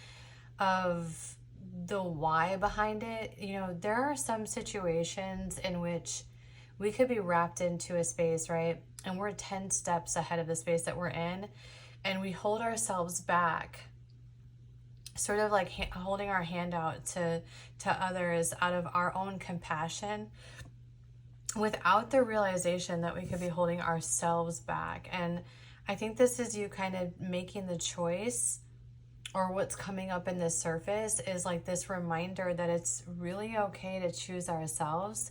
of the why behind it. You know, there are some situations in which we could be wrapped into a space, right? And we're 10 steps ahead of the space that we're in, and we hold ourselves back, sort of like holding our hand out to others out of our own compassion, without the realization that we could be holding ourselves back. And I think this is you kind of making the choice, or what's coming up in this surface is like this reminder that it's really okay to choose ourselves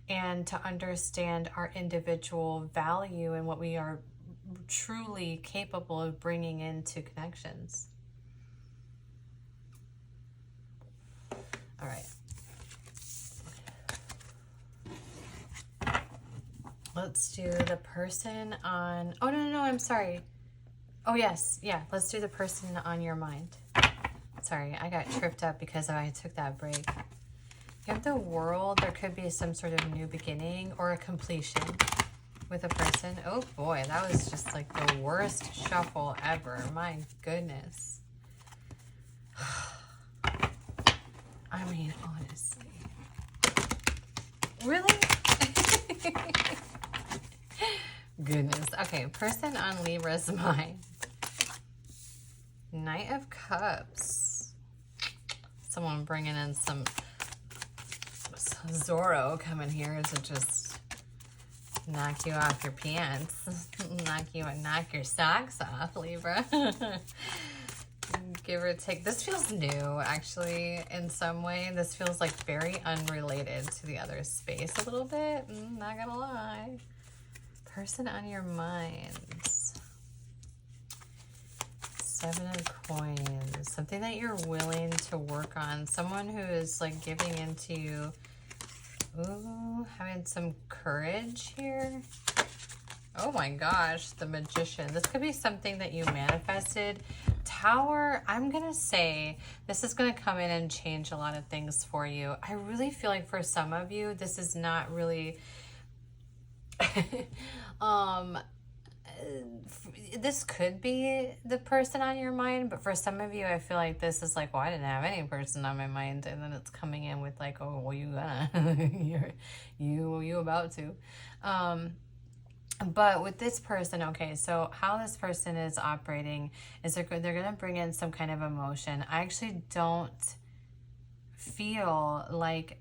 and to understand our individual value and what we are truly capable of bringing into connections. All right. Let's do the person on, oh, no, I'm sorry. Oh, yes, yeah, let's do the person on your mind. Sorry, I got tripped up because I took that break. You have the World. There could be some sort of new beginning or a completion with a person. Oh boy, that was just like the worst shuffle ever. My goodness. I mean, honestly. Really? Goodness. Okay, person on Libra's mind. Knight of Cups. Someone bringing in some Zorro coming here to just knock you off your pants. knock your socks off, Libra. Give or take. This feels new, actually, in some way. This feels like very unrelated to the other space a little bit. Not gonna lie. Person on your mind. 7 of Coins. Something that you're willing to work on. Someone who is like giving into you. Ooh, having some courage here. Oh my gosh, the Magician. This could be something that you manifested. Tower, I'm going to say this is going to come in and change a lot of things for you. I really feel like for some of you, this is not really... this could be the person on your mind, but for some of you, I feel like this is like, well, I didn't have any person on my mind, and then it's coming in with like, oh, well, you gonna, you about to. But with this person, okay, so how this person is operating is they're going to bring in some kind of emotion. I actually don't feel like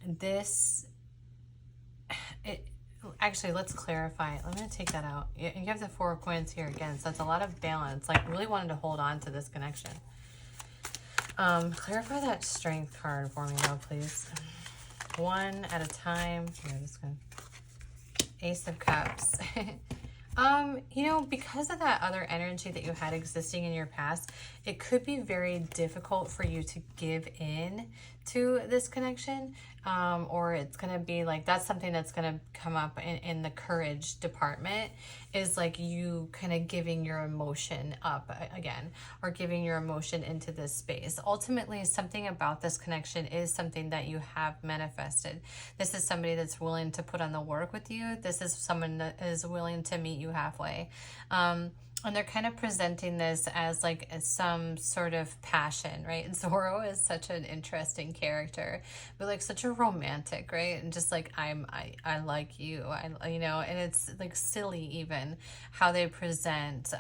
this... Actually, let's clarify. I'm going to take that out. You have the 4 of Coins here again, so that's a lot of balance. Like, really wanted to hold on to this connection. Clarify that Strength card for me, though, please. One at a time. Here, just going to... Ace of Cups. You know, because of that other energy that you had existing in your past, it could be very difficult for you to give in to this connection, or it's going to be like, that's something that's going to come up in the courage department, is like you kind of giving your emotion up again, or giving your emotion into this space. Ultimately, something about this connection is something that you have manifested. This is somebody that's willing to put on the work with you. This is someone that is willing to meet you halfway. And they're kind of presenting this as like some sort of passion, right? And Zorro is such an interesting character, but like such a romantic, right? And just like, I like you, you know, and it's like silly even how they present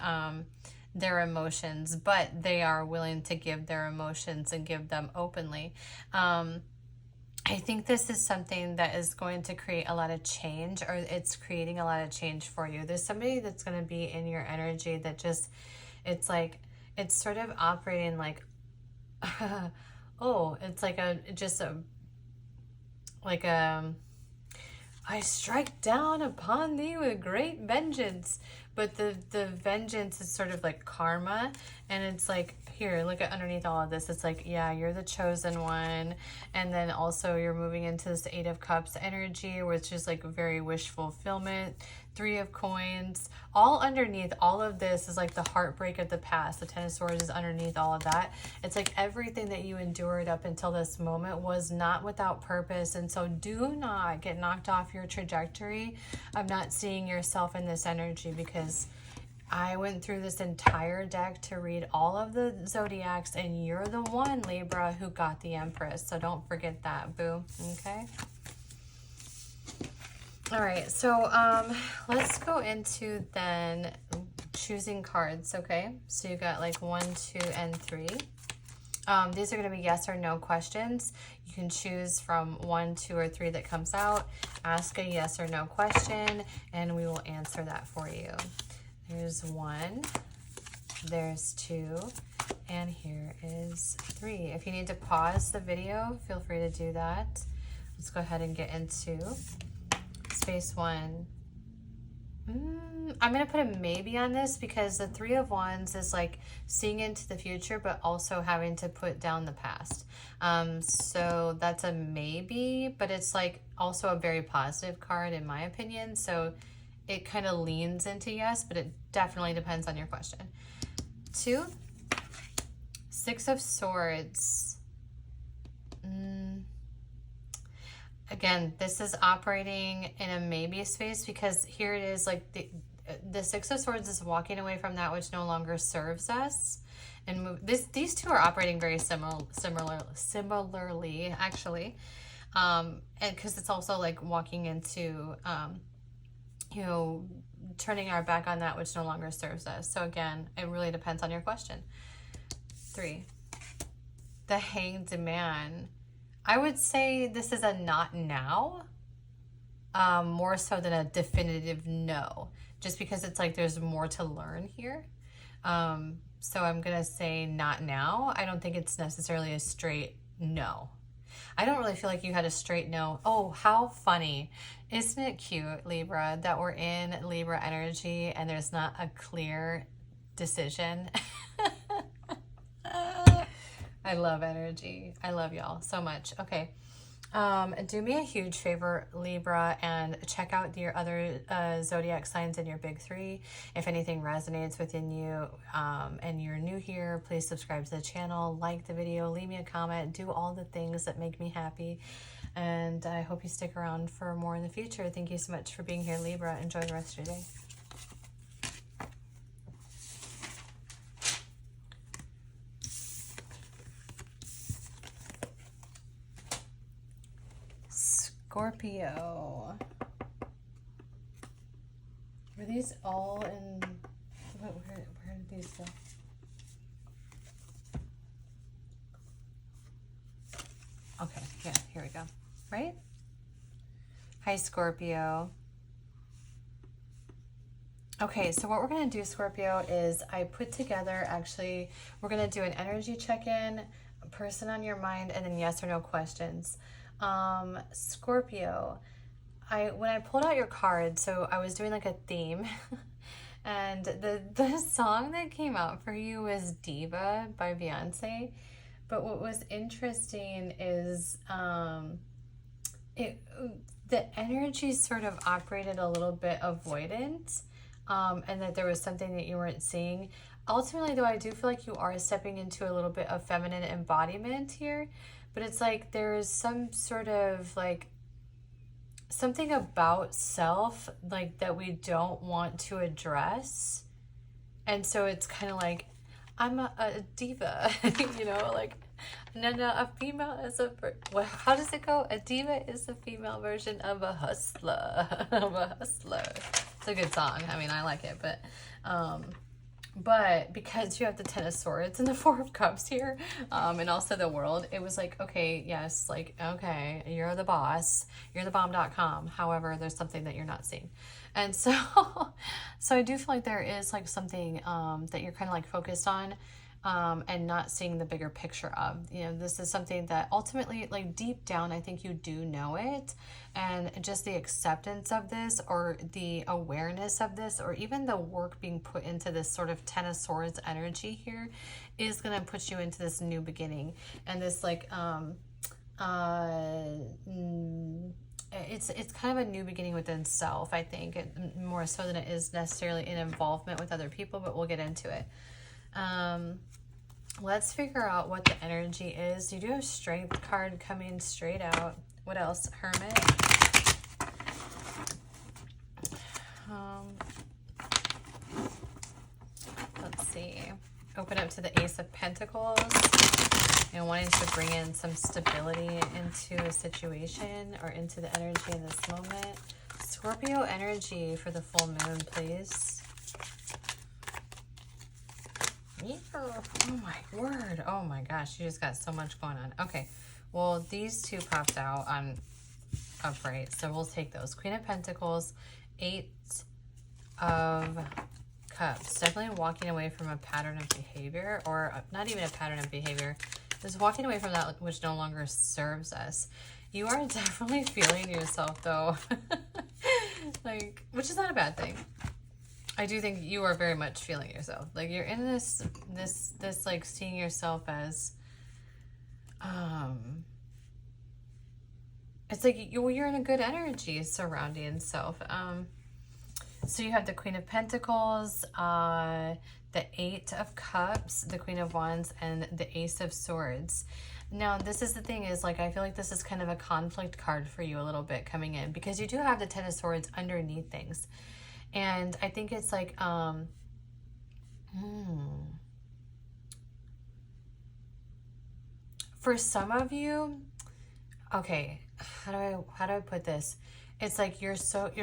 their emotions, but they are willing to give their emotions and give them openly. I think this is something that is going to create a lot of change, or it's creating a lot of change for you. There's somebody that's going to be in your energy that just, it's like, it's sort of operating like Oh, it's like I strike down upon thee with great vengeance. But the vengeance is sort of like karma. And it's like, here, look at underneath all of this. It's like, yeah, you're the chosen one. And then also you're moving into this 8 of Cups energy, which is like very wish fulfillment. 3 of Coins. All underneath all of this is like the heartbreak of the past. The 10 of Swords is underneath all of that. It's like everything that you endured up until this moment was not without purpose. And so do not get knocked off your trajectory of not seeing yourself in this energy, because I went through this entire deck to read all of the zodiacs, and you're the one, Libra, who got the Empress. So don't forget that, boo. Okay? All right, so let's go into then choosing cards, okay? So you got like 1, 2, and 3. These are going to be yes or no questions. You can choose from 1, 2, or 3 that comes out. Ask a yes or no question, and we will answer that for you. There's 1, there's 2, and here is 3. If you need to pause the video, feel free to do that. Let's go ahead and get into space 1. I'm going to put a maybe on this, because the 3 of Wands is like seeing into the future, but also having to put down the past. So that's a maybe, but it's like also a very positive card in my opinion. So it kind of leans into yes, but it definitely depends on your question. 2, 6 of Swords. Again, this is operating in a maybe space, because here it is like the 6 of Swords is walking away from that which no longer serves us. And these two are operating very similarly, actually. And because it's also like walking into, you know, turning our back on that which no longer serves us. So again, it really depends on your question. 3, the Hanged Man. I would say this is a not now, more so than a definitive no, just because it's like there's more to learn here. So I'm going to say not now. I don't think it's necessarily a straight no. I don't really feel like you had a straight no. Oh, how funny. Isn't it cute, Libra, that we're in Libra energy and there's not a clear decision? I love energy. I love y'all so much. Okay. Do me a huge favor, Libra, and check out your other zodiac signs in your big 3. If anything resonates within you and you're new here, please subscribe to the channel, like the video, leave me a comment, do all the things that make me happy. And I hope you stick around for more in the future. Thank you so much for being here, Libra. Enjoy the rest of your day. Scorpio. Were these all in... Where did these go? Okay, yeah, here we go. Right? Hi, Scorpio. Okay, so what we're going to do, Scorpio, is I put together, actually, we're going to do an energy check-in, a person on your mind, and then yes or no questions. Scorpio, when I pulled out your card, so I was doing like a theme, and the song that came out for you was Diva by Beyonce. But what was interesting is the energy sort of operated a little bit avoidant, and that there was something that you weren't seeing. Ultimately, though, I do feel like you are stepping into a little bit of feminine embodiment here. But it's like there's some sort of like something about self like that we don't want to address. And so it's kind of like, I'm a diva, you know, like, no, a female is well, how does it go? A diva is a female version of a hustler, It's a good song. I mean, I like it, but because you have the 10 of Swords and the 4 of Cups here, and also the World, it was like, okay, yes, like, okay, you're the boss, you're the bomb.com. However, there's something that you're not seeing. And so, so I do feel like there is like something that you're kind of like focused on. and not seeing the bigger picture of. You know, this is something that ultimately, like deep down, I think you do know it. And just the acceptance of this, or the awareness of this, or even the work being put into this sort of Ten of Swords energy here is going to put you into this new beginning. And this like, it's kind of a new beginning within self, I think, more so than it is necessarily an involvement with other people, but we'll get into it. Let's figure out what the energy is. You do have Strength card coming straight out. What else? Hermit. Let's see. Open up to the Ace of Pentacles. You know, wanting to bring in some stability into a situation or into the energy in this moment. Scorpio energy for the full moon, please. Oh my word. Oh my gosh, you just got so much going on. Okay, well, these two popped out on upright, so we'll take those. Queen of Pentacles, Eight of Cups. Definitely walking away from a pattern of behavior, or not even a pattern of behavior. Just walking away from that which no longer serves us. You are definitely feeling yourself, though. Like, which is not a bad thing. I do think you are very much feeling yourself. Like, you're in this like seeing yourself as, it's like you're in a good energy surrounding self. So you have the Queen of Pentacles, the Eight of Cups, the Queen of Wands, and the Ace of Swords. Now, this is the thing, is like, I feel like this is kind of a conflict card for you a little bit coming in, because you do have the Ten of Swords underneath things. And I think it's like, for some of you, okay, how do I put this? It's like you're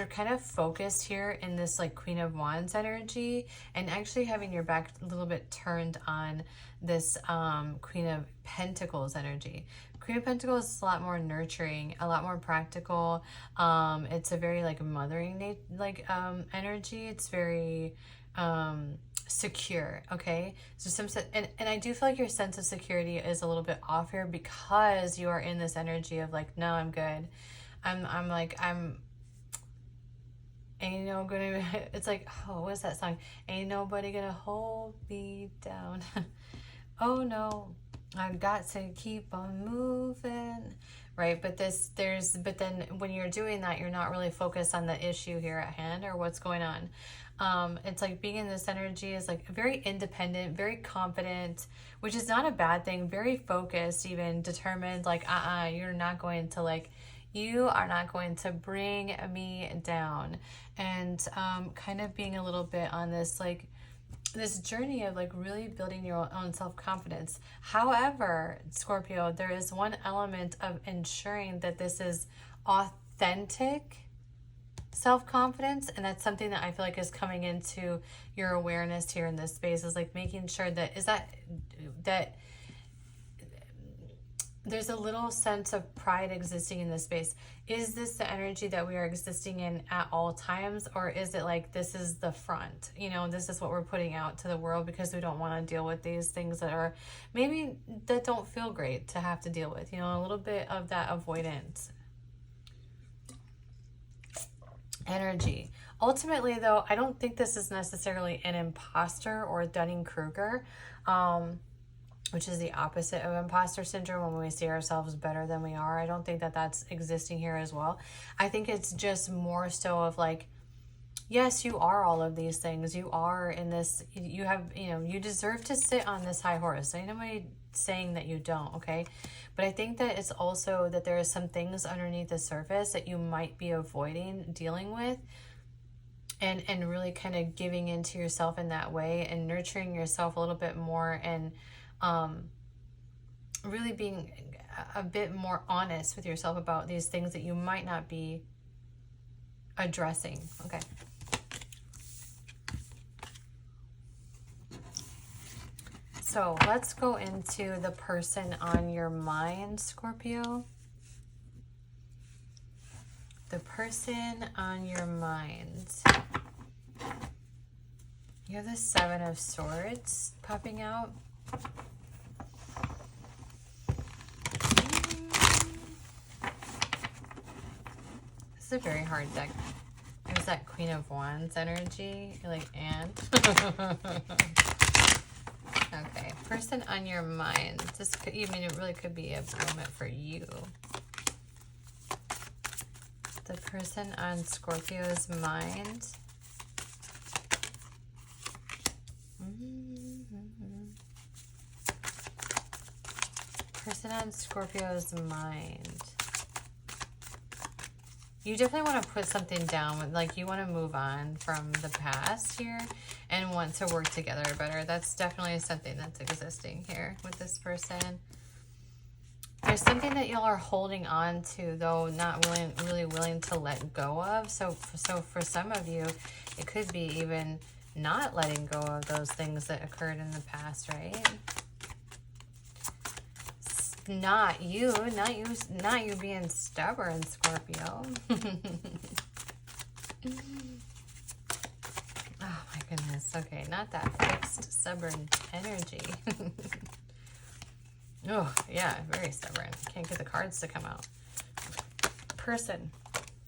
kind of focused here in this like Queen of Wands energy, and actually having your back a little bit turned on this Queen of Pentacles energy. Queen of Pentacles is a lot more nurturing, a lot more practical. It's a very like mothering energy. It's very secure. Okay, so and I do feel like your sense of security is a little bit off here, because you are in this energy of like, no, I'm good. Ain't no gonna, it's like, oh, what's that song? Ain't nobody gonna hold me down. Oh no, I've got to keep on moving, right? But then when you're doing that, you're not really focused on the issue here at hand or what's going on. It's like being in this energy is like very independent, very confident, which is not a bad thing, very focused, even determined, like, you're not going to like, you are not going to bring me down. And kind of being a little bit on this like this journey of like really building your own self-confidence. However, Scorpio, there is one element of ensuring that this is authentic self-confidence, and that's something that I feel like is coming into your awareness here in this space, is like making sure that there's a little sense of pride existing in this space. Is this the energy that we are existing in at all times? Or is it like, this is the front, you know, this is what we're putting out to the world because we don't want to deal with these things that are maybe that don't feel great to have to deal with, you know, a little bit of that avoidance energy. Ultimately, though, I don't think this is necessarily an imposter or Dunning-Kruger, which is the opposite of imposter syndrome, when we see ourselves better than we are. I don't think that that's existing here as well. I think it's just more so of like, yes, you are all of these things. You are in this, you have, you know, you deserve to sit on this high horse. Ain't nobody saying that you don't, okay? But I think that it's also that there are some things underneath the surface that you might be avoiding dealing with, and really kind of giving into yourself in that way and nurturing yourself a little bit more, and really being a bit more honest with yourself about these things that you might not be addressing. Okay. So let's go into the person on your mind, Scorpio. The person on your mind. You have the Seven of Swords popping out. This is a very hard deck. There's that Queen of Wands energy. You're like, and? Okay, person on your mind. This could, I mean, it really could be a moment for you. The person on Scorpio's mind. Person on Scorpio's mind. You definitely want to put something down. Like, you want to move on from the past here and want to work together better. That's definitely something that's existing here with this person. There's something that y'all are holding on to, though, not really willing to let go of. So for some of you, it could be even not letting go of those things that occurred in the past, right? Not you being stubborn, Scorpio. Oh my goodness. Okay, not that fixed, stubborn energy. Oh, yeah, very stubborn. Can't get the cards to come out. Person.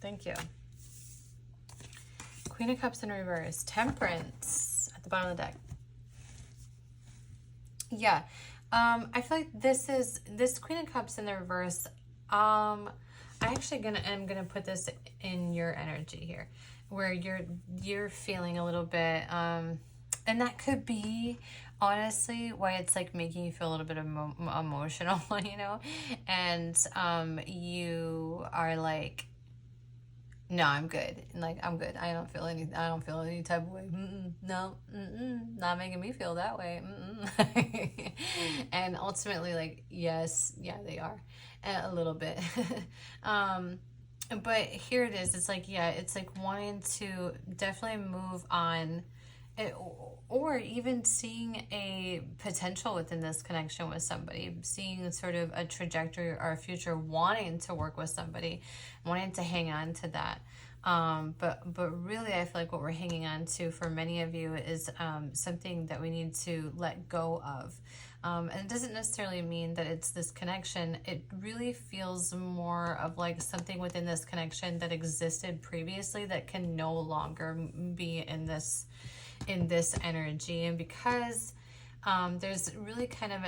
Thank you. Queen of Cups in reverse. Temperance at the bottom of the deck. Yeah. I feel like this Queen of Cups in the reverse. I actually am gonna put this in your energy here, where you're feeling a little bit, and that could be honestly why it's like making you feel a little bit emotional, you know, and you are like, no, I'm good. Like, I'm good. I don't feel any type of way. No, not making me feel that way. And ultimately, like, yes, yeah, they are a little bit. But here it is. It's like, yeah, it's like wanting to definitely move on, or even seeing a potential within this connection with somebody, seeing sort of a trajectory or a future, wanting to work with somebody, wanting to hang on to that. But really, I feel like what we're hanging on to for many of you is something that we need to let go of. And it doesn't necessarily mean that it's this connection. It really feels more of like something within this connection that existed previously that can no longer be in this energy. And because there's really kind of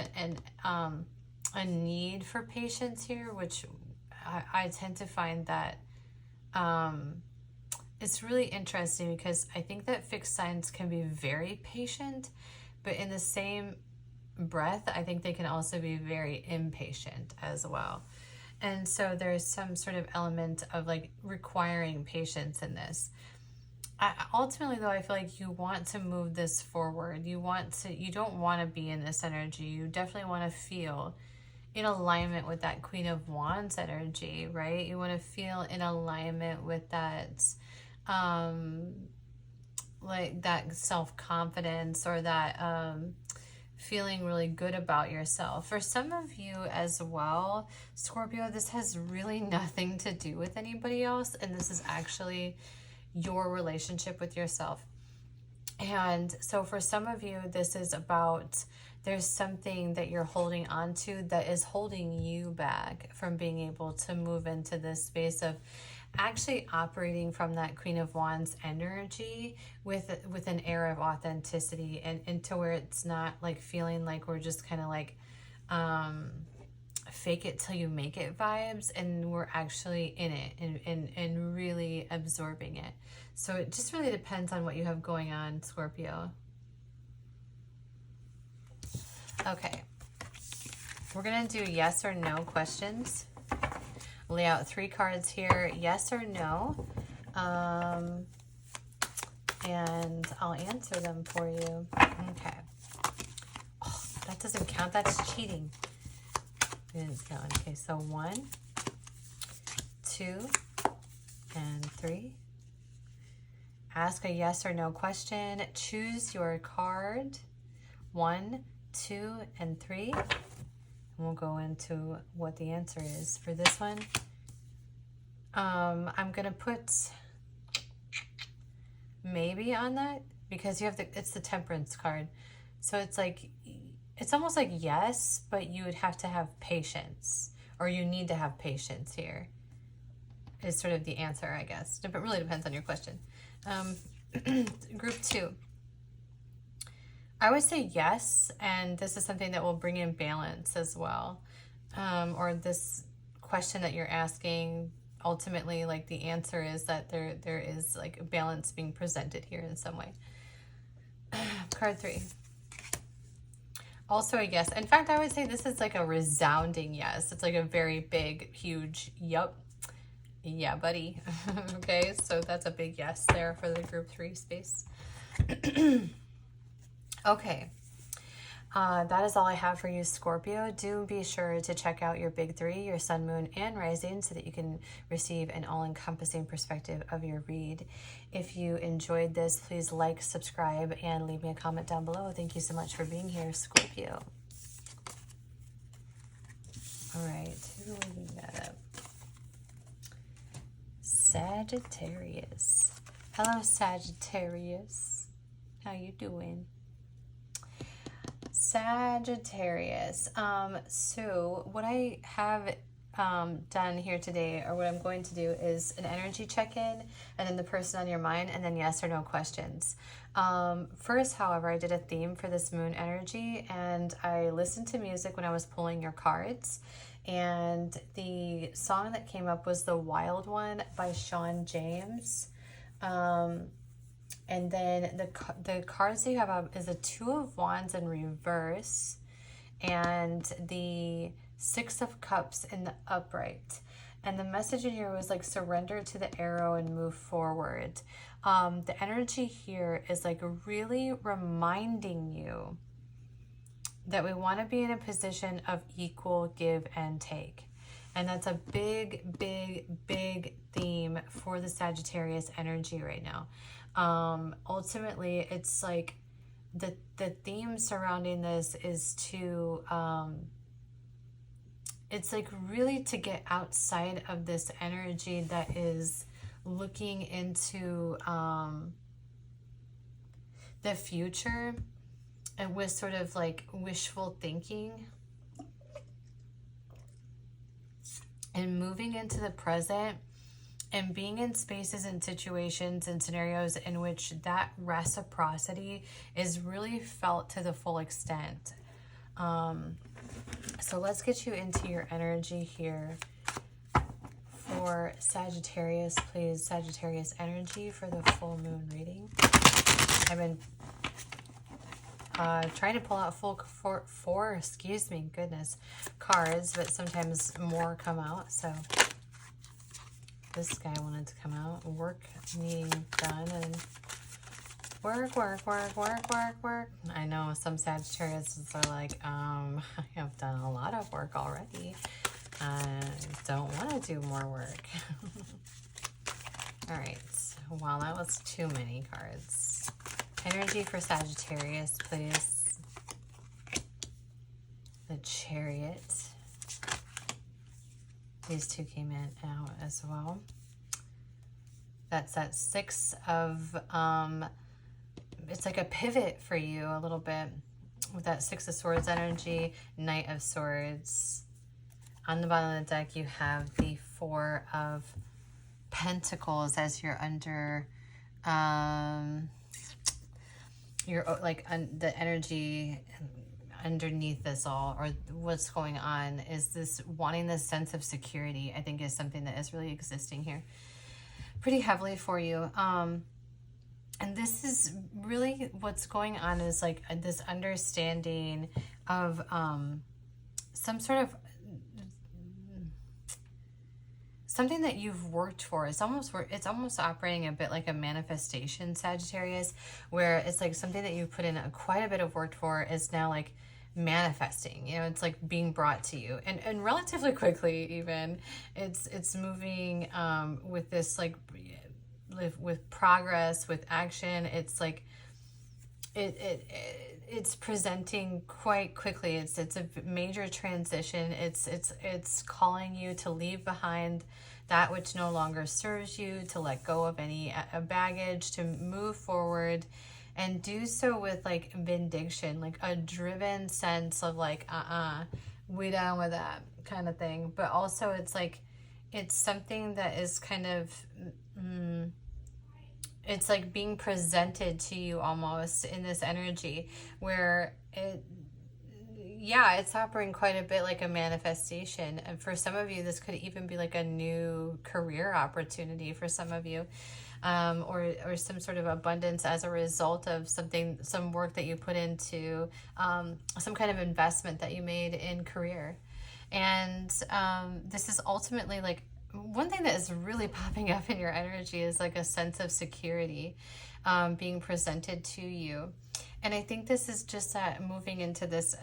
a need for patience here, which I tend to find that it's really interesting, because I think that fixed signs can be very patient, but in the same breath, I think they can also be very impatient as well. And so there's some sort of element of like requiring patience in this. Ultimately, though, I feel like you want to move this forward. You don't want to be in this energy. You definitely want to feel in alignment with that Queen of Wands energy, right? You want to feel in alignment with that, like that self-confidence, or that feeling really good about yourself. For some of you as well, Scorpio, this has really nothing to do with anybody else, and this is actually your relationship with yourself. And so for some of you, this is about, there's something that you're holding on to that is holding you back from being able to move into this space of actually operating from that Queen of Wands energy with an air of authenticity, and into where it's not like feeling like we're just kind of like fake it till you make it vibes, and we're actually in it and really absorbing it. So it just really depends on what you have going on, Scorpio. Okay, we're gonna do yes or no questions. Lay out 3 cards here, yes or no, and I'll answer them for you. Okay. Oh, that doesn't count. That's cheating. It didn't count. Okay, so 1, 2, and 3. Ask a yes or no question. Choose your card. 1, 2, and 3. And we'll go into what the answer is for this one. I'm gonna put maybe on that, because you have it's the Temperance card. So it's like it's almost like yes, but you would have to have patience, or you need to have patience here, is sort of the answer, I guess. It really depends on your question. Group 2. I would say yes, and this is something that will bring in balance as well. Or this question that you're asking, ultimately, like the answer is that there is like a balance being presented here in some way. Card 3. Also a yes. In fact, I would say this is like a resounding yes. It's like a very big, huge, yup. Yeah, buddy. Okay, so that's a big yes there for the group 3 space. Okay. That is all I have for you, Scorpio. Do be sure to check out your big 3, your sun, moon, and rising, so that you can receive an all-encompassing perspective of your read. If you enjoyed this, please like, subscribe, and leave me a comment down below. Thank you so much for being here, Scorpio. All right, who are we looking at? Sagittarius. Hello, Sagittarius. How you doing? Sagittarius. So what I have done here today, or what I'm going to do, is an energy check-in, and then the person on your mind, and then yes or no questions. First, however, I did a theme for this moon energy, and I listened to music when I was pulling your cards, and the song that came up was The Wild One by Sean James. And then the cards that you have up is a 2 of Wands in reverse and the 6 of Cups in the upright. And the message in here was like surrender to the arrow and move forward. The energy here is like really reminding you that we want to be in a position of equal give and take. And that's a big, big, big theme for the Sagittarius energy right now. Ultimately, it's like the theme surrounding this is to, it's like really to get outside of this energy that is looking into the future, and with sort of like wishful thinking, and moving into the present, and being in spaces and situations and scenarios in which that reciprocity is really felt to the full extent. So let's get you into your energy here for Sagittarius, please. Sagittarius energy for the full moon reading. I've been trying to pull out four, excuse me, goodness, cards, but sometimes more come out, so this guy wanted to come out. Work needing done, and work. I know some Sagittarius are like, I have done a lot of work already. I don't want to do more work. All right, well, that was too many cards. Energy for Sagittarius, please. The Chariot. These two came in out as well. That's that 6 of, it's like a pivot for you a little bit with that 6 of Swords energy, Knight of Swords. On the bottom of the deck, you have the 4 of Pentacles as you're under, the energy underneath this all, or what's going on, is this wanting this sense of security, I think, is something that is really existing here pretty heavily for you. And this is really what's going on, is like this understanding of some sort of something that you've worked for. It's almost operating a bit like a manifestation, Sagittarius, where it's like something that you've put in quite a bit of work for is now like manifesting. You know, it's like being brought to you, and relatively quickly. Even it's moving with this, like, with progress, with action. It's like it's presenting quite quickly. It's a major transition. It's calling you to leave behind that which no longer serves you, to let go of any baggage, to move forward and do so with like vindication, like a driven sense of like, we down with that kind of thing. But also it's like, it's something that is kind of, it's like being presented to you almost in this energy where it's operating quite a bit like a manifestation. And for some of you, this could even be like a new career opportunity for some of you, or some sort of abundance as a result of some work that you put into, some kind of investment that you made in career. And this is ultimately like, one thing that is really popping up in your energy is like a sense of security being presented to you. And I think this is just that moving into this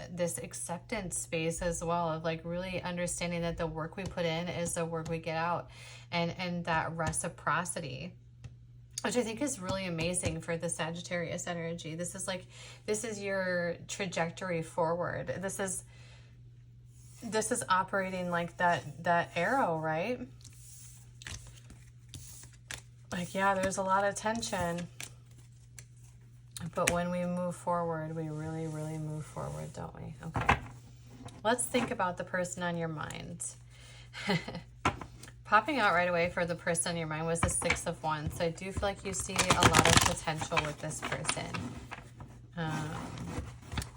acceptance space as well, of like really understanding that the work we put in is the work we get out, and that reciprocity, which I think is really amazing for the Sagittarius energy. This is your trajectory forward. This is operating like that arrow, right? Like, yeah, there's a lot of tension. But when we move forward, we really, really move forward, don't we? Okay. Let's think about the person on your mind. Popping out right away for the person on your mind was the Six of Wands. So I do feel like you see a lot of potential with this person.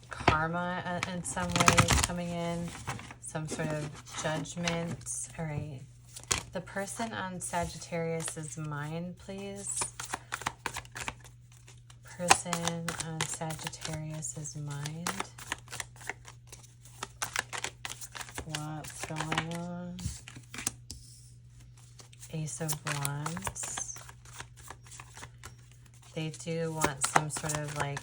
Karma in some way coming in. Some sort of judgment. All right. The person on Sagittarius's mind, please. Person on Sagittarius's mind. What's going on? Ace of Wands. They do want some sort of like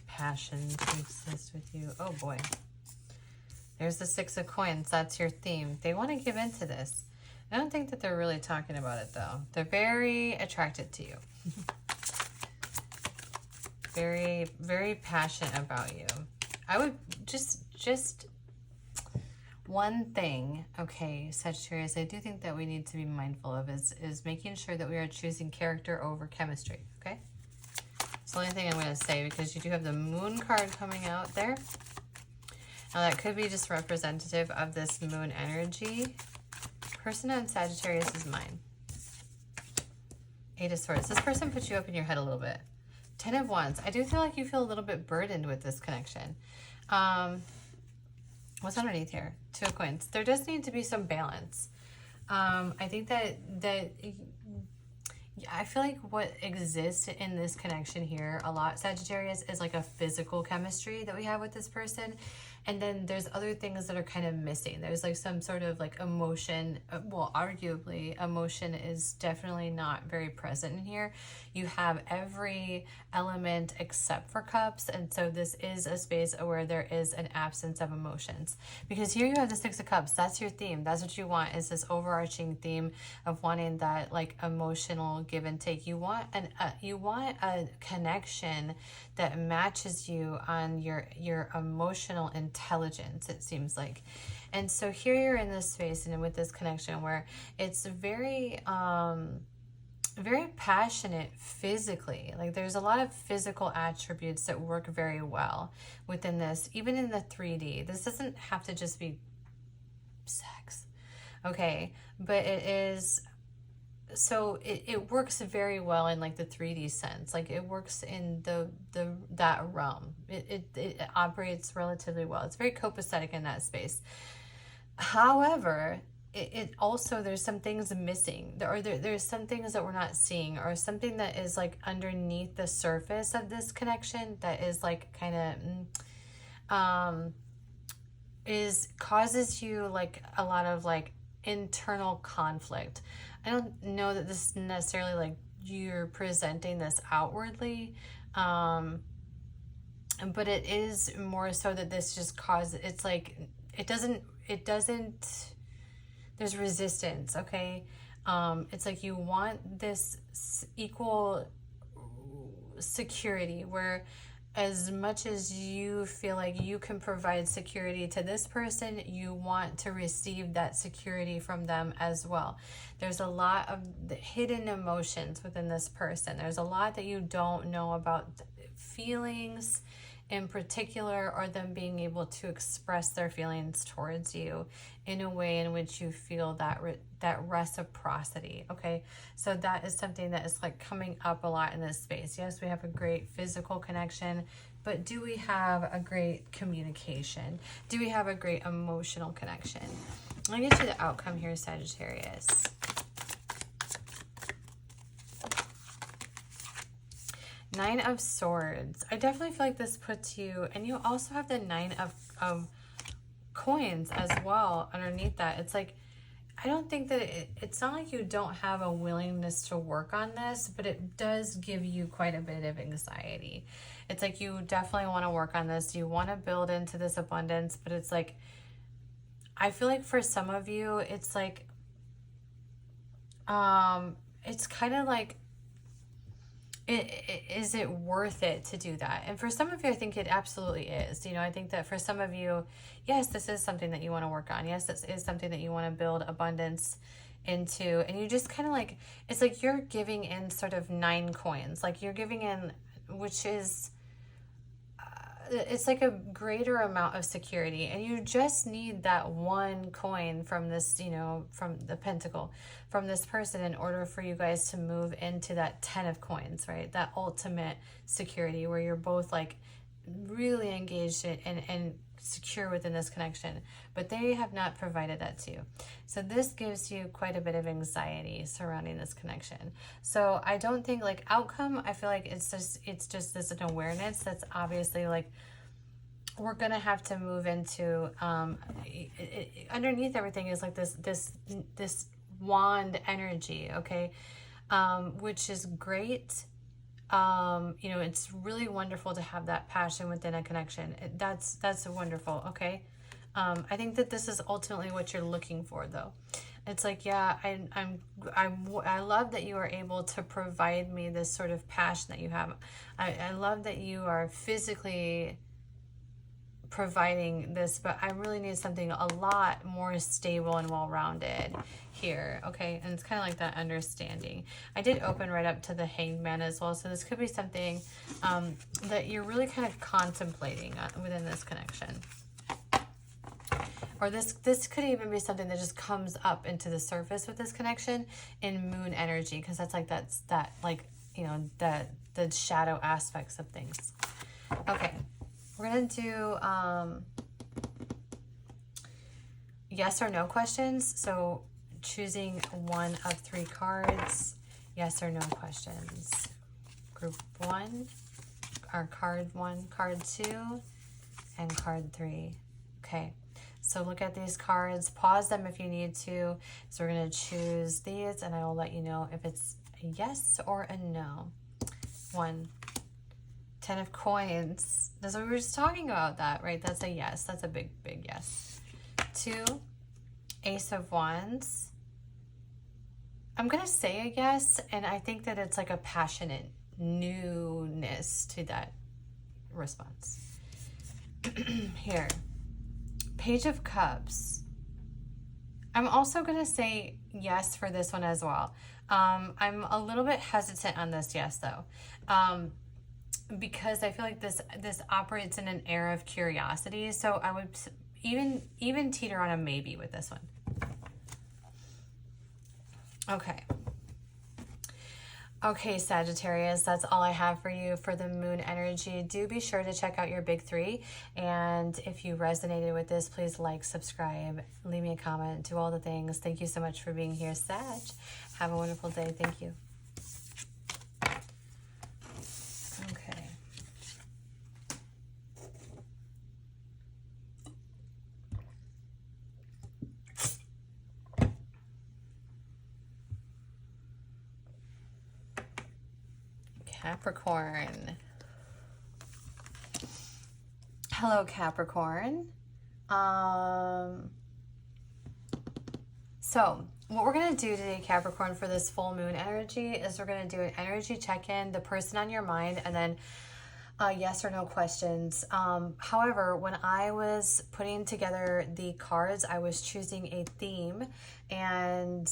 passion to exist with you. Oh boy. There's the Six of Coins. That's your theme. They want to give into this. I don't think that they're really talking about it though. They're very attracted to you. Very, very passionate about you. I would just one thing, okay, Sagittarius, I do think that we need to be mindful of is making sure that we are choosing character over chemistry, okay? It's the only thing I'm going to say, because you do have the Moon card coming out there. Now that could be just representative of this Moon energy. Person on Sagittarius is mine. Eight of Swords. This person puts you up in your head a little bit. Ten of Wands. I do feel like you feel a little bit burdened with this connection. What's underneath here? Two of Coins. There does need to be some balance. I think that I feel like what exists in this connection here a lot, Sagittarius, is like a physical chemistry that we have with this person. And then there's other things that are kind of missing. There's like some sort of like emotion. Well, arguably, emotion is definitely not very present in here. You have every element except for Cups. And so this is a space where there is an absence of emotions. Because here you have the Six of Cups. That's your theme. That's what you want, is this overarching theme of wanting that like emotional give and take. You want a connection that matches you on your emotional intelligence, it seems like. And so here you're in this space and with this connection where it's very very passionate physically. Like there's a lot of physical attributes that work very well within this, even in the 3D. This doesn't have to just be sex, okay? But it is. So it works very well in like the 3D sense. Like it works in that realm. It operates relatively well. It's very copacetic in that space. However, it also, there's some things missing. There's some things that we're not seeing, or something that is like underneath the surface of this connection that is like kind of causes you like a lot of like internal conflict. I don't know that this is necessarily like you're presenting this outwardly, but it is more so that this just causes, it's like, it doesn't, there's resistance, okay? It's like you want this equal security where as much as you feel like you can provide security to this person, you want to receive that security from them as well. There's a lot of hidden emotions within this person. There's a lot that you don't know about feelings in particular, or them being able to express their feelings towards you in a way in which you feel that reciprocity. Okay, so that is something that is like coming up a lot in this space. Yes, we have a great physical connection, but do we have a great communication? Do we have a great emotional connection? Let me get you the outcome here, Sagittarius. Nine of Swords. I definitely feel like this puts you, and you also have the Nine of Coins as well underneath that. It's like, I don't think that it's not like you don't have a willingness to work on this, but it does give you quite a bit of anxiety. It's like you definitely want to work on this. You want to build into this abundance, but it's like, I feel like for some of you, it's like, it's kind of like, is it worth it to do that? And for some of you, I think it absolutely is. You know, I think that for some of you, yes, this is something that you want to work on. Yes, this is something that you want to build abundance into. And you just kind of like, it's like you're giving in sort of 9 coins. Like you're giving in, which is, it's like a greater amount of security, and you just need that 1 coin from this, you know, from the pentacle, from this person, in order for you guys to move into that 10 of coins, right? That ultimate security where you're both like really engaged and secure within this connection, but they have not provided that to you. So this gives you quite a bit of anxiety surrounding this connection. So I don't think like outcome, I feel like it's just this an awareness that's obviously like, we're gonna have to move into underneath everything is like this wand energy, okay, which is great. You know, it's really wonderful to have that passion within a connection. That's wonderful. Okay. I think that this is ultimately what you're looking for, though. It's like, yeah, I love that you are able to provide me this sort of passion that you have. I love that you are physically providing this, but I really need something a lot more stable and well-rounded here. Okay, and it's kind of like that understanding. I did open right up to the Hanged Man as well, so this could be something that you're really kind of contemplating within this connection, or this could even be something that just comes up into the surface with this connection in moon energy, because that's like that like, you know, the shadow aspects of things. Okay, we're gonna do yes or no questions. So choosing one of 3 cards, yes or no questions. Group 1, or card 1, card 2, and card 3. Okay, so look at these cards, pause them if you need to. So we're gonna choose these, and I will let you know if it's a yes or a no. 1, 10 of coins. That's what we were just talking about, that, right? That's a yes. That's a big, big yes. 2, Ace of Wands. I'm going to say a yes, and I think that it's like a passionate newness to that response. Here, Page of Cups. I'm also going to say yes for this one as well. I'm a little bit hesitant on this yes, though. Because I feel like this operates in an air of curiosity, so I would even teeter on a maybe with this one. Okay, Sagittarius, that's all I have for you for the moon energy. Do be sure to check out your big 3, and if you resonated with this, please like, subscribe, leave me a comment, do all the things. Thank you so much for being here, Sag. Have a wonderful day. Thank you. Okay. Capricorn. Hello, Capricorn. So what we're going to do today, Capricorn, for this full moon energy is we're going to do an energy check-in, the person on your mind, and then Yes or no questions. However, when I was putting together the cards, I was choosing a theme, and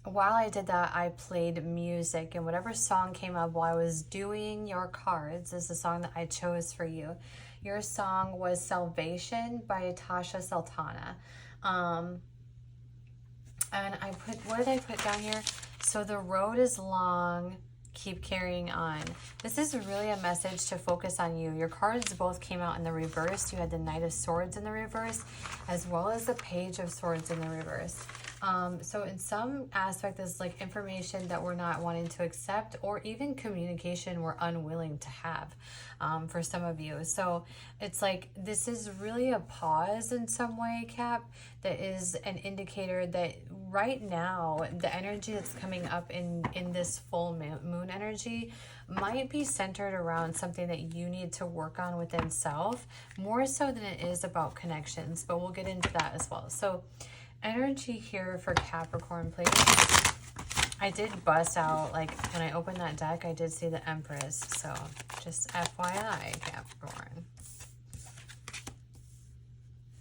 while I did that, I played music, and whatever song came up while I was doing your cards is the song that I chose for you. Your song was Salvation by Tasha Sultana. And I put, what did I put down here? So the road is long, keep carrying on. This is really a message to focus on you. Your cards both came out in the reverse. You had the Knight of Swords in the reverse, as well as the Page of Swords in the reverse. So in some aspect, there's like information that we're not wanting to accept, or even communication we're unwilling to have, for some of you. So it's like, this is really a pause in some way, Cap, that is an indicator that right now, the energy that's coming up in this full moon energy might be centered around something that you need to work on within self, more so than it is about connections, but we'll get into that as well. So energy here for Capricorn, please. I did bust out, like, when I opened that deck, I did see the Empress. So just FYI, Capricorn.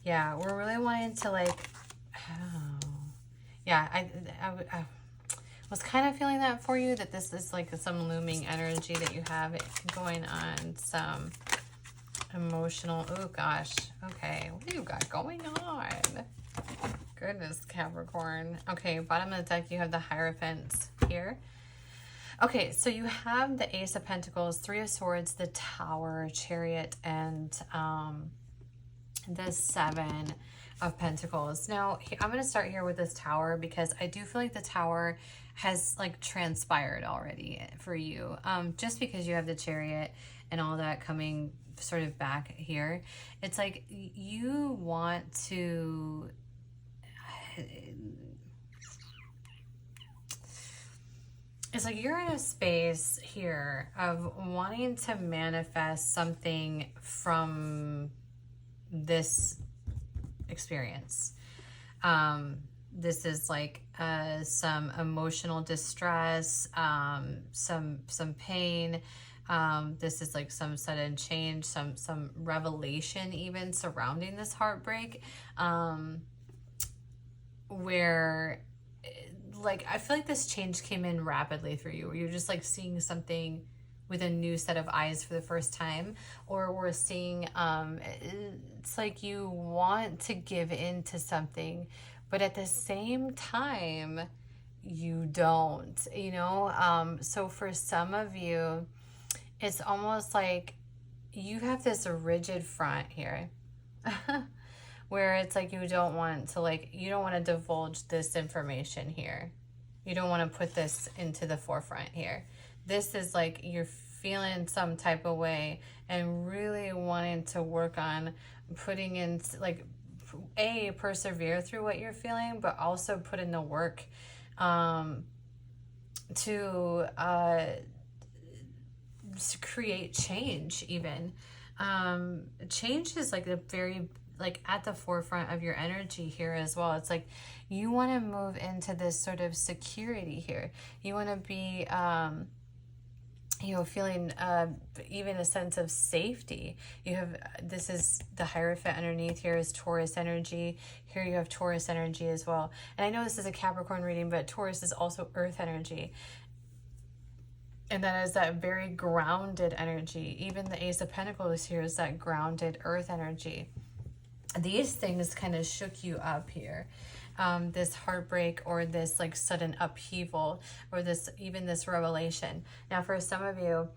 Yeah, we're really wanting to, like, oh, yeah, I was kind of feeling that for you, that this is like some looming energy that you have going on, some emotional, oh gosh, okay, what do you got going on? Goodness, Capricorn. Okay, bottom of the deck, you have the Hierophant here. Okay, so you have the Ace of Pentacles, Three of Swords, the Tower, Chariot, and the Seven of Pentacles. Now, I'm going to start here with this Tower, because I do feel like the Tower has like transpired already for you. Just because you have the Chariot and all that coming sort of back here, it's like you want to... It's like you're in a space here of wanting to manifest something from this experience. This is like some emotional distress, some pain. This is like some sudden change, some revelation even surrounding this heartbreak, where, like, I feel like this change came in rapidly for you, where you're just like seeing something with a new set of eyes for the first time, or we're seeing, it's like you want to give in to something, but at the same time, you don't, you know? So for some of you, it's almost like you have this rigid front here. Where it's like you don't want to, like, you don't want to divulge this information here. You don't want to put this into the forefront here. This is like you're feeling some type of way and really wanting to work on putting in, like, persevere through what you're feeling, but also put in the work to create change even. Change is like a very, like, at the forefront of your energy here as well. It's like you want to move into this sort of security here. You want to be, you know, feeling even a sense of safety. You have, this is the Hierophant underneath here is Taurus energy. Here you have Taurus energy as well. And I know this is a Capricorn reading, but Taurus is also Earth energy. And that is that very grounded energy. Even the Ace of Pentacles here is that grounded Earth energy. These things kind of shook you up here. This heartbreak, or this like sudden upheaval, or this, even this revelation. Now for some of you,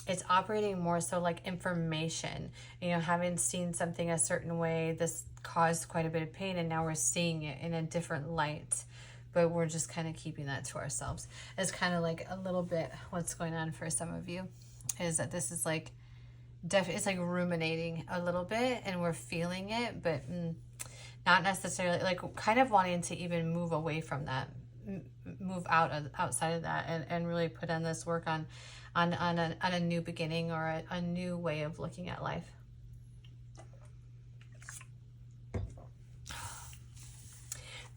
it's operating more so like information. You know, having seen something a certain way, this caused quite a bit of pain, and now we're seeing it in a different light. But we're just kind of keeping that to ourselves. It's kind of like a little bit what's going on for some of you, is that this is like, it's like ruminating a little bit, and we're feeling it, but not necessarily, like, kind of wanting to even move away from that, move outside of that, and really put on this work on a new beginning, or a new way of looking at life.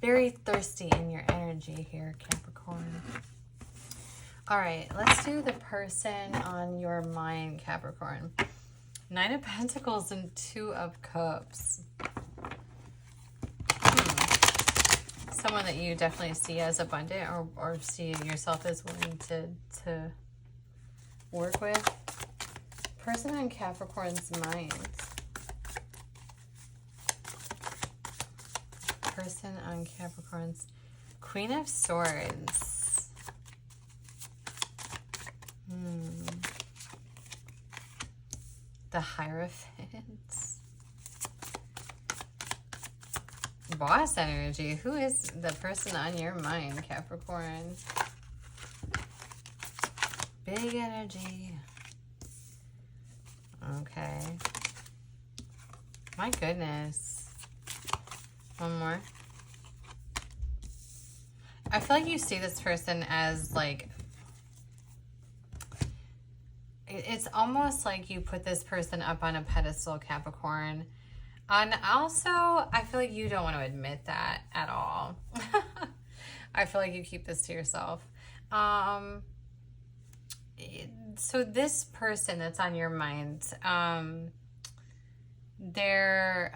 Very thirsty in your energy here, Capricorn. All right, let's do the person on your mind, Capricorn. 9 of Pentacles and 2 of Cups. Someone that you definitely see as abundant, or see yourself as willing to work with. Person on Capricorn's mind. Person on Capricorn's Queen of Swords. The Hierophant. Boss energy. Who is the person on your mind, Capricorn? Big energy. Okay. My goodness. One more. I feel like you see this person as like, it's almost like you put this person up on a pedestal, Capricorn. And also, I feel like you don't want to admit that at all. I feel like you keep this to yourself. So this person that's on your mind, they're,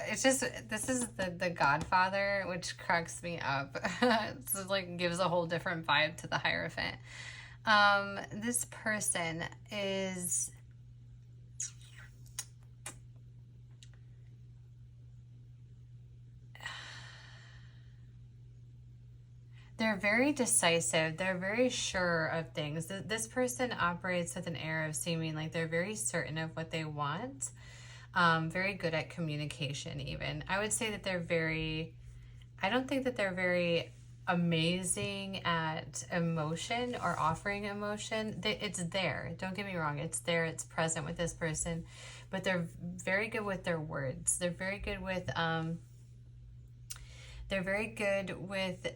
it's just, this is the Godfather, which cracks me up. It's like gives a whole different vibe to the Hierophant. This person is, they're very decisive. They're very sure of things. This person operates with an air of seeming like they're very certain of what they want. Very good at communication even. I would say that they're very, I don't think that they're very amazing at emotion or offering emotion. It's there. Don't get me wrong. It's there. It's present with this person. But they're very good with their words. They're very good with,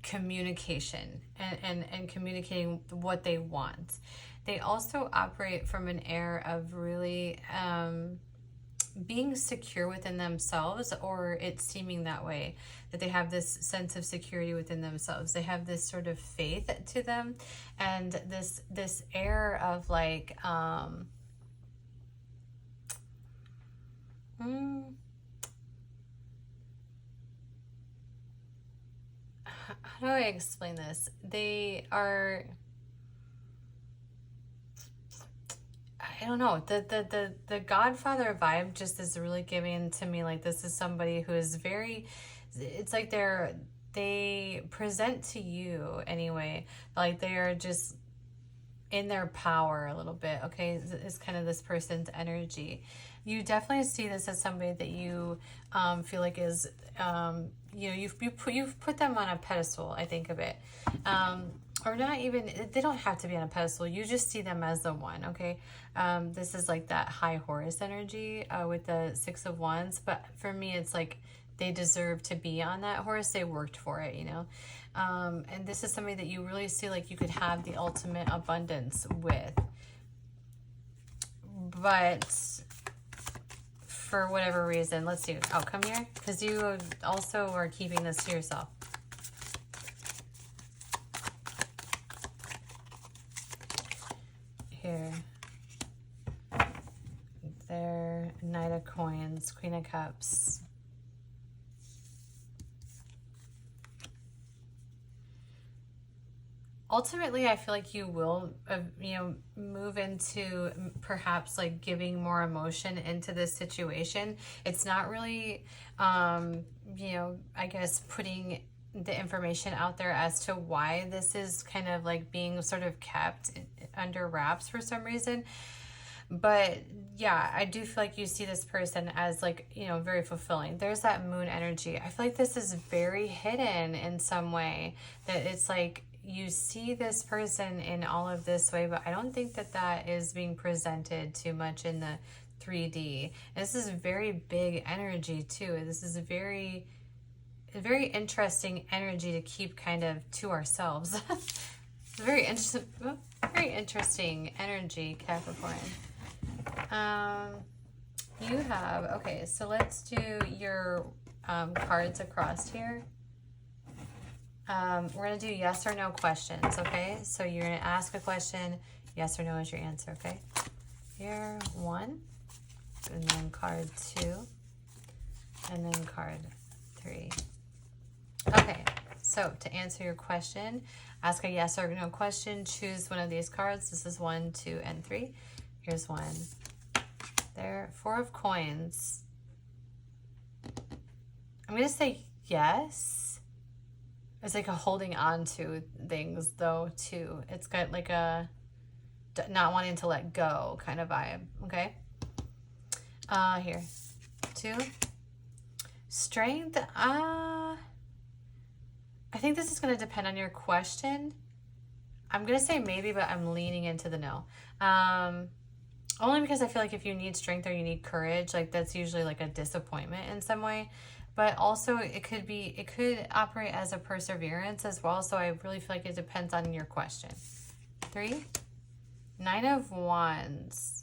communication and communicating what they want. They also operate from an air of really being secure within themselves, or it's seeming that way, that they have this sense of security within themselves. They have this sort of faith to them, and this air of like how do I explain this? They are, I don't know, the Godfather vibe just is really giving to me like this is somebody who is very, it's like they present to you anyway, like they are just in their power a little bit, okay? It's kind of this person's energy. You definitely see this as somebody that you feel like is, you know, you've put them on a pedestal, I think of it. Or not even, they don't have to be on a pedestal. You just see them as the one, okay? This is like that high Horus energy with the 6 of Wands. But for me, it's like they deserve to be on that horse. They worked for it, you know? And this is somebody that you really see like you could have the ultimate abundance with. But for whatever reason, let's see, outcome here. Because you also are keeping this to yourself. Here. There, Knight of Coins, Queen of Cups. Ultimately, I feel like you will, you know, move into perhaps like giving more emotion into this situation. It's not really, you know, I guess putting the information out there as to why this is kind of like being sort of kept under wraps for some reason. But yeah, I do feel like you see this person as like, you know, very fulfilling. There's that moon energy. I feel like this is very hidden in some way, that it's like you see this person in all of this way, but I don't think that that is being presented too much in the 3D. And this is very big energy too. This is a very interesting energy to keep kind of to ourselves. Very interesting energy, Capricorn. You have, okay, so let's do your cards across here. We're going to do yes or no questions, okay? So you're going to ask a question, yes or no is your answer, okay? Here, 1, and then card 2, and then card 3. Okay, so to answer your question, ask a yes or no question, choose one of these cards. This is 1, 2, and 3. Here's 1. There, 4 of coins. I'm going to say yes. It's like a holding on to things, though, too. It's got like a not wanting to let go kind of vibe, okay? Here. 2. Strength. I think this is going to depend on your question. I'm going to say maybe, but I'm leaning into the no. Only because I feel like if you need strength or you need courage, like that's usually like a disappointment in some way. But also it could operate as a perseverance as well. So I really feel like it depends on your question. 3, 9 of Wands.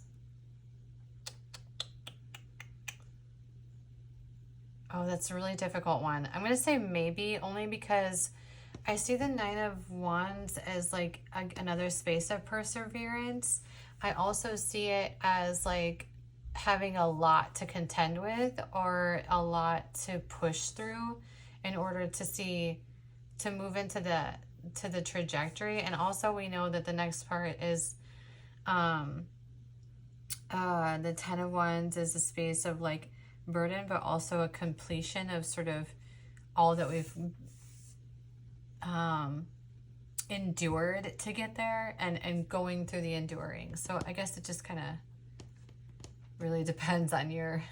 Oh, that's a really difficult one. I'm going to say maybe, only because I see the 9 of Wands as like another space of perseverance. I also see it as like having a lot to contend with or a lot to push through in order to move into the trajectory. And also we know that the next part is the 10 of Wands is a space of like burden, but also a completion of sort of all that we've endured to get there and going through the enduring. So I guess it just kind of really depends on your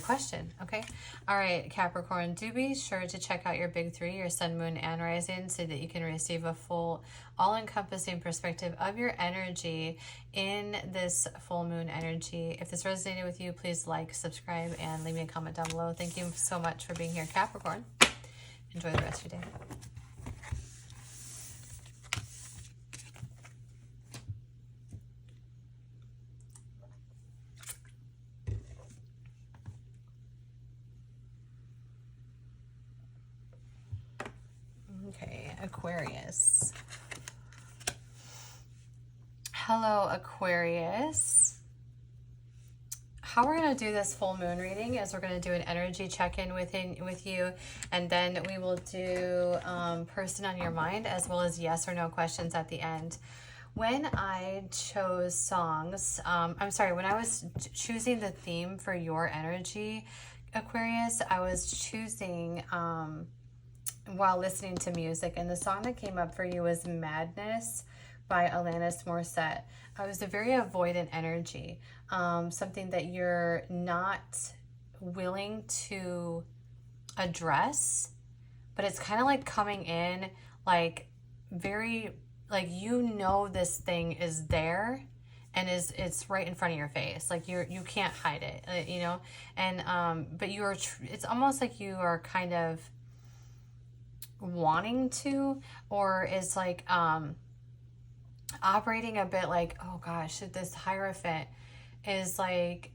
question. Okay. All right, Capricorn, do be sure to check out your big 3, your sun, moon, and rising, so that you can receive a full all-encompassing perspective of your energy in this full moon energy. If this resonated with you, please like, subscribe, and leave me a comment down below. Thank you so much for being here, Capricorn. Enjoy the rest of your day. Okay, Aquarius. Hello, Aquarius. How we're going to do this full moon reading is we're going to do an energy check-in with you, and then we will do person on your mind, as well as yes or no questions at the end. When I chose songs, when I was choosing the theme for your energy, Aquarius, I was choosing while listening to music, and the song that came up for you was Madness by Alanis Morissette. It was a very avoidant energy, something that you're not willing to address, but it's kind of like coming in like very, like, you know, this thing is there and it's right in front of your face, like you can't hide it, you know, and but it's almost like you are kind of wanting to, or is like operating a bit like, oh gosh, this Hierophant is like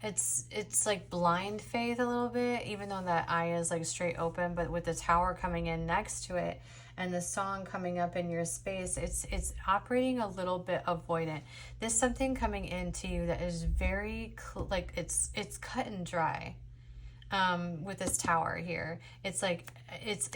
it's like blind faith a little bit, even though that eye is like straight open, but with the Tower coming in next to it and the song coming up in your space, it's operating a little bit avoidant. There's something coming into you that is very like it's cut and dry. With this Tower here, it's like it's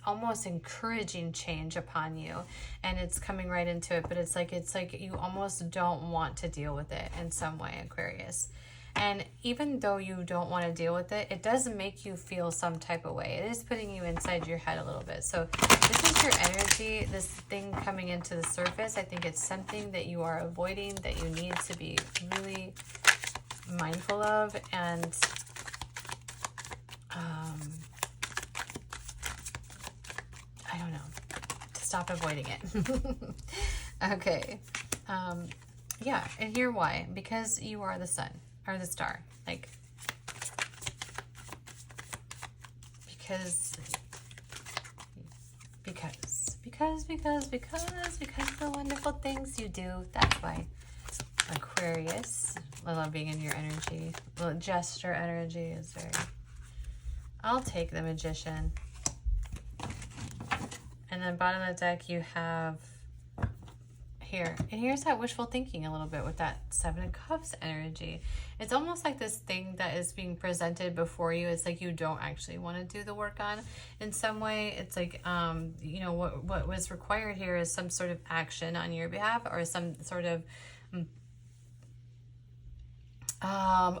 almost encouraging change upon you, and it's coming right into it, but it's like you almost don't want to deal with it in some way, Aquarius. And even though you don't want to deal with it, it does make you feel some type of way. It is putting you inside your head a little bit. So this is your energy, this thing coming into the surface. I think it's something that you are avoiding, that you need to be really mindful of, and I don't know, to stop avoiding it. Okay. Yeah, and here why? Because you are the sun, or the star. Like, because of the wonderful things you do. That's why. Aquarius. I love being in your energy. Well, gesture energy is very... I'll take the Magician. And then bottom of the deck you have here. And here's that wishful thinking a little bit with that Seven of Cups energy. It's almost like this thing that is being presented before you. It's like you don't actually want to do the work on in some way. It's like, you know, what was required here is some sort of action on your behalf, or some sort of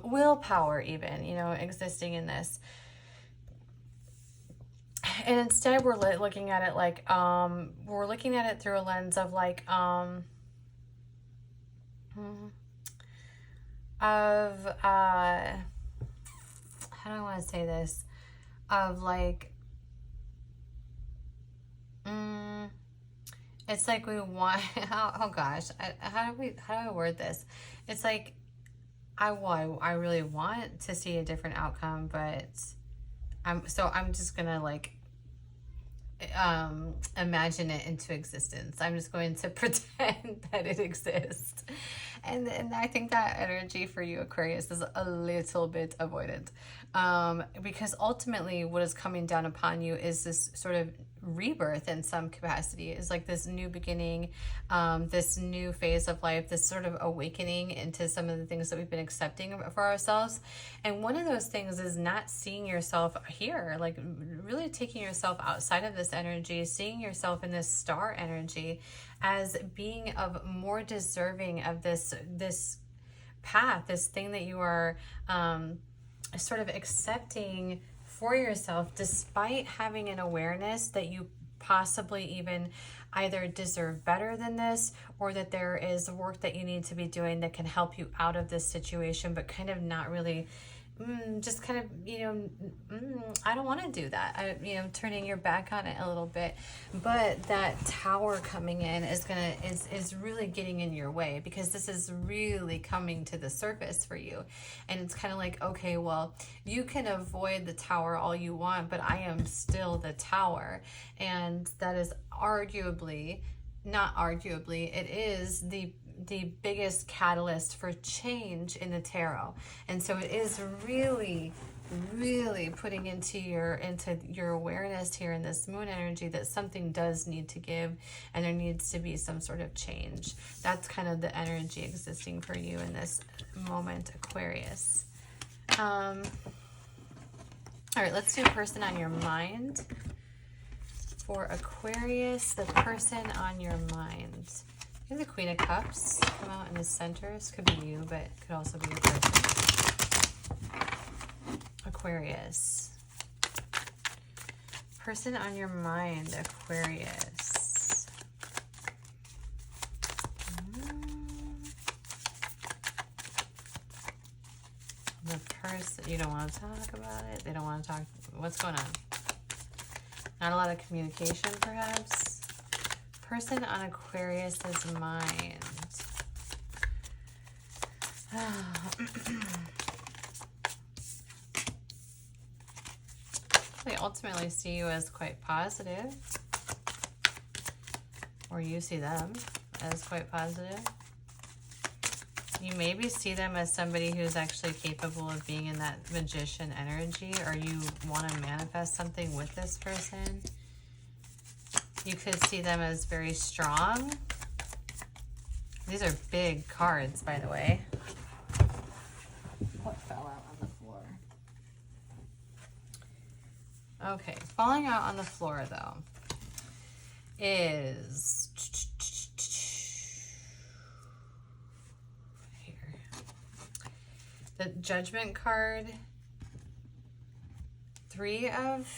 willpower even, you know, existing in this. And instead we're looking at it like, we're looking at it through a lens of like, how do I want to say this? Of like, it's like we want, oh gosh, how do I word this? It's like, I really want to see a different outcome, but I'm just gonna like imagine it into existence. I'm just going to pretend that it exists. And I think that energy for you, Aquarius, is a little bit avoidant. Because ultimately what is coming down upon you is this sort of rebirth in some capacity. Is like this new beginning, this new phase of life, this sort of awakening into some of the things that we've been accepting for ourselves. And one of those things is not seeing yourself here, like really taking yourself outside of this energy, seeing yourself in this star energy as being of more deserving of this path, this thing that you are sort of accepting for yourself, despite having an awareness that you possibly even either deserve better than this, or that there is work that you need to be doing that can help you out of this situation, but kind of not really, just kind of, you know, I don't want to do that. You know, turning your back on it a little bit. But that Tower coming in is really getting in your way, because this is really coming to the surface for you. And it's kind of like, okay, well, you can avoid the Tower all you want, but I am still the Tower. And that is arguably, not arguably, it is the biggest catalyst for change in the tarot. And so it is really putting into your awareness here in this moon energy that something does need to give, and there needs to be some sort of change. That's kind of the energy existing for you in this moment, Aquarius. All right, let's do a person on your mind. For Aquarius, the person on your mind. You have the Queen of Cups come out in the center. This could be you, but it could also be your person. Aquarius. Person on your mind, Aquarius. The person, you don't want to talk about it. They don't want to talk. What's going on? Not a lot of communication, perhaps. Person on Aquarius's mind. They ultimately see you as quite positive, or you see them as quite positive. You maybe see them as somebody who's actually capable of being in that Magician energy, or you want to manifest something with this person. You could see them as very strong. These are big cards, by the way. What fell out on the floor? Okay, falling out on the floor, though, is... here. The Judgment card, Three of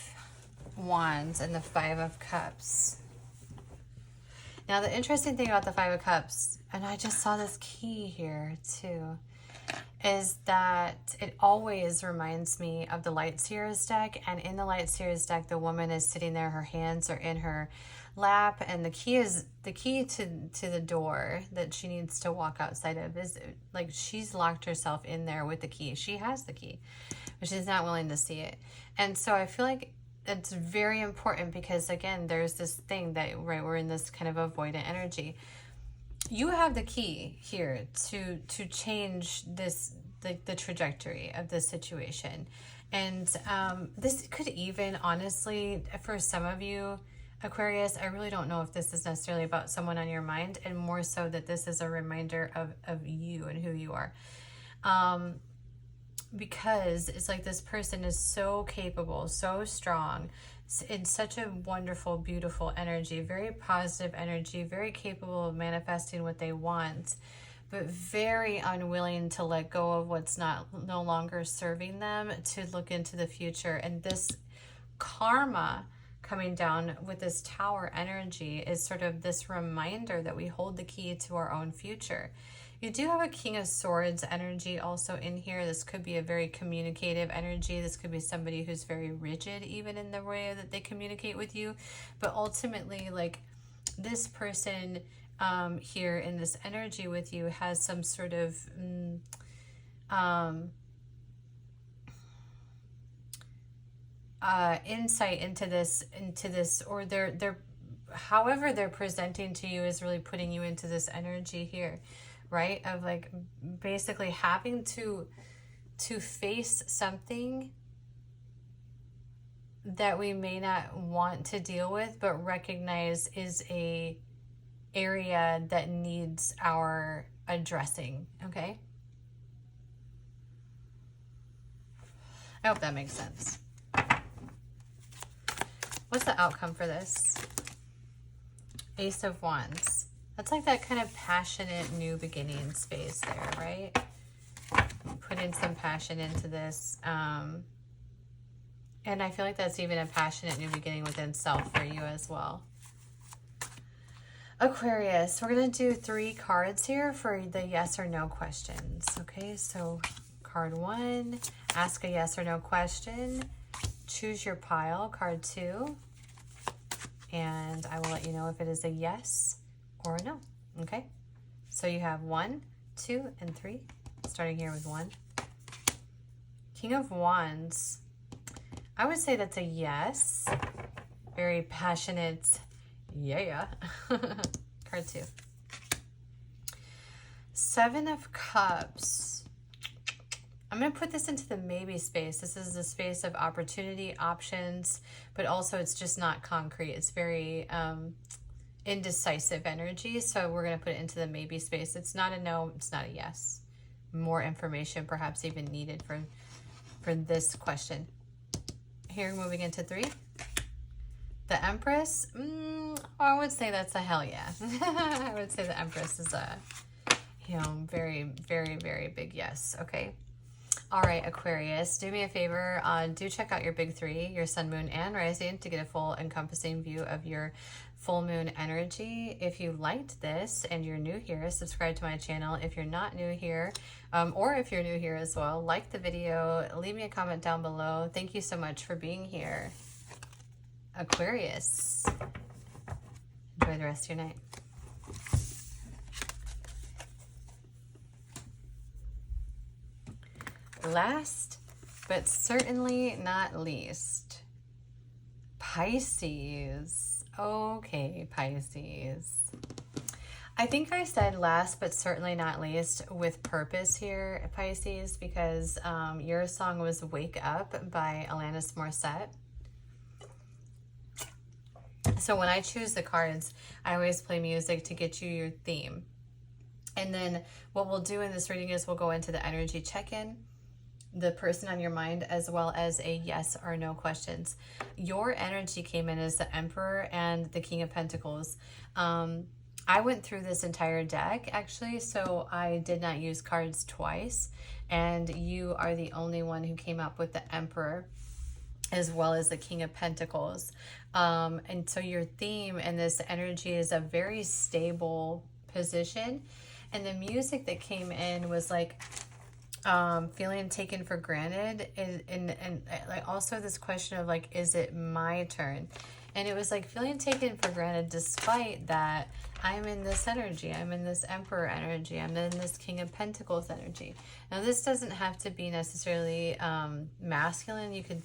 Wands, and the Five of Cups. Now, the interesting thing about the Five of Cups, and I just saw this key here too, is that it always reminds me of the Light Seers deck. And in the Light Seers deck, the woman is sitting there, her hands are in her lap, and the key to the door that she needs to walk outside of is like she's locked herself in there with the key. She has the key, but she's not willing to see it. And so I feel like it's very important, because again, there's this thing that, right, we're in this kind of avoidant energy. you have the key here to change this, the trajectory of this situation. And this could even, honestly, for some of you, Aquarius, I really don't know if this is necessarily about someone on your mind, and more so that this is a reminder of you and who you are. Because it's like this person is so capable, so strong, in such a wonderful, beautiful energy, very positive energy, very capable of manifesting what they want, but very unwilling to let go of what's no longer serving them, to look into the future. And this karma coming down with this Tower energy is sort of this reminder that we hold the key to our own future. You do have a King of Swords energy also in here. This could be a very communicative energy. This could be somebody who's very rigid even in the way that they communicate with you. But ultimately, like, this person here in this energy with you has some sort of insight into this, or they're however they're presenting to you is really putting you into this energy here, right? Of like basically having to face something that we may not want to deal with, but recognize is a area that needs our addressing. Okay, I hope that makes sense. What's the outcome for this? Ace of Wands. That's like that kind of passionate new beginning space there, right? Put in some passion into this. And I feel like that's even a passionate new beginning within self for you as well. Aquarius, we're going to do 3 cards here for the yes or no questions. Okay, so card 1, ask a yes or no question. Choose your pile, card 2. And I will let you know if it is a yes or a no. Okay, so you have 1, 2, and 3. Starting here with 1. King of Wands. I would say that's a yes. Very passionate, yeah. Card 2. 7 of Cups. I'm going to put this into the maybe space. This is the space of opportunity, options, but also it's just not concrete. It's very indecisive energy. So we're going to put it into the maybe space. It's not a no. It's not a yes. More information perhaps even needed for this question. Here, moving into 3. The Empress. I would say that's a hell yeah. I would say the Empress is a, very, very, very big yes. Okay. All right, Aquarius, do me a favor. Do check out your big 3, your sun, moon, and rising, to get a full encompassing view of your full moon energy. If you liked this and you're new here, subscribe to my channel. If you're not new here, or if you're new here as well, like the video, leave me a comment down below. Thank you so much for being here, Aquarius. Enjoy the rest of your night. Last, but certainly not least, Pisces. Okay, Pisces. I think I said last, but certainly not least with purpose here, Pisces, because your song was Wake Up by Alanis Morissette. So when I choose the cards, I always play music to get you your theme. And then what we'll do in this reading is we'll go into the energy check-in, the person on your mind, as well as a yes or no questions. Your energy came in as the Emperor and the King of Pentacles. I went through this entire deck actually, so I did not use cards twice, and you are the only one who came up with the Emperor as well as the King of Pentacles. And so your theme and this energy is a very stable position, and the music that came in was like feeling taken for granted, and like also this question of like, is it my turn? And it was like feeling taken for granted, despite that I'm in this energy, I'm in this Emperor energy, I'm in this King of Pentacles energy. Now this doesn't have to be necessarily masculine. You can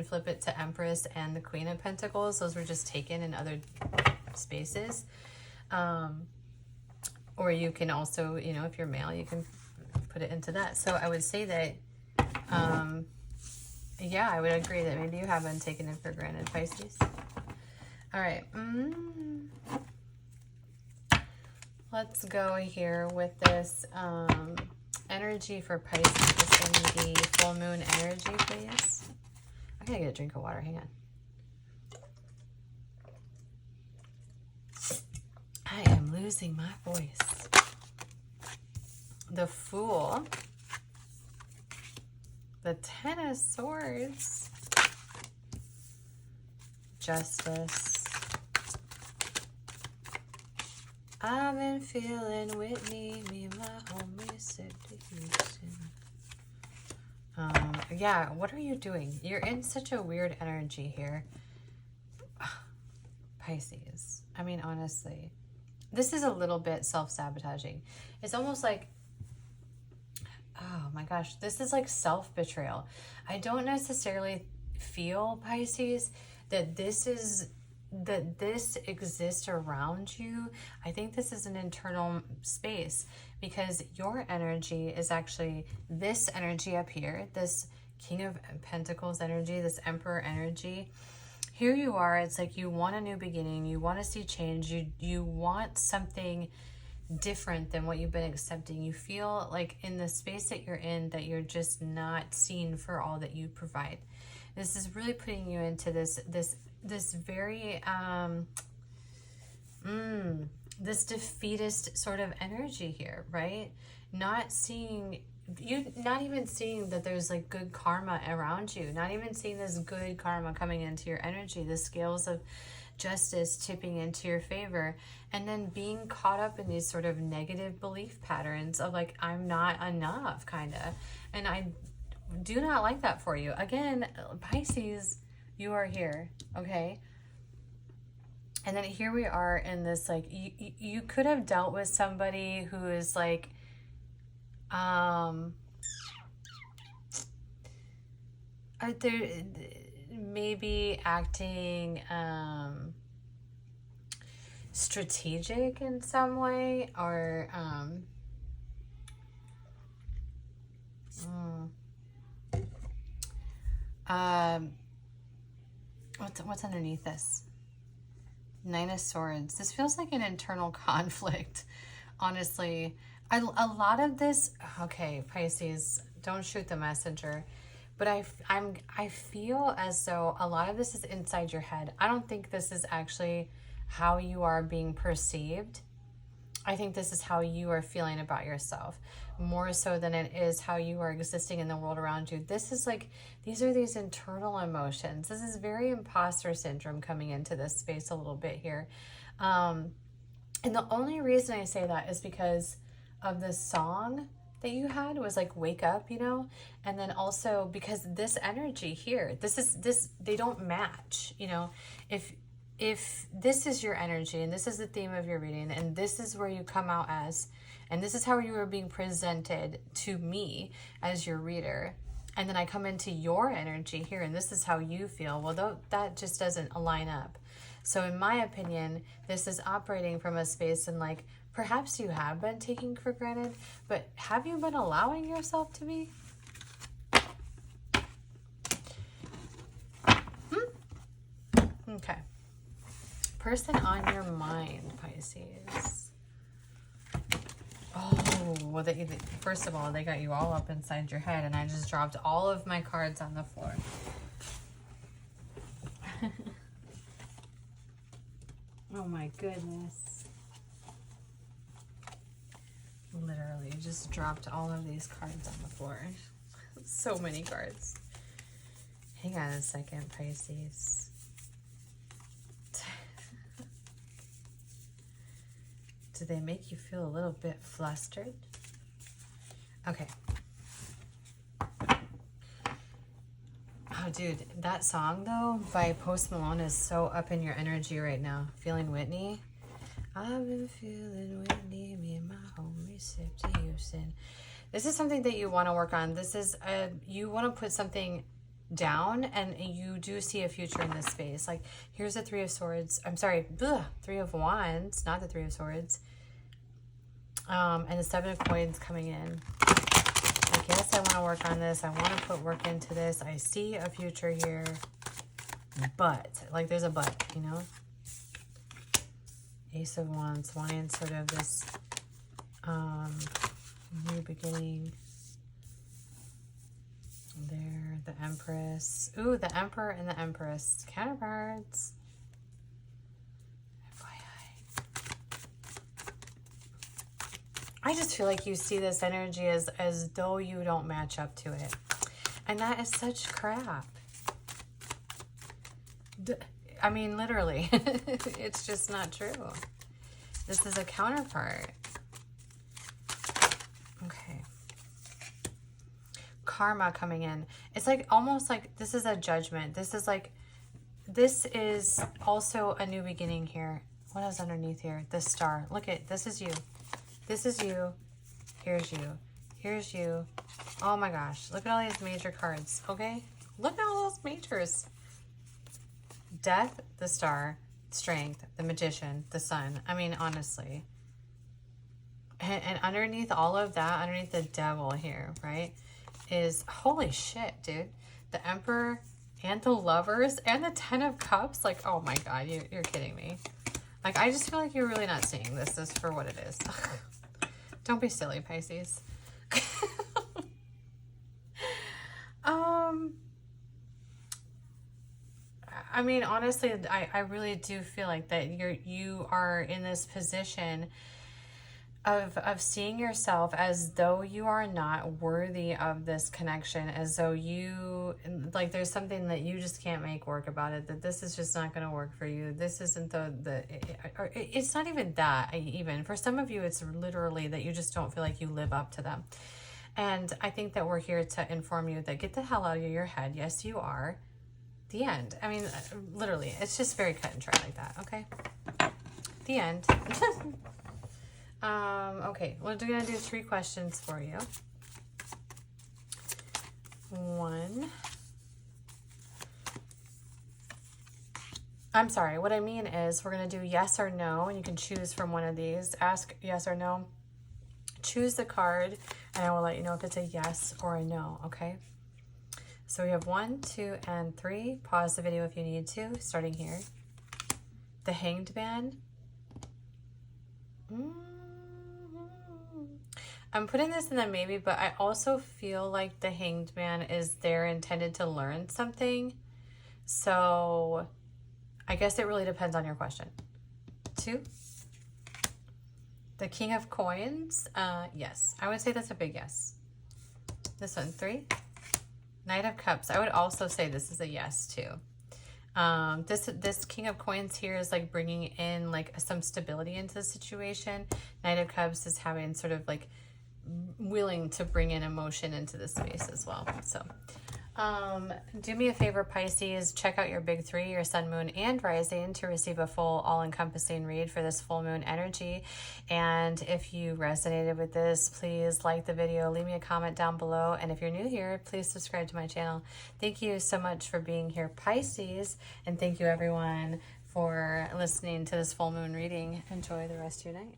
flip it to Empress and the Queen of Pentacles. Those were just taken in other spaces. Or you can also, you know, if you're male, you can put it into that. So I would say that, yeah, I would agree that maybe you have been taking it for granted, Pisces. All right. Let's go here with this energy for Pisces in the full moon energy, please. I'm going to get a drink of water. Hang on. I am losing my voice. The Fool. The Ten of Swords. Justice. I've been feeling Whitney, me and my homie said to Houston. Yeah, what are you doing? You're in such a weird energy here. Pisces. I mean, honestly. This is a little bit self-sabotaging. It's almost like, oh my gosh, this is like self-betrayal. I don't necessarily feel, Pisces, that this exists around you. I think this is an internal space because your energy is actually this energy up here, this King of Pentacles energy, this Emperor energy. Here you are, it's like you want a new beginning, you want to see change, you want something different than what you've been accepting. You feel like in the space that you're in that you're just not seen for all that you provide. This is really putting you into this very this defeatist sort of energy here, right? Not even seeing that there's like good karma around you, not even seeing this good karma coming into your energy, the scales of justice tipping into your favor, and then being caught up in these sort of negative belief patterns of like, I'm not enough, kind of. And I do not like that for you. Again, Pisces, you are here, okay? And then here we are in this, like, you could have dealt with somebody who is like, they're maybe acting strategic in some way, or what's underneath this? Nine of Swords. This feels like an internal conflict, honestly. A lot of this, okay, Pisces, don't shoot the messenger, but I feel as though a lot of this is inside your head. I don't think this is actually how you are being perceived. I think this is how you are feeling about yourself, more so than it is how you are existing in the world around you. This is like, these are these internal emotions. This is very imposter syndrome coming into this space a little bit here. And the only reason I say that is because of the song that you had was like Wake Up, you know, and then also because this energy here, they don't match, you know. If this is your energy and this is the theme of your reading and this is where you come out as, and this is how you are being presented to me as your reader, and then I come into your energy here and this is how you feel, well, that just doesn't align up. So in my opinion, this is operating from a space and like, perhaps you have been taking for granted, but have you been allowing yourself to be? Okay. Person on your mind, Pisces. Oh, well, first of all, they got you all up inside your head, and I just dropped all of my cards on the floor. Oh my goodness. Literally just dropped all of these cards on the floor. So many cards. Hang on a second, Pisces. Do they make you feel a little bit flustered? Okay. Oh, dude, that song, though, by Post Malone is so up in your energy right now. Feeling Whitney? I've been feeling Whitney, me and my homie sip to Houston. This is something that you want to work on. This is, you want to put something down, and you do see a future in this space. Like, here's the Three of Swords. I'm sorry, Three of Wands, not the Three of Swords. And the 7 of coins coming in. Like, yes, I want to work on this. I want to put work into this. I see a future here. But, like, there's a but, you know? Ace of Wands, wanting sort of this new beginning. There, the Empress. Ooh, the Emperor and the Empress. Counterparts. I just feel like you see this energy as though you don't match up to it. And that is such crap. I mean, literally. It's just not true. This is a counterpart. Okay. Karma coming in. It's like almost like this is a judgment. This is like, this is also a new beginning here. What is underneath here? The star. Look at, this is you. This is you. Here's you. Here's you. Oh my gosh. Look at all these major cards. Okay? Look at all those majors. Death, the star, strength, the magician, the sun. I mean, honestly. And underneath all of that, underneath the devil here, right, is, holy shit, dude. The Emperor and the Lovers and the 10 of Cups. Like, oh my God, you're kidding me. Like, I just feel like you're really not seeing this as for what it is. Don't be silly, Pisces. I mean, honestly, I really do feel like that you are in this position of seeing yourself as though you are not worthy of this connection, as though you, like, there's something that you just can't make work about it, that this is just not going to work for you. This isn't it's not even that, even. For some of you, it's literally that you just don't feel like you live up to them. And I think that we're here to inform you that get the hell out of your head. Yes, you are. The end. I mean, literally, it's just very cut and dry like that, okay? The end. Okay, we're gonna do 3 questions for you. 1. I'm sorry, what I mean is we're gonna do yes or no, and you can choose from one of these. Ask yes or no. Choose the card, and I will let you know if it's a yes or a no, okay? So we have 1, 2, and 3. Pause the video if you need to, starting here. The Hanged Man. I'm putting this in the maybe, but I also feel like the Hanged Man is there intended to learn something. So I guess it really depends on your question. 2. The King of Coins. Yes, I would say that's a big yes. This one, 3. Knight of Cups. I would also say this is a yes too. This King of Coins here is like bringing in like some stability into the situation. Knight of Cups is having sort of like willing to bring in emotion into the space as well. So do me a favor, Pisces, check out your big 3, your sun, moon, and rising, to receive a full all-encompassing read for this full moon energy. And if you resonated with this, please like the video, leave me a comment down below, and if you're new here, please subscribe to my channel. Thank you so much for being here, Pisces, and thank you everyone for listening to this full moon reading. Enjoy the rest of your night.